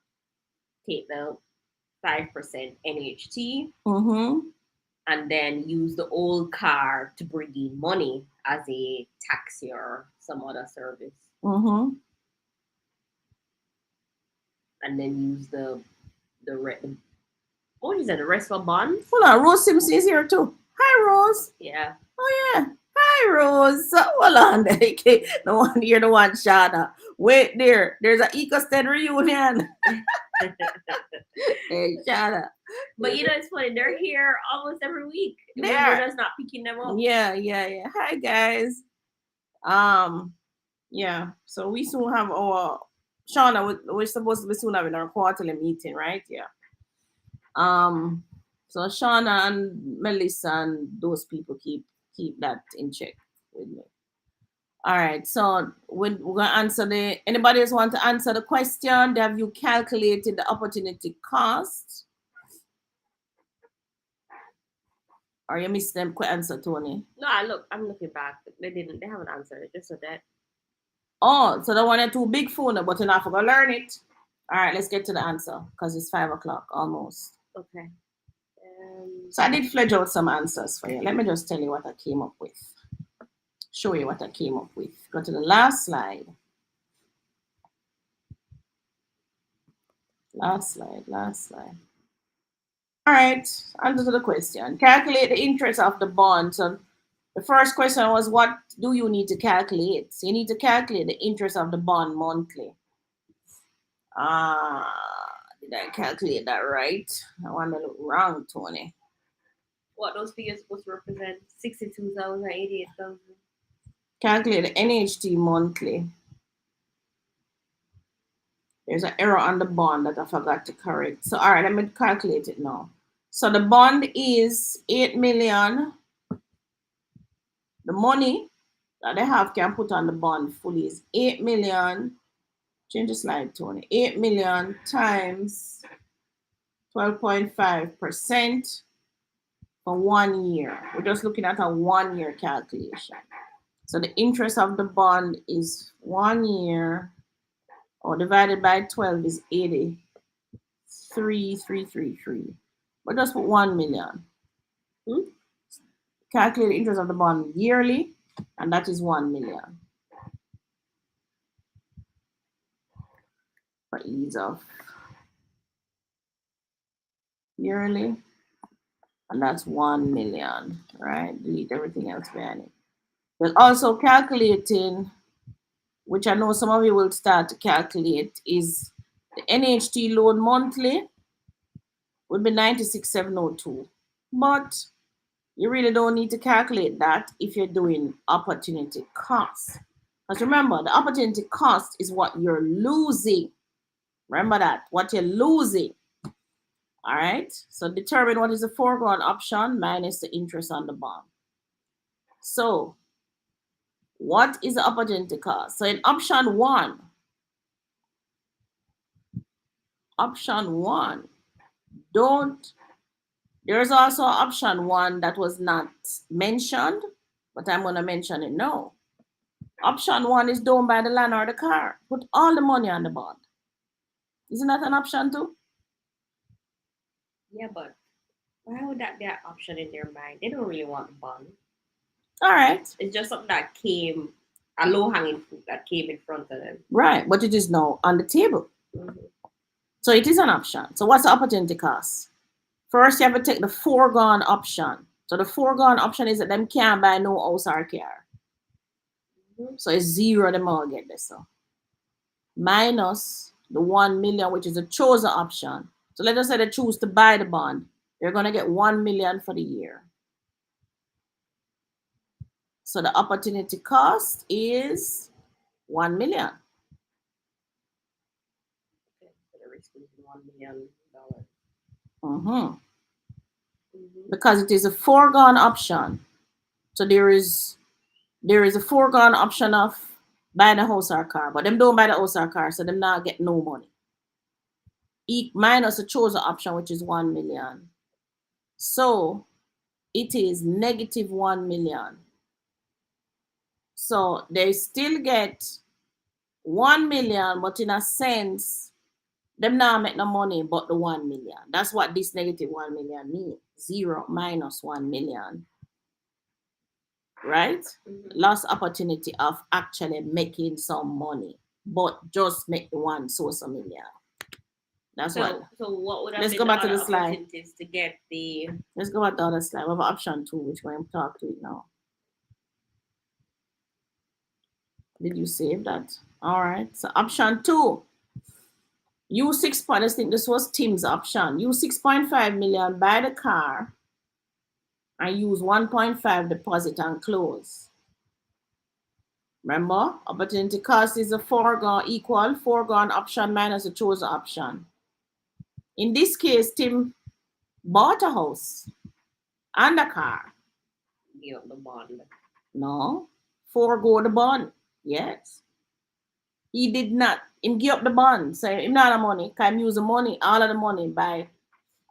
take the 5% NHT, and then use the old car to bring in money as a taxi or some other service. And then use the what is that? The rest for bonds? Hold on, Rose Simpson is here too. Hi, Rose. Yeah. Oh yeah. Hi, Rose. So, hold on. No one here, the one Shana. Wait there. There's an EcoStead reunion. Hey, Shana. But you know, it's funny. They're here almost every week. We're just not picking them up. Yeah. Hi, guys. Yeah. So we soon have our Shauna. We're supposed to be soon having our quarterly meeting, right? Yeah. So Shauna and Melissa and those people keep that in check with me. All right, so we're gonna answer anybody else want to answer the question? Have you calculated the opportunity cost? Or you missed them quick answer, Tony? No, I'm looking back. They haven't answered it, just so that. Oh, so they want a too big phone, but you're not gonna learn it. All right, let's get to the answer because it's 5 o'clock almost. Okay. So I did fledge out some answers for you. Let me just tell you what I came up with. Show you what I came up with. Go to the last slide. Last slide. All right, answer to the question. Calculate the interest of the bond. So the first question was, what do you need to calculate? So you need to calculate the interest of the bond monthly. Did I calculate that right? I want to look wrong, Tony. What those figures supposed to represent? 62,000, 88,000. Calculate the NHT monthly. There's an error on the bond that I forgot to correct. So, all right, let me calculate it now. So the bond is 8 million. The money that they have can put on the bond fully is 8 million. Change the slide, Tony. 8 million times 12.5% for 1 year. We're just looking at a 1 year calculation. So the interest of the bond is 1 year, or divided by 12 is 83,333. But just put 1 million. Calculate the interest of the bond yearly, and that is 1 million. For ease of yearly, and that's 1 million, right? Delete everything else behind it. But also calculating, which I know some of you will start to calculate, is the NHT loan monthly would be 96,702. But you really don't need to calculate that if you're doing opportunity cost. Because remember, the opportunity cost is what you're losing. Remember that, what you're losing. All right, so determine what is the foregone option minus the interest on the bond. So what is the opportunity cost? So in option one, there's also option one that was not mentioned, but I'm going to mention it now. Option one is don't buy the land or the car. Put all the money on the bond. Isn't that an option too? Yeah, but why would that be an option in their mind? They don't really want the bond. All right. It's just something that came, a low hanging fruit that came in front of them. Right, but it is now on the table. So it is an option. So what's the opportunity cost? First, you have to take the foregone option. So the foregone option is that them can't buy no house or car. So it's zero them all get this. So minus the 1 million, which is a chosen option. So let us say they choose to buy the bond. They're going to get 1 million for the year. So the opportunity cost is 1 million. Okay, so the risk is $1 million. Because it is a foregone option. So there is a foregone option of buying a house or car, but them don't buy the house or car, so them not get no money. Minus a chosen option, which is 1 million. So it is negative 1 million. So they still get 1 million, but in a sense, them not make no money but the 1 million. That's what this negative 1 million means. 0 minus 1 million. Right? Lost opportunity of actually making some money, but just make one source of million. That's what. So what would have Let's been go back the to the other slide. opportunities to get the? Let's go back to the other slide. We have option 2, which we're going to talk to it now. Did you save that? All right. So option 2. Use 6. I think this was Tim's option. Use 6.5 million, buy the car, and use 1.5 deposit and close. Remember, opportunity cost is a foregone option minus a chosen option. In this case, Tim bought a house and a car. Give up the bond. No, forego the bond. Yes. He did not. Him give up the bond. So him not the money. Can use the money, all of the money, buy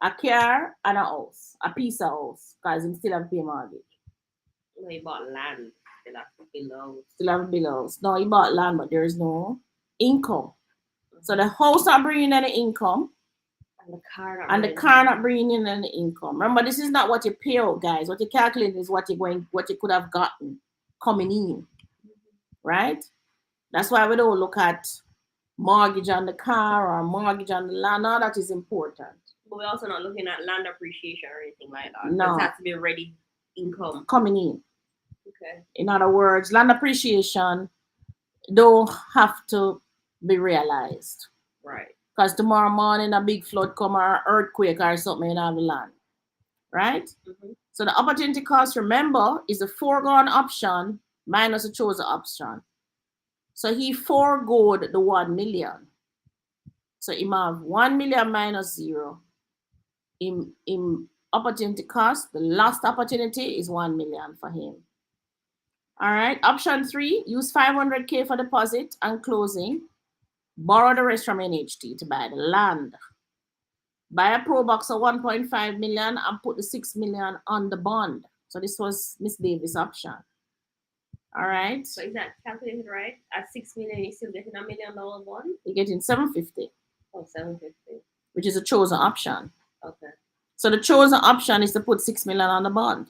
a car and a house, a piece of house, because him still have to pay mortgage. No, he bought land. Still have to build house. Still have a bill house. No, he bought land, but there is no income. So the house not bringing any income, And the car not and the bringing car in. not bringing in any income. Remember, this is not what you pay out, guys. What you calculate is what you could have gotten coming in, right? That's why we don't look at mortgage on the car or mortgage on the land. All that is important. But we're also not looking at land appreciation or anything like that. No. It has to be ready income. Coming in. Okay. In other words, land appreciation don't have to be realized. Right. Because tomorrow morning a big flood come or earthquake or something in the land. Right? Mm-hmm. So the opportunity cost, remember, is the foregone option minus the chosen option. So he foregoed the 1 million. So he have 1 million minus 0. In opportunity cost, the last opportunity is 1 million for him. All right. Option 3, use 500K for deposit and closing. Borrow the rest from NHT to buy the land. Buy a pro box of 1.5 million and put the 6 million on the bond. So this was Miss Davis' option. All right. So is that calculated right? At 6 million, you're still getting $1 million bond? You're getting 750. Oh, 750. Which is a chosen option. Okay. So the chosen option is to put 6 million on the bond.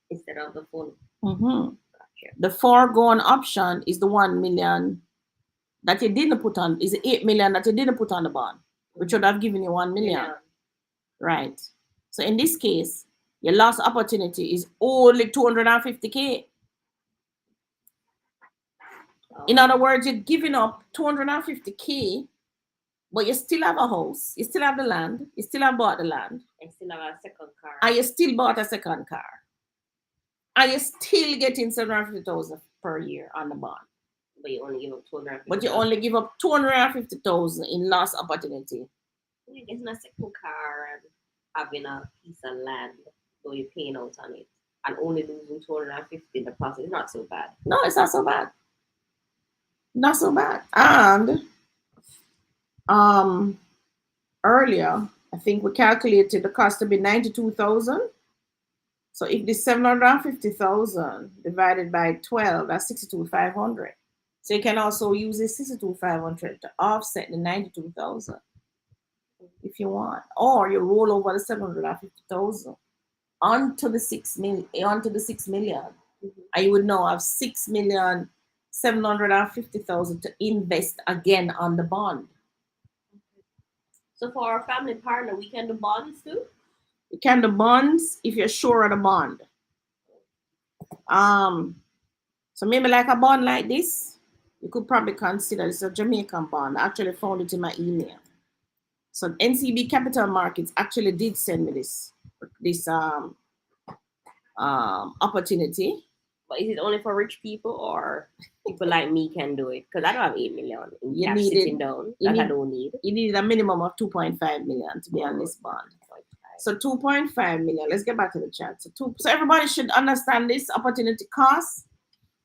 Instead of the full. Mm-hmm. Gotcha. The foregone option is the 1 million that you didn't put on, is 8 million that you didn't put on the bond, which would have given you 1 million. Yeah. Right. So in this case, your last opportunity is only 250K. In other words, you're giving up 250K, but you still have a house, you still have the land, you still have bought the land. And still have a second car. And you still bought a second car. And you're still getting 750,000 per year on the bond. But you only give up 250,000. But you only give up 250,000 in lost opportunity. You're getting a second car and having a piece of land, so you're paying out on it, and only losing 250 in the process. It's not so bad. No, it's not so bad. Not so bad. And earlier, I think we calculated the cost to be 92,000. So if the 750,000 divided by 12, that's 62,500. So you can also use the 62,500 to offset the 92,000 if you want, or you roll over the 750,000 onto the 6 million, mm-hmm. And you would now have 6,750,000 to invest again on the bond. So for our family partner, we can do bonds too? You can do bonds if you're sure of the bond. So maybe like a bond like this, you could probably consider it's a Jamaican bond. I actually found it in my email. So NCB Capital Markets actually did send me this opportunity. But is it only for rich people or people like me can do it? Because I don't have 8 million in cash sitting down that I don't need. You need a minimum of 2.5 million to be on this bond. So 2.5 million. Let's get back to the chat. So everybody should understand this opportunity cost.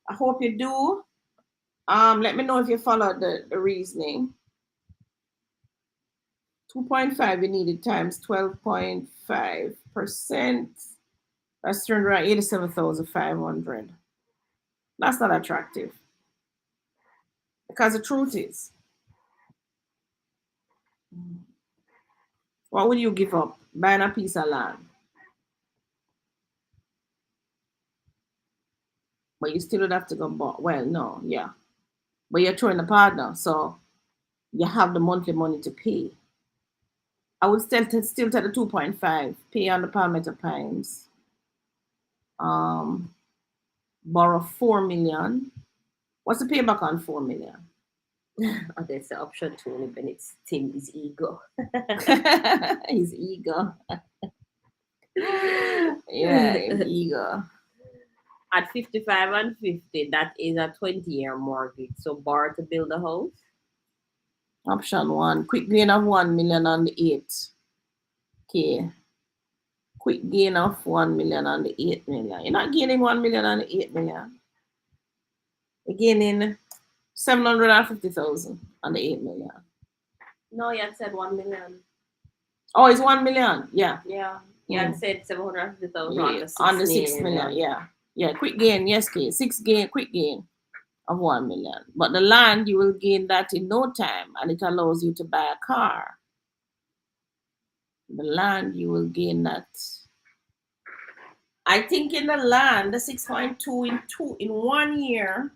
I hope you do. Let me know if you follow the reasoning. 2.5 you needed times 12.5%. That's 387,500. That's not attractive. Because the truth is, what would you give up buying a piece of land? But you still would have to go buy. Well, no, yeah. But you're throwing a partner, so you have the monthly money to pay. I would still take the 2.5, pay on the Palmetto Pines. Borrow 4 million. What's the payback on 4 million? Oh, there's the option to only Bennett's Tim is ego. His ego. Yeah, his ego. At 55 and 50, that is a 20-year mortgage. So borrow to build a house. Option 1, quick gain of 1 million on the 8K. Quick gain of 1 million on the 8 million. You're not gaining 1 million on the 8 million. You're gaining 750,000 on the 8 million. No, you had said 1 million. Oh, it's 1 million. Yeah. Yeah. You had said 750,000 on the 6 million. Yeah. Yeah. Quick gain. Yes, K. 6 gain. Quick gain. of 1 million. But the land, you will gain that in no time, and it allows you to buy a car. The land, you will gain that. I think in the land, the 6.2 in 1 year.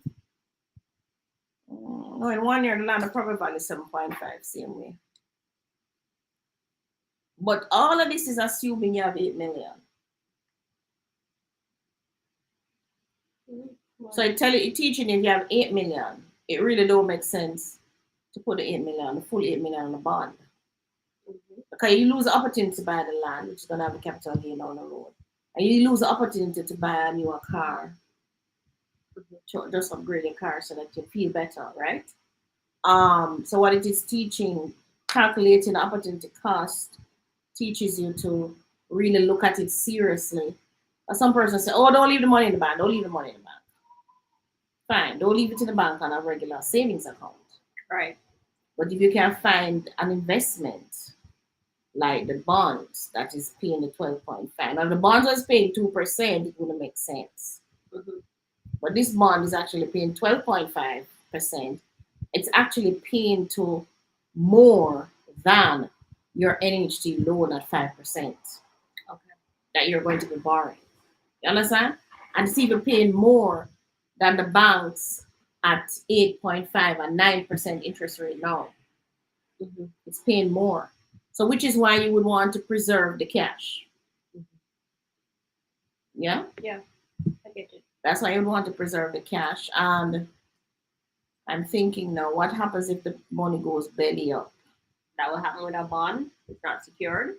No, in 1 year, the land will probably value 7.5, same way. But all of this is assuming you have 8 million. So it teaching you if you have 8 million, it really don't make sense to put the 8 million, the full 8 million on the bond. Because you lose the opportunity to buy the land, which is going to have a capital gain down the road. And you lose the opportunity to buy a newer car. Just upgrade your car so that you feel better, right? So what it is teaching, calculating the opportunity cost, teaches you to really look at it seriously. Some person say, oh, don't leave the money in the bank. Don't leave the money in the bank. Fine, don't leave it in the bank on a regular savings account. Right. But if you can find an investment like the bonds that is paying the 12.5. Now, if the bonds was paying 2%, it wouldn't make sense. But this bond is actually paying 12.5%. It's actually paying to more than your NHT loan at 5%. That you're going to be borrowing. You understand? And it's even paying more than the banks at 8.5 and 9% interest rate now. It's paying more. So which is why you would want to preserve the cash. Yeah? Yeah, I get it. That's why you would want to preserve the cash. And I'm thinking now, what happens if the money goes belly up? That will happen with a bond. It's not secured.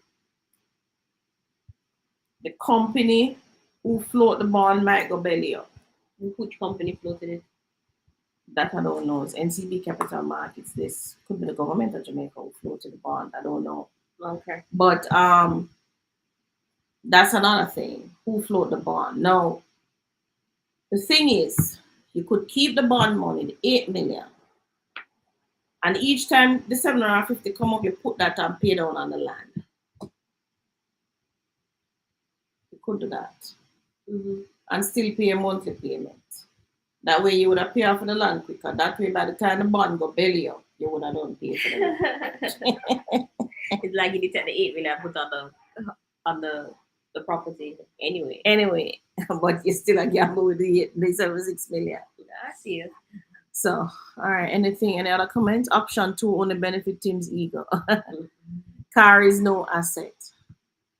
The company who float the bond might go belly up. Which company floated it? That I don't know. It's NCB Capital Markets. This could be the government of Jamaica who floated the bond. I don't know. Okay. But that's another thing. Who float the bond? Now, the thing is, you could keep the bond money, the 8 million. And each time the 750 come up, you put that and pay down on the land. You could do that. And still pay a monthly payment. That way you would have paid off for the land quicker. That way by the time the bond go belly up, you would have done pay for the land. It's like you need to take the 8 million put on the property anyway. Anyway, but you still a gamble with the 6 million. I see it. So, all right. Any other comments? Option 2 only benefit team's ego. Car is no asset.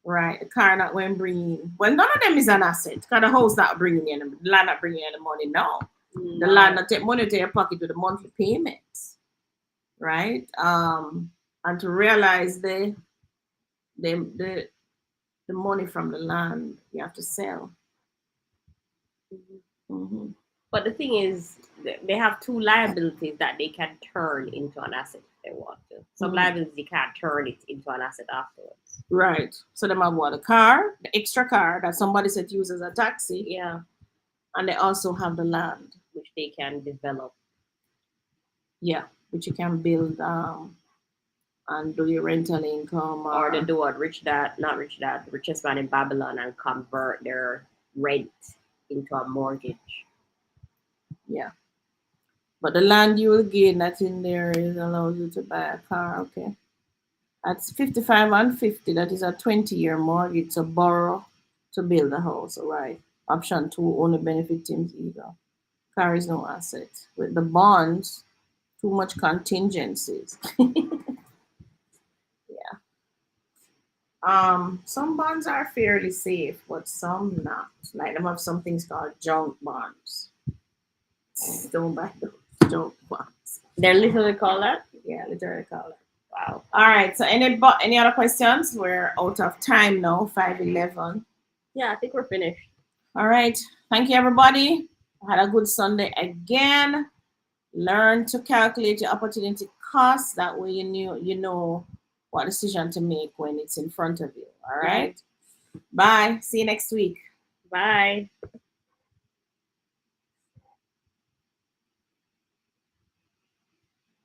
Right. The car not going to bring in. Well, none of them is an asset. Because the house not bringing in, the land not bringing in the money now. The land not take money to your pocket with the monthly payments. Right. And to realize the money from the land you have to sell. But the thing is, they have two liabilities that they can turn into an asset if they want to. Some liabilities you can't turn it into an asset afterwards. Right. So they have what? A car, the extra car that somebody said use as a taxi. Yeah. And they also have the land, which they can develop. Yeah, which you can build and do your rental income. Or they do what the richest man in Babylon, and convert their rent into a mortgage. Yeah. But the land you will gain that's in there is allows you to buy a car, okay? That's 55 and 50. That is a 20-year mortgage to borrow to build a house, all right? Option 2 only benefit team's ego. Car is no asset. With the bonds, too much contingencies. Some bonds are fairly safe, but some not. Like them have some things called junk bonds. Don't buy those junk bonds. They're literally called that? Yeah, literally called that. Wow. All right. So any other questions? We're out of time now. 5:11. Yeah, I think we're finished. All right. Thank you, everybody. Had a good Sunday again. Learn to calculate your opportunity cost. That way you know what decision to make when it's in front of you. All right. Bye. See you next week. Bye.